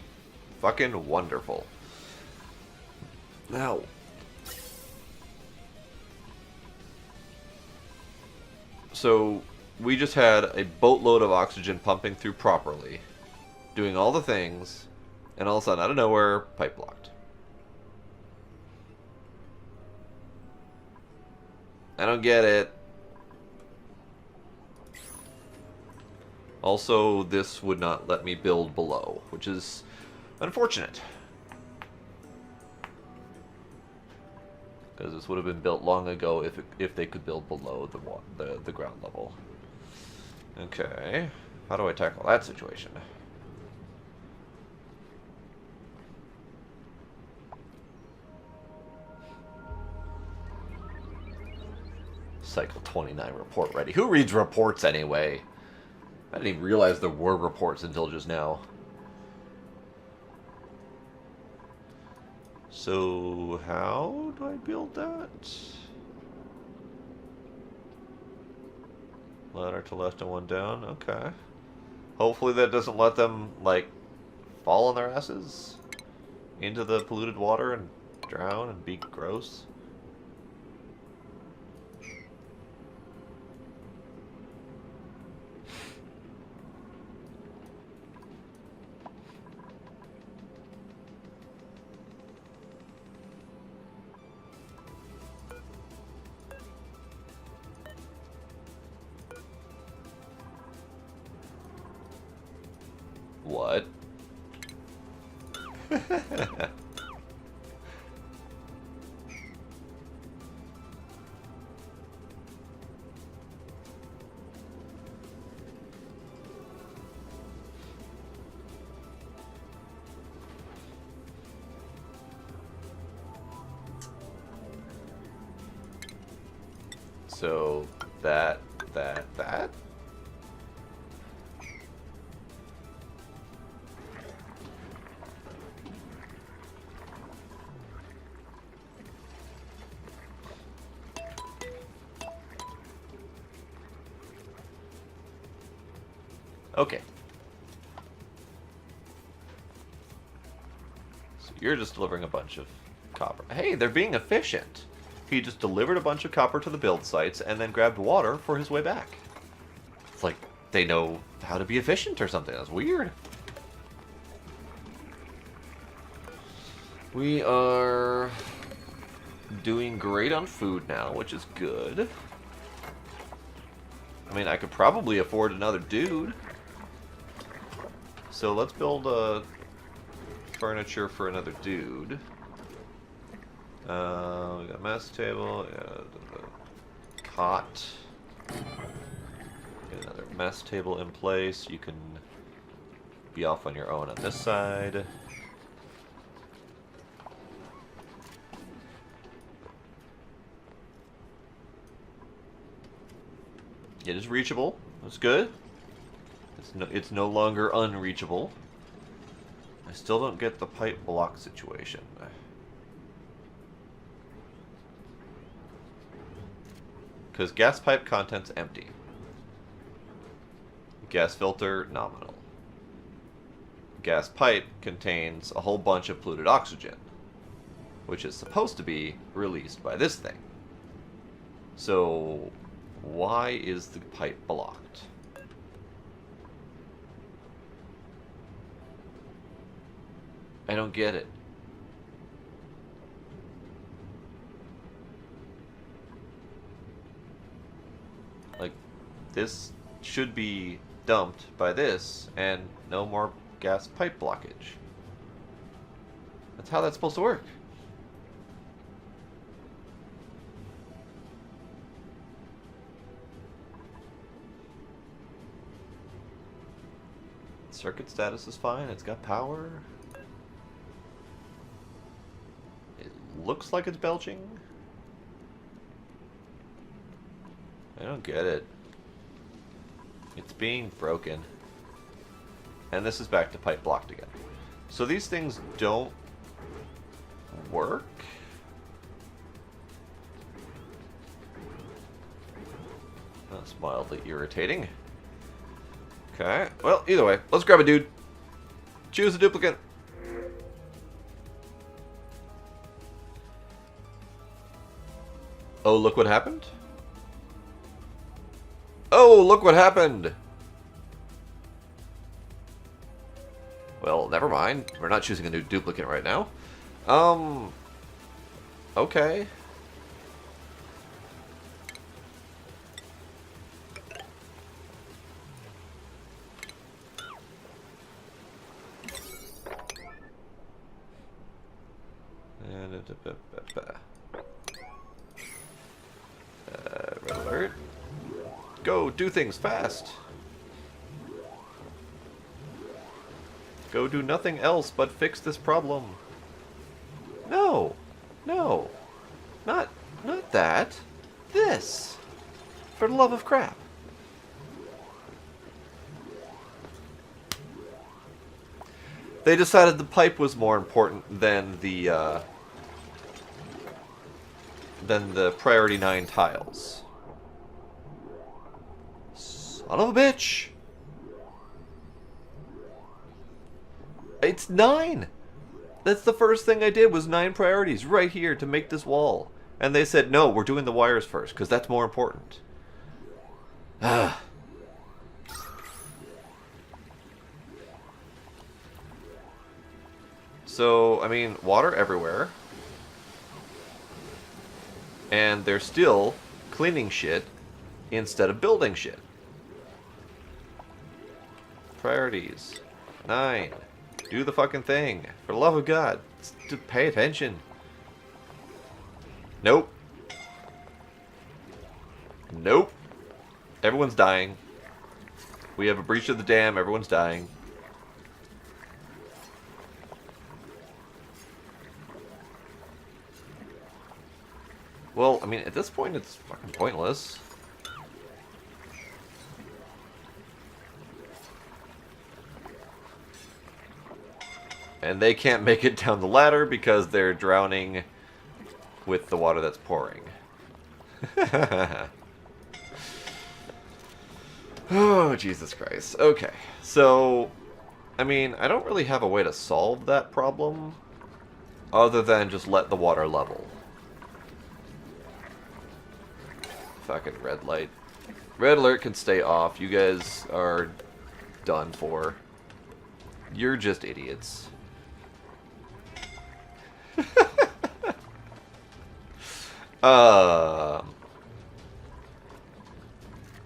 Fucking wonderful. Now, so we just had a boatload of oxygen pumping through properly, doing all the things, and all of a sudden, out of nowhere, pipe blocked. I don't get it. Also, this would not let me build below, which is unfortunate. Because this would have been built long ago if they could build below the ground level. Okay, how do I tackle that situation? Cycle 29 report ready. Who reads reports anyway? I didn't even realize there were reports until just now. So, how do I build that? Ladder to left and one down. Okay. Hopefully that doesn't let them, like, fall on their asses into the polluted water and drown and be gross. What? So that. Okay. So you're just delivering a bunch of copper. Hey, they're being efficient. He just delivered a bunch of copper to the build sites and then grabbed water for his way back. It's like they know how to be efficient or something. That's weird. We are doing great on food now, which is good. I mean, I could probably afford another dude. So let's build furniture for another dude. We got a mess table, the cot. Get another mess table in place. You can be off on your own on this side. It is reachable. That's good. It's no longer unreachable. I still don't get the pipe block situation. Because gas pipe contents empty. Gas filter nominal. Gas pipe contains a whole bunch of polluted oxygen, which is supposed to be released by this thing. So, why is the pipe blocked? I don't get it. Like, this should be dumped by this, and no more gas pipe blockage. That's how that's supposed to work. Circuit status is fine. It's got power. It looks like it's belching. I don't get it. It's being broken. And this is back to pipe blocked again. So these things don't work? That's mildly irritating. Okay, well, either way, let's grab a dude. Choose a duplicate. Oh, look what happened? Oh, look what happened! Well, never mind. We're not choosing a new duplicate right now. Okay. Red alert. Go, do things fast. Go do nothing else but fix this problem. No. No. Not that. This. For the love of crap. They decided the pipe was more important than the priority 9 tiles. Son of a bitch! It's 9! That's the first thing I did was 9 priorities right here to make this wall. And they said, no, we're doing the wires first, because that's more important. Ah. So, I mean, water everywhere. And they're still cleaning shit instead of building shit. Priorities. 9. Do the fucking thing. For the love of God. Just pay attention. Nope. Nope. Everyone's dying. We have a breach of the dam. Everyone's dying. Well, I mean, at this point, it's fucking pointless. And they can't make it down the ladder because they're drowning with the water that's pouring. Oh, Jesus Christ. Okay, so, I mean, I don't really have a way to solve that problem other than just let the water level. Fucking red light. Red alert can stay off. You guys are done for. You're just idiots.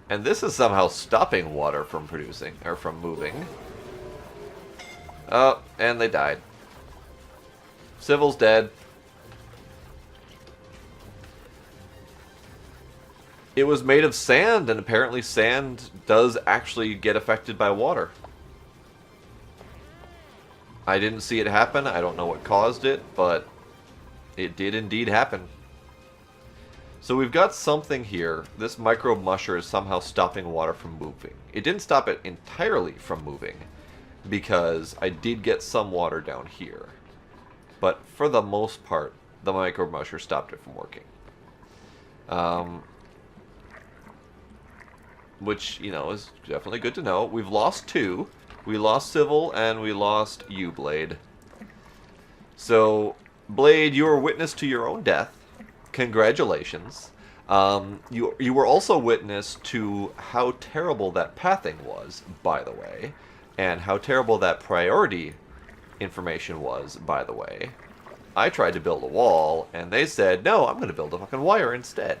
And this is somehow stopping water from producing, or from moving. Oh, and they died. Civil's dead. It was made of sand, and apparently sand does actually get affected by water. I didn't see it happen. I don't know what caused it, but it did indeed happen. So we've got something here. This microbe musher is somehow stopping water from moving. It didn't stop it entirely from moving, because I did get some water down here. But for the most part, the microbe musher stopped it from working. Which, you know, is definitely good to know. We've lost 2. We lost Civil, and we lost you, Blade. So, Blade, you were witness to your own death. Congratulations. You were also witness to how terrible that pathing was, by the way. And how terrible that priority information was, by the way. I tried to build a wall, and they said, no, I'm going to build a fucking wire instead.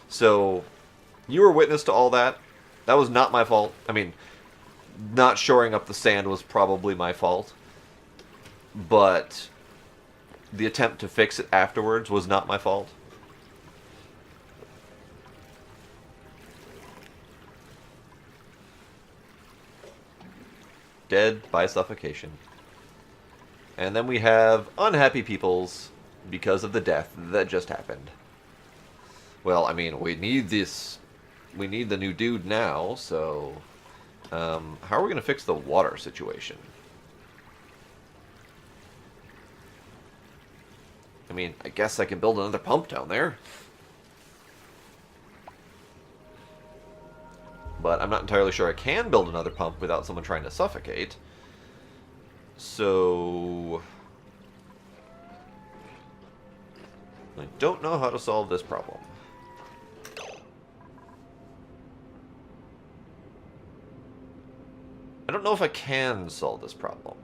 So, you were witness to all that. That was not my fault. I mean, not shoring up the sand was probably my fault. but the attempt to fix it afterwards was not my fault. Dead by suffocation. And then we have unhappy peoples because of the death that just happened. Well, I mean, we need this. We need the new dude now, so... how are we going to fix the water situation? I mean, I guess I can build another pump down there. But I'm not entirely sure I can build another pump without someone trying to suffocate. So... I don't know how to solve this problem. I don't know if I can solve this problem.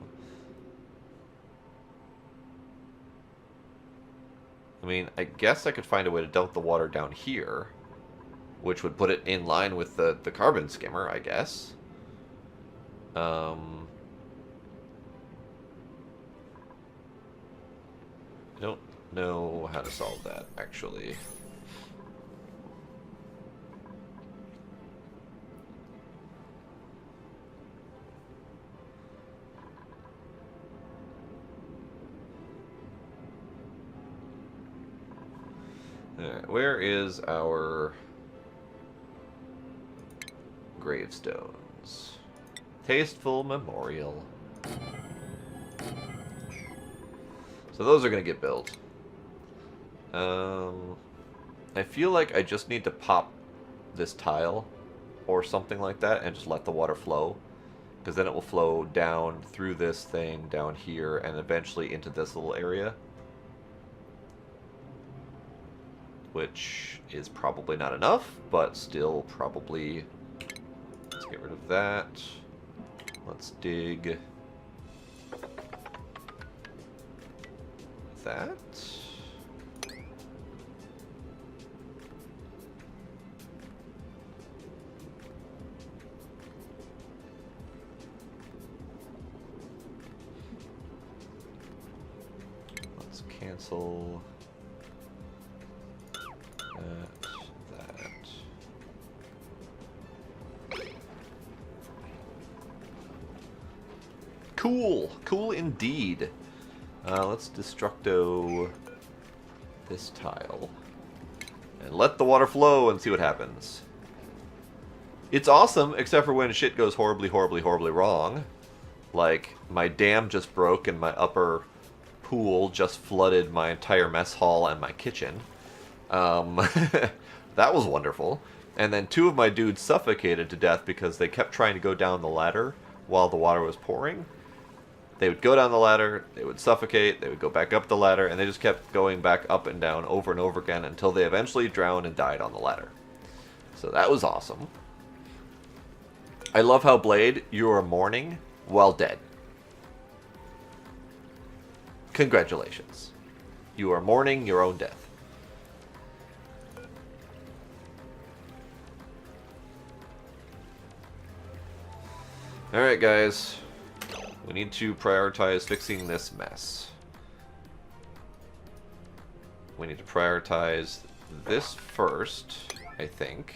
I mean, I guess I could find a way to dump the water down here, which would put it in line with the carbon skimmer, I guess. I don't know how to solve that, actually. Alright, where is our gravestones? Tasteful Memorial. So those are going to get built. I feel like I just need to pop this tile or something like that and just let the water flow. Because then it will flow down through this thing down here and eventually into this little area. Which is probably not enough, but still probably... Let's get rid of that. Let's dig... that. Let's cancel... that. Cool! Cool indeed. Let's destructo this tile. And let the water flow and see what happens. It's awesome, except for when shit goes horribly, horribly, horribly wrong. Like, my dam just broke and my upper pool just flooded my entire mess hall and my kitchen. That was wonderful. And then 2 of my dudes suffocated to death because they kept trying to go down the ladder while the water was pouring. They would go down the ladder, they would suffocate, they would go back up the ladder, and they just kept going back up and down over and over again until they eventually drowned and died on the ladder. So that was awesome. I love how, Blade, you are mourning while dead. Congratulations. You are mourning your own death. Alright, guys. We need to prioritize fixing this mess. We need to prioritize this first, I think.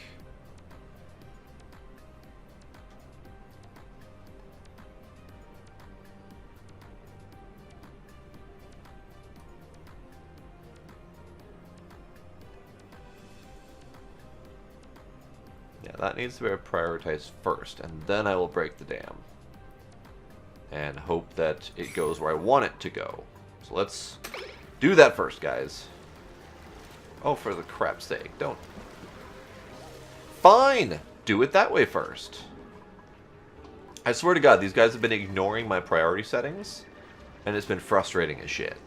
Yeah, that needs to be prioritized first, and then I will break the dam. And hope that it goes where I want it to go. So let's do that first, guys. Oh, for the crap's sake, don't. Fine! Do it that way first. I swear to God, these guys have been ignoring my priority settings, and it's been frustrating as shit.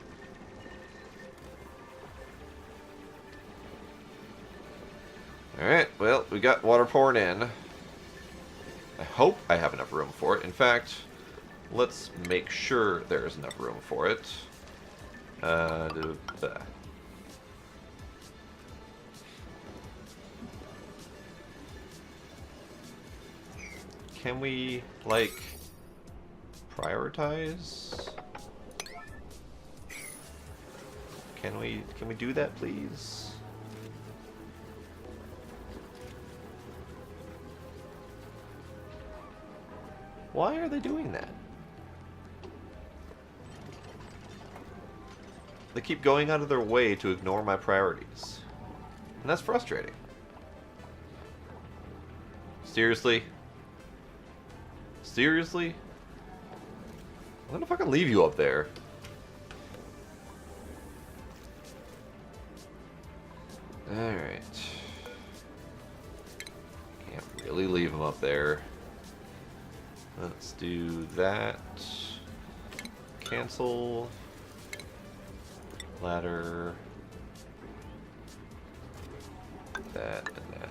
Alright, well, we got water pouring in. I hope I have enough room for it. In fact, let's make sure there's enough room for it. Can we, like, prioritize? Can we do that, please? Why are they doing that? They keep going out of their way to ignore my priorities. And that's frustrating. Seriously? Seriously? I'm gonna fucking leave you up there. Alright. Can't really leave him up there. Let's do that. Cancel. Ladder. That and that.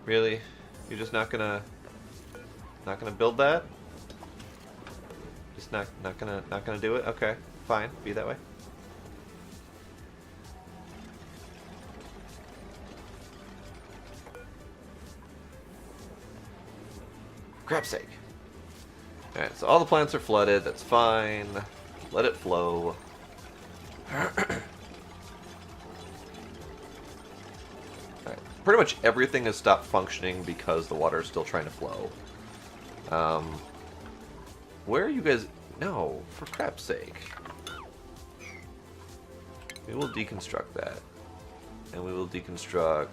Really? You're just not gonna build that? Just not gonna do it? Okay, fine. Be that way. Crap's sake. Alright, so all the plants are flooded. That's fine. Let it flow. Alright. Pretty much everything has stopped functioning because the water is still trying to flow. Where are you guys? No, for crap's sake. We will deconstruct that. And we will deconstruct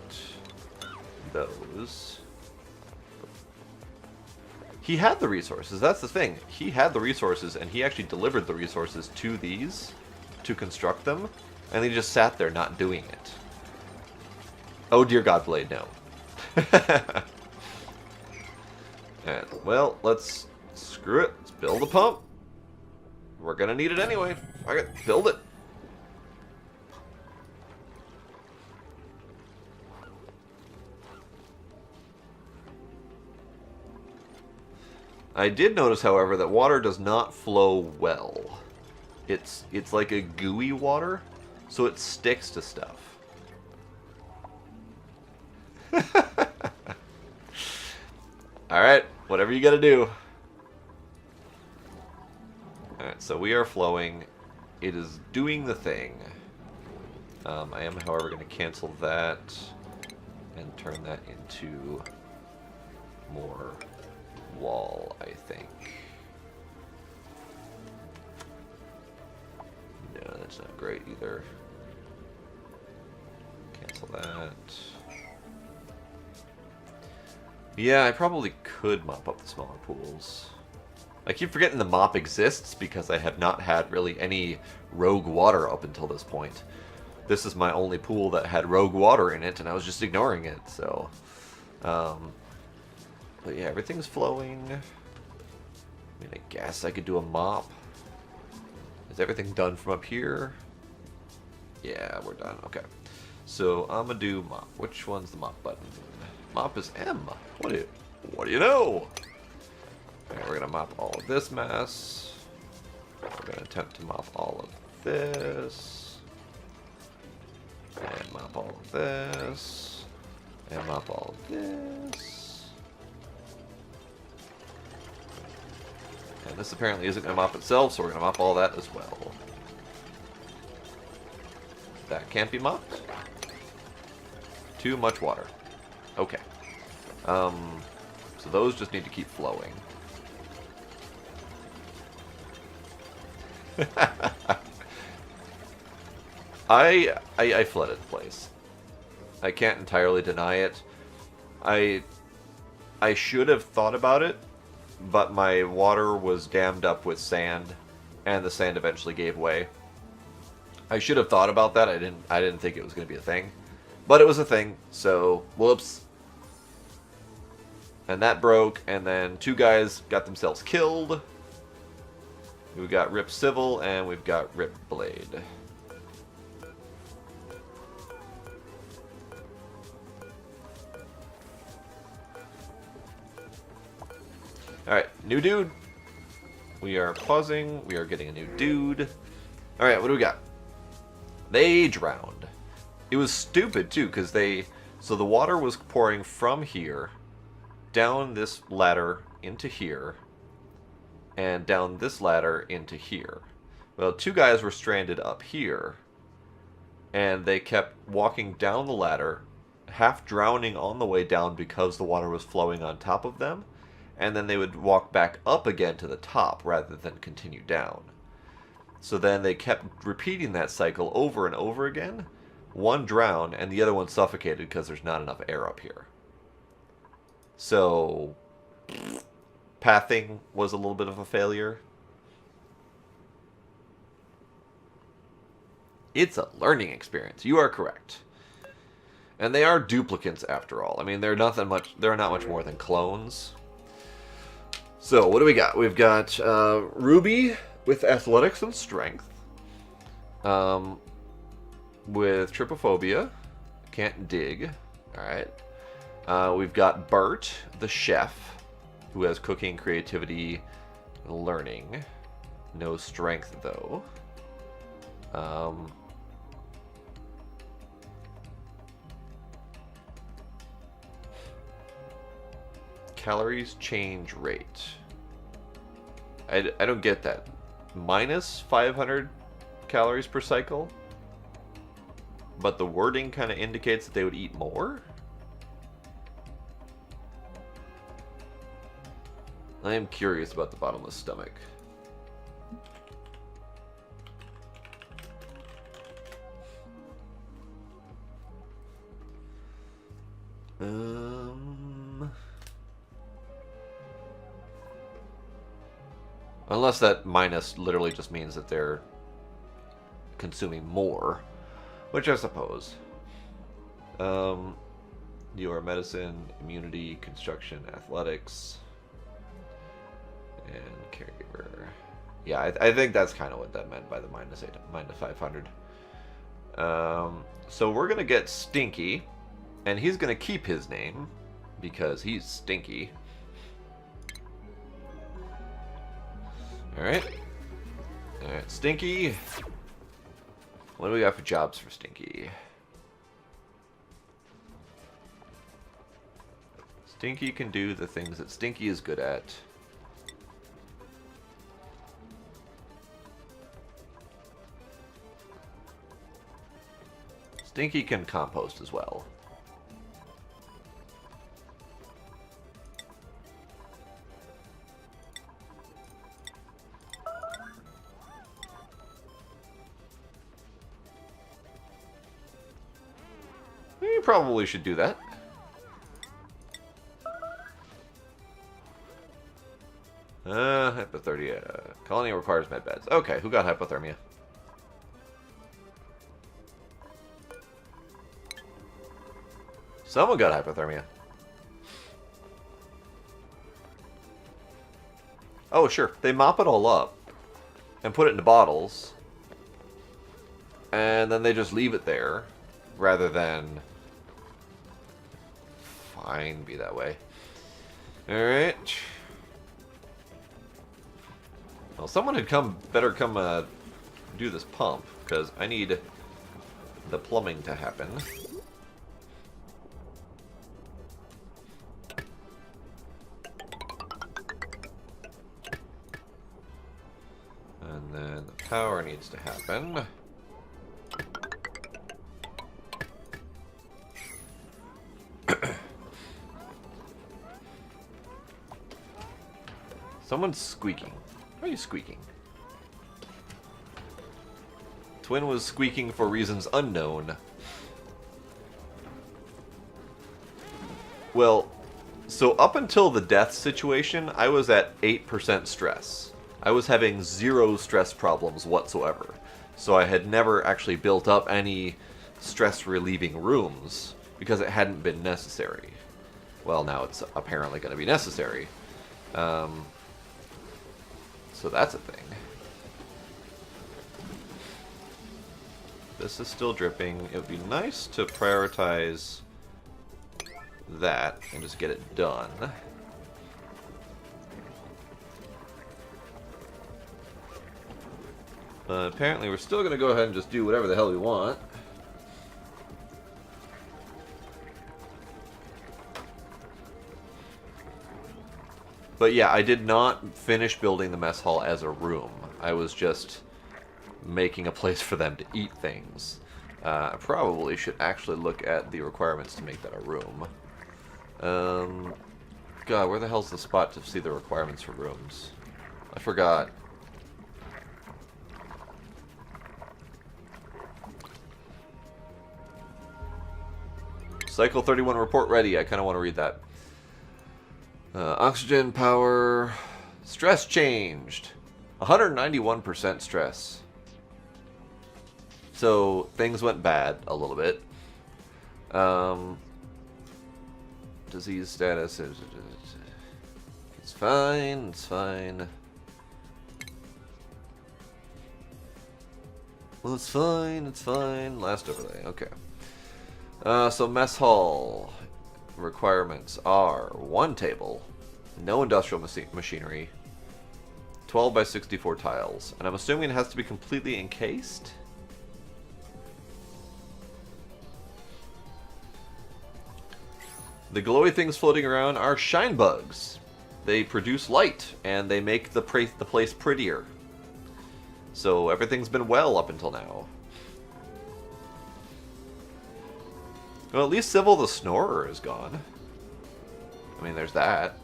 those. He had the resources, that's the thing. He had the resources, and he actually delivered the resources to these to construct them, and he just sat there not doing it. Oh dear God, Blade, no. And, well, let's screw it. Let's build a pump. We're gonna need it anyway. Okay, build it. I did notice, however, that water does not flow well. It's like a gooey water, so it sticks to stuff. Alright, whatever you gotta do. Alright, so we are flowing. It is doing the thing. I am, however, going to cancel that and turn that into more wall, I think. No, that's not great either. Cancel that. Yeah, I probably could mop up the smaller pools. I keep forgetting the mop exists because I have not had really any rogue water up until this point. This is my only pool that had rogue water in it, and I was just ignoring it, so... but yeah, everything's flowing. I mean, I guess I could do a mop. Is everything done from up here? Yeah, we're done. Okay. So, I'm gonna do mop. Which one's the mop button? Mop is M. What do you know? Okay, we're gonna mop all of this mess. We're gonna attempt to mop all of this. And mop all of this. And mop all of this. And this apparently isn't gonna mop itself, so we're gonna mop all that as well. That can't be mopped. Too much water. Okay. So those just need to keep flowing. I flooded the place. I can't entirely deny it. I should have thought about it, but my water was dammed up with sand, and the sand eventually gave way. I should have thought about that. I didn't think it was going to be a thing, but it was a thing. So whoops. And that broke, and then two guys got themselves killed. We've got Rip Civil, and we've got Rip Blade. Alright, new dude. We are pausing. We are getting a new dude. Alright, what do we got? They drowned. It was stupid, too, because they So the water was pouring from here, down this ladder into here, and down this ladder into here. Well, two guys were stranded up here, and they kept walking down the ladder, half drowning on the way down because the water was flowing on top of them, and then they would walk back up again to the top rather than continue down. So then they kept repeating that cycle over and over again. One drowned, and the other one suffocated because there's not enough air up here. So, pathing was a little bit of a failure. It's a learning experience. You are correct. And they are duplicates after all. I mean, they're not much more than clones. So, what do we got? We've got Ruby with athletics and strength. With trypophobia. Can't dig. Alright. We've got Bert, the chef, who has cooking, creativity, learning. No strength, though. Calories change rate. I don't get that. Minus 500 calories per cycle? But the wording kind of indicates that they would eat more? I am curious about the bottomless stomach. Unless that minus literally just means that they're consuming more, which I suppose. You are medicine, immunity, construction, athletics, and caregiver. Yeah, I think that's kind of what that meant by the minus 500. So we're gonna get Stinky, and he's gonna keep his name because he's Stinky. Alright. Alright, Stinky. What do we got for jobs for Stinky? Stinky can do the things that Stinky is good at. Stinky can compost as well. You probably should do that. Hypothermia. Colony requires med beds. Okay, who got hypothermia? Someone got hypothermia. Oh, sure. They mop it all up and put it into bottles. And then they just leave it there rather than... Fine, be that way. Alright. Well, someone had better come do this pump, because I need the plumbing to happen. And then the power needs to happen. Someone's squeaking. Why are you squeaking? Twin was squeaking for reasons unknown. Well, so up until the death situation, I was at 8% stress. I was having 0 stress problems whatsoever. So I had never actually built up any stress-relieving rooms because it hadn't been necessary. Well, now it's apparently going to be necessary. So that's a thing. This is still dripping. It would be nice to prioritize that and just get it done. But apparently we're still going to go ahead and just do whatever the hell we want. But yeah, I did not finish building the mess hall as a room. I was just making a place for them to eat things. I probably should actually look at the requirements to make that a room. God, where the hell's the spot to see the requirements for rooms? I forgot. Cycle 31 report ready. I kind of want to read that. Oxygen, power, stress changed. 191% stress. So things went bad a little bit. Disease status is... It's fine, it's fine. Well, it's fine. Last overlay, okay. So mess hall requirements are 1 table, no industrial machinery, 12 by 64 tiles, and I'm assuming it has to be completely encased? The glowy things floating around are shine bugs. They produce light, and they make the place prettier. So everything's been well up until now. Well, at least Sybil the Snorer is gone. I mean, there's that.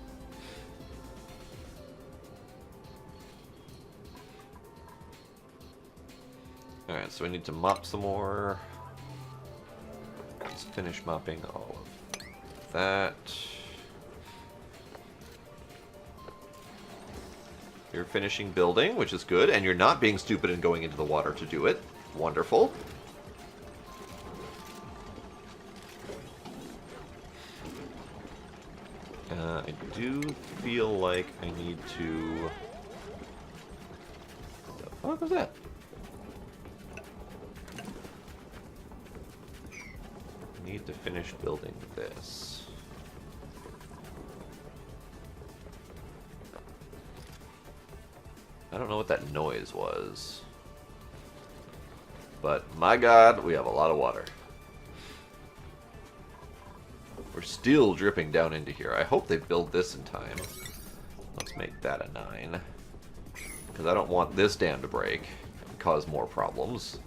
Alright, so we need to mop some more. Let's finish mopping all of that. You're finishing building, which is good, and you're not being stupid and going into the water to do it. Wonderful. I do feel like I need to... What the fuck was that? I need to finish building this. I don't know what that noise was. But, my god, we have a lot of water. We're still dripping down into here. I hope they build this in time. Let's make that a 9. Because I don't want this dam to break and cause more problems.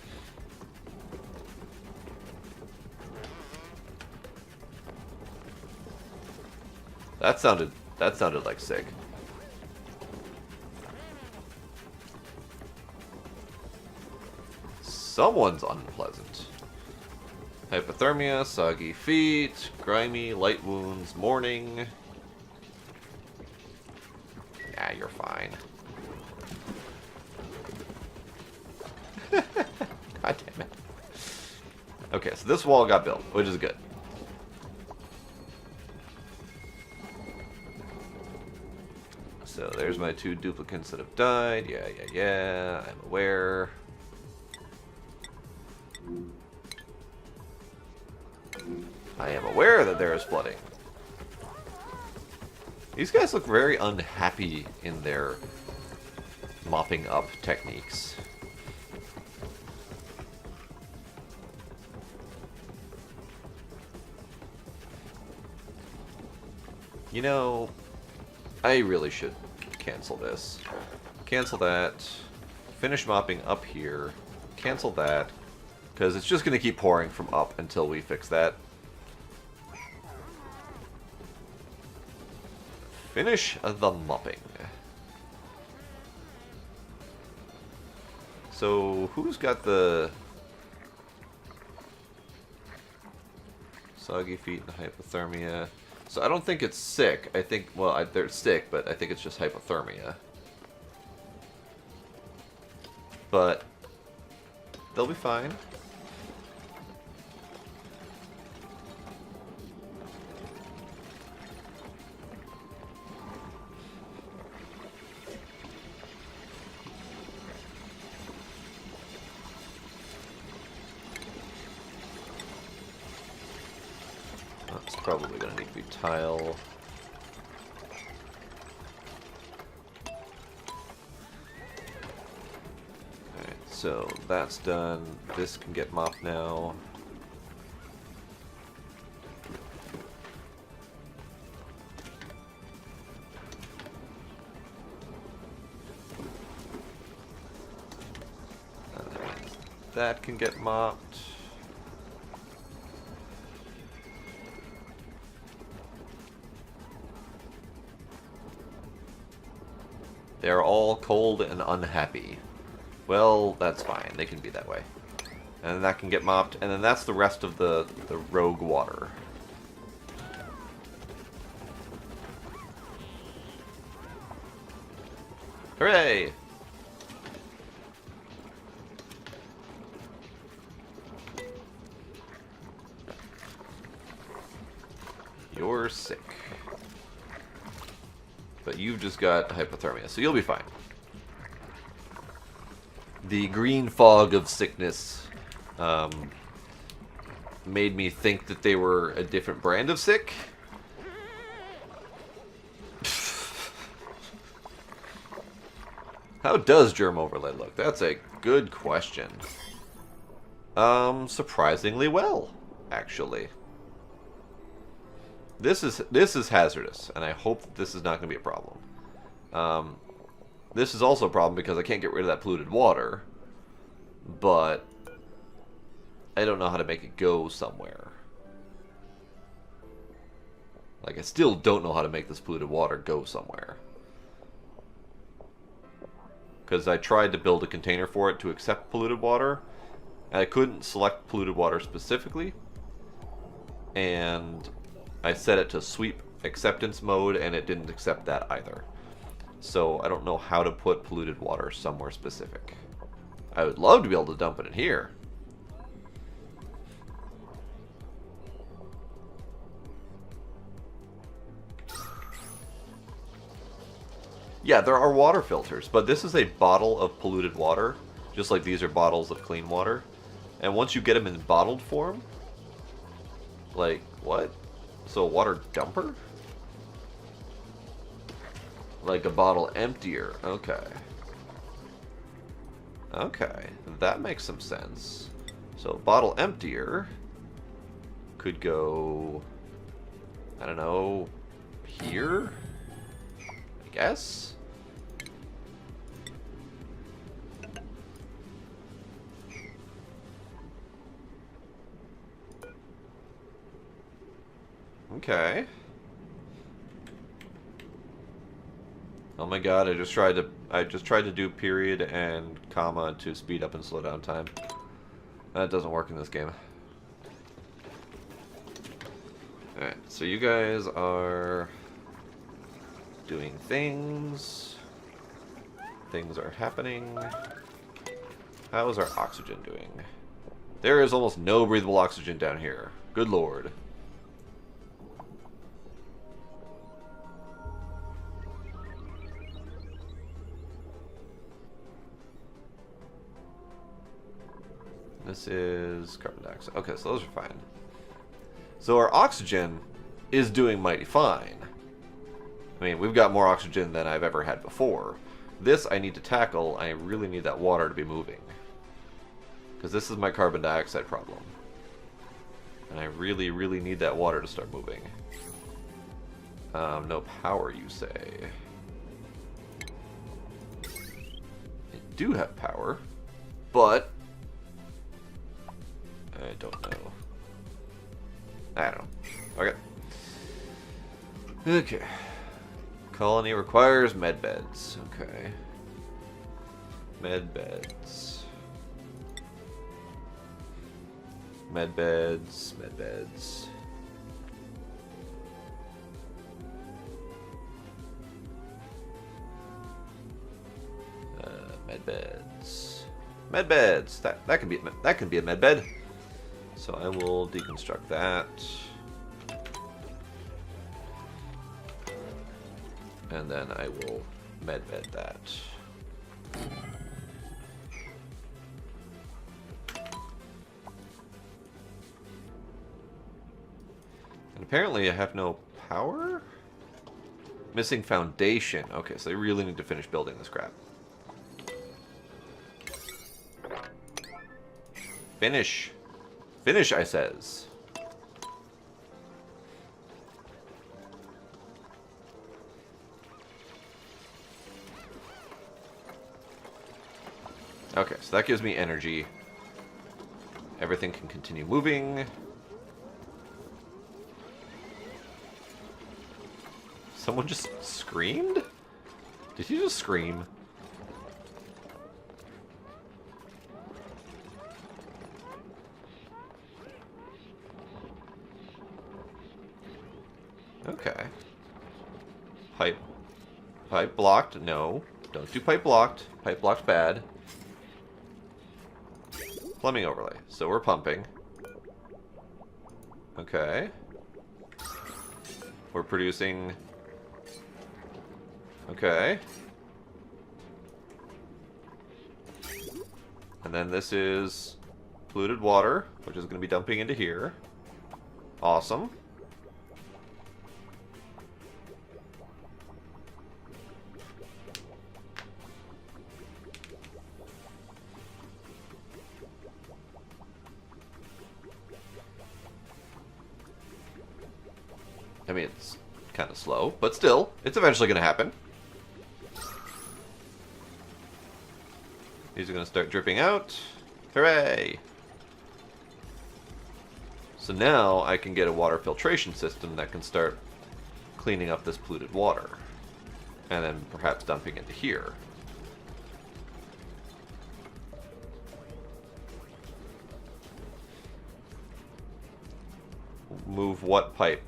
That sounded like sick. Someone's unpleasant. Hypothermia, soggy feet, grimy, light wounds, morning. Yeah, you're fine. God damn it. Okay, so this wall got built, which is good. So there's my 2 duplicates that have died. Yeah, I'm aware. I am aware that there is flooding. These guys look very unhappy in their mopping up techniques. You know, I really should cancel this. Cancel that. Finish mopping up here. Cancel that. Because it's just going to keep pouring from up until we fix that. Finish the mopping. So, who's got the soggy feet and hypothermia? So I don't think it's sick. I think, well, they're sick, but I think it's just hypothermia. But they'll be fine. That's probably going to need to be tile. Alright, so that's done. This can get mopped now. That can get mopped. They're all cold and unhappy. Well, that's fine. They can be that way. And that can get mopped. And then that's the rest of the rogue water. Hooray! You're sick. But you've just got hypothermia, so you'll be fine. The green fog of sickness made me think that they were a different brand of sick. How does germ overlay look? That's a good question. Surprisingly well, actually. This is hazardous, and I hope that this is not going to be a problem. This is also a problem because I can't get rid of that polluted water, but I don't know how to make it go somewhere. Like, I still don't know how to make this polluted water go somewhere. Because I tried to build a container for it to accept polluted water, and I couldn't select polluted water specifically, and I set it to sweep acceptance mode, and it didn't accept that either. So I don't know how to put polluted water somewhere specific. I would love to be able to dump it in here. Yeah, there are water filters, but this is a bottle of polluted water, just like these are bottles of clean water. And once you get them in bottled form, like, what? So a water dumper? Like a bottle emptier. Okay. Okay, that makes some sense. So bottle emptier could go, I don't know, here? I guess? Okay. Oh my god, I just tried to do period and comma to speed up and slow down time. That doesn't work in this game. Alright, so you guys are doing things. Things are happening. How is our oxygen doing? There is almost no breathable oxygen down here. Good lord. This is carbon dioxide. Okay, so those are fine. So our oxygen is doing mighty fine. I mean, we've got more oxygen than I've ever had before. This I need to tackle. I really need that water to be moving. Because this is my carbon dioxide problem. And I really, really need that water to start moving. No power, you say. I do have power, but I don't know. I don't know. Okay. Okay. Colony requires med beds. Okay. Med beds. Med beds. Med beds. Med beds. Med beds. That can be a med bed. So I will deconstruct that. And then I will medbed that. And apparently I have no power? Missing foundation. Okay, so I really need to finish building this crap. Finish. Finish, I says. Okay, so that gives me energy. everything can continue moving. Someone just screamed? Did he just scream? Okay. Pipe. Pipe blocked? No. Don't do pipe blocked. Pipe blocked bad. Plumbing overlay. So we're pumping. Okay. We're producing... Okay. And then this is polluted water, which is going to be dumping into here. Awesome. I mean, it's kind of slow, but still, it's eventually going to happen. These are going to start dripping out. Hooray! So now I can get a water filtration system that can start cleaning up this polluted water. And then perhaps dumping into here. Move what pipe?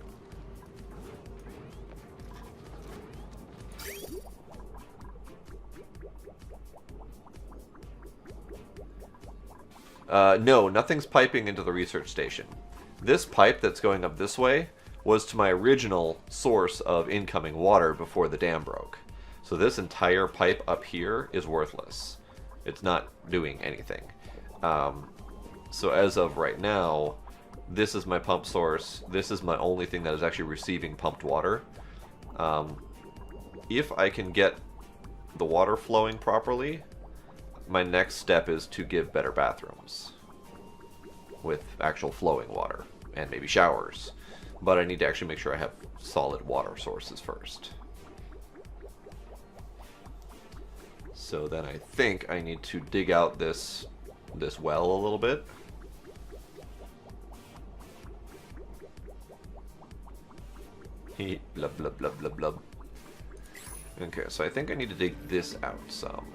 No, nothing's piping into the research station. This pipe that's going up this way was to my original source of incoming water before the dam broke. So this entire pipe up here is worthless. It's not doing anything. So as of right now, this is my pump source. This is my only thing that is actually receiving pumped water. If I can get the water flowing properly, my next step is to give better bathrooms with actual flowing water and maybe showers. But I need to actually make sure I have solid water sources first. So then I think I need to dig out this well a little bit. Blub, blub, blub, blub, blub. Okay, so I think I need to dig this out some.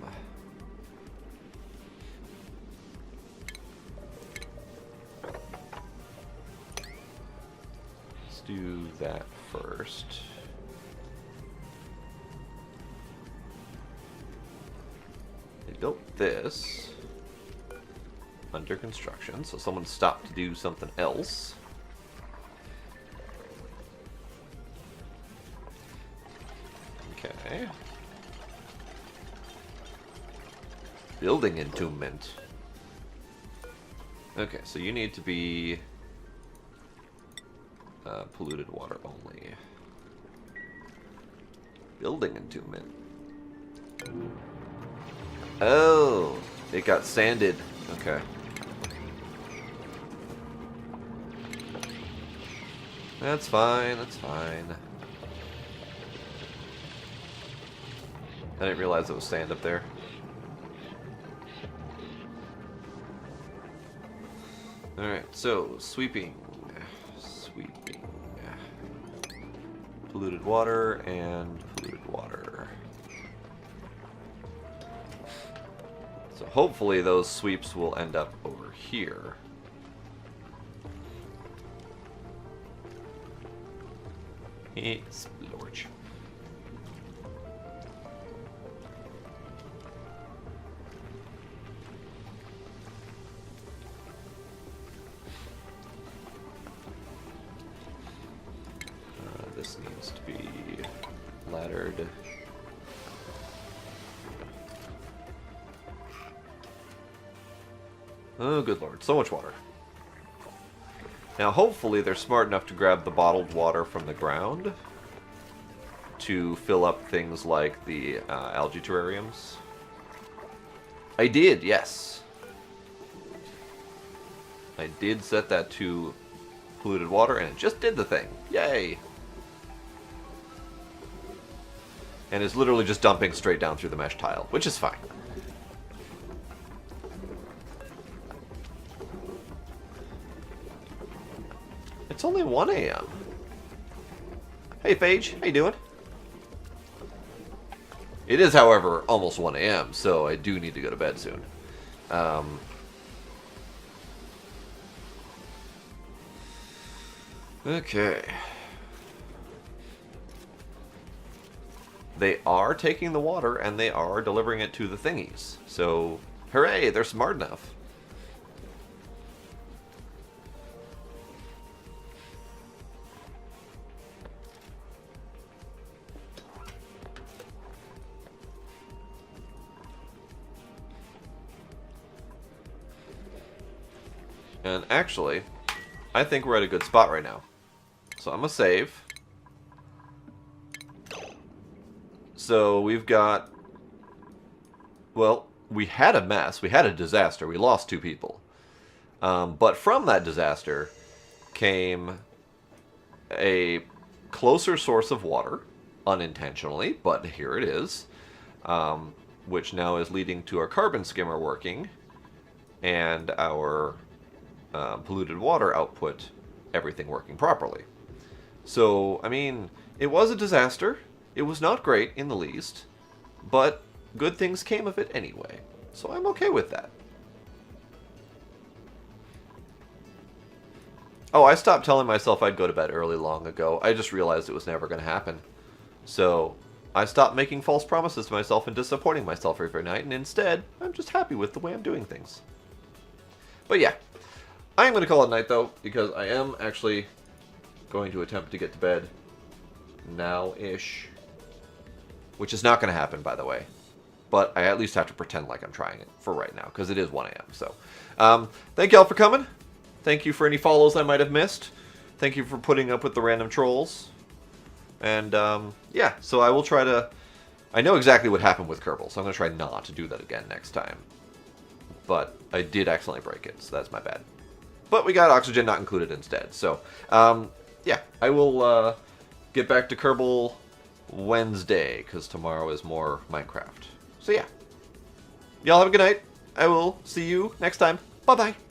Let's do that first. They built this under construction, so someone stopped to do something else. Okay. Building entombment. Okay, so you need to be polluted water only. Building entombment. Oh, it got sanded. Okay. That's fine, that's fine. I didn't realize it was sand up there. Alright, so sweeping. Sweeping. Polluted water and polluted water. So hopefully those sweeps will end up over here. Splorch. This needs to be laddered. Oh, good lord. So much water. Now, hopefully they're smart enough to grab the bottled water from the ground to fill up things like the algae terrariums. I did, yes. I did set that to polluted water, and it just did the thing. Yay! And is literally just dumping straight down through the mesh tile, which is fine. It's only 1 a.m. Hey, Phage. How you doing? It is, however, almost 1 a.m., so I do need to go to bed soon. Okay. They are taking the water, and they are delivering it to the thingies. So, hooray, they're smart enough. And actually, I think we're at a good spot right now. So I'm going to save. So we've got... Well, we had a mess. We had a disaster. We lost 2 people. But from that disaster came a closer source of water, unintentionally, but here it is, which now is leading to our carbon skimmer working and our polluted water output, everything working properly. So, I mean, it was a disaster. It was not great in the least, but good things came of it anyway. So I'm okay with that. Oh, I stopped telling myself I'd go to bed early long ago. I just realized it was never going to happen. So I stopped making false promises to myself and disappointing myself every night, and instead, I'm just happy with the way I'm doing things. But yeah, I am going to call it night, though, because I am actually going to attempt to get to bed now-ish. Which is not going to happen, by the way. But I at least have to pretend like I'm trying it for right now, because it is 1 a.m. So, thank y'all for coming. Thank you for any follows I might have missed. Thank you for putting up with the random trolls. And, yeah, so I will try to... I know exactly what happened with Kerbal, so I'm going to try not to do that again next time. But I did accidentally break it, so that's my bad. But we got oxygen not included instead. So, yeah, I will get back to Kerbal Wednesday, because tomorrow is more Minecraft. So, yeah. Y'all have a good night. I will see you next time. Bye-bye.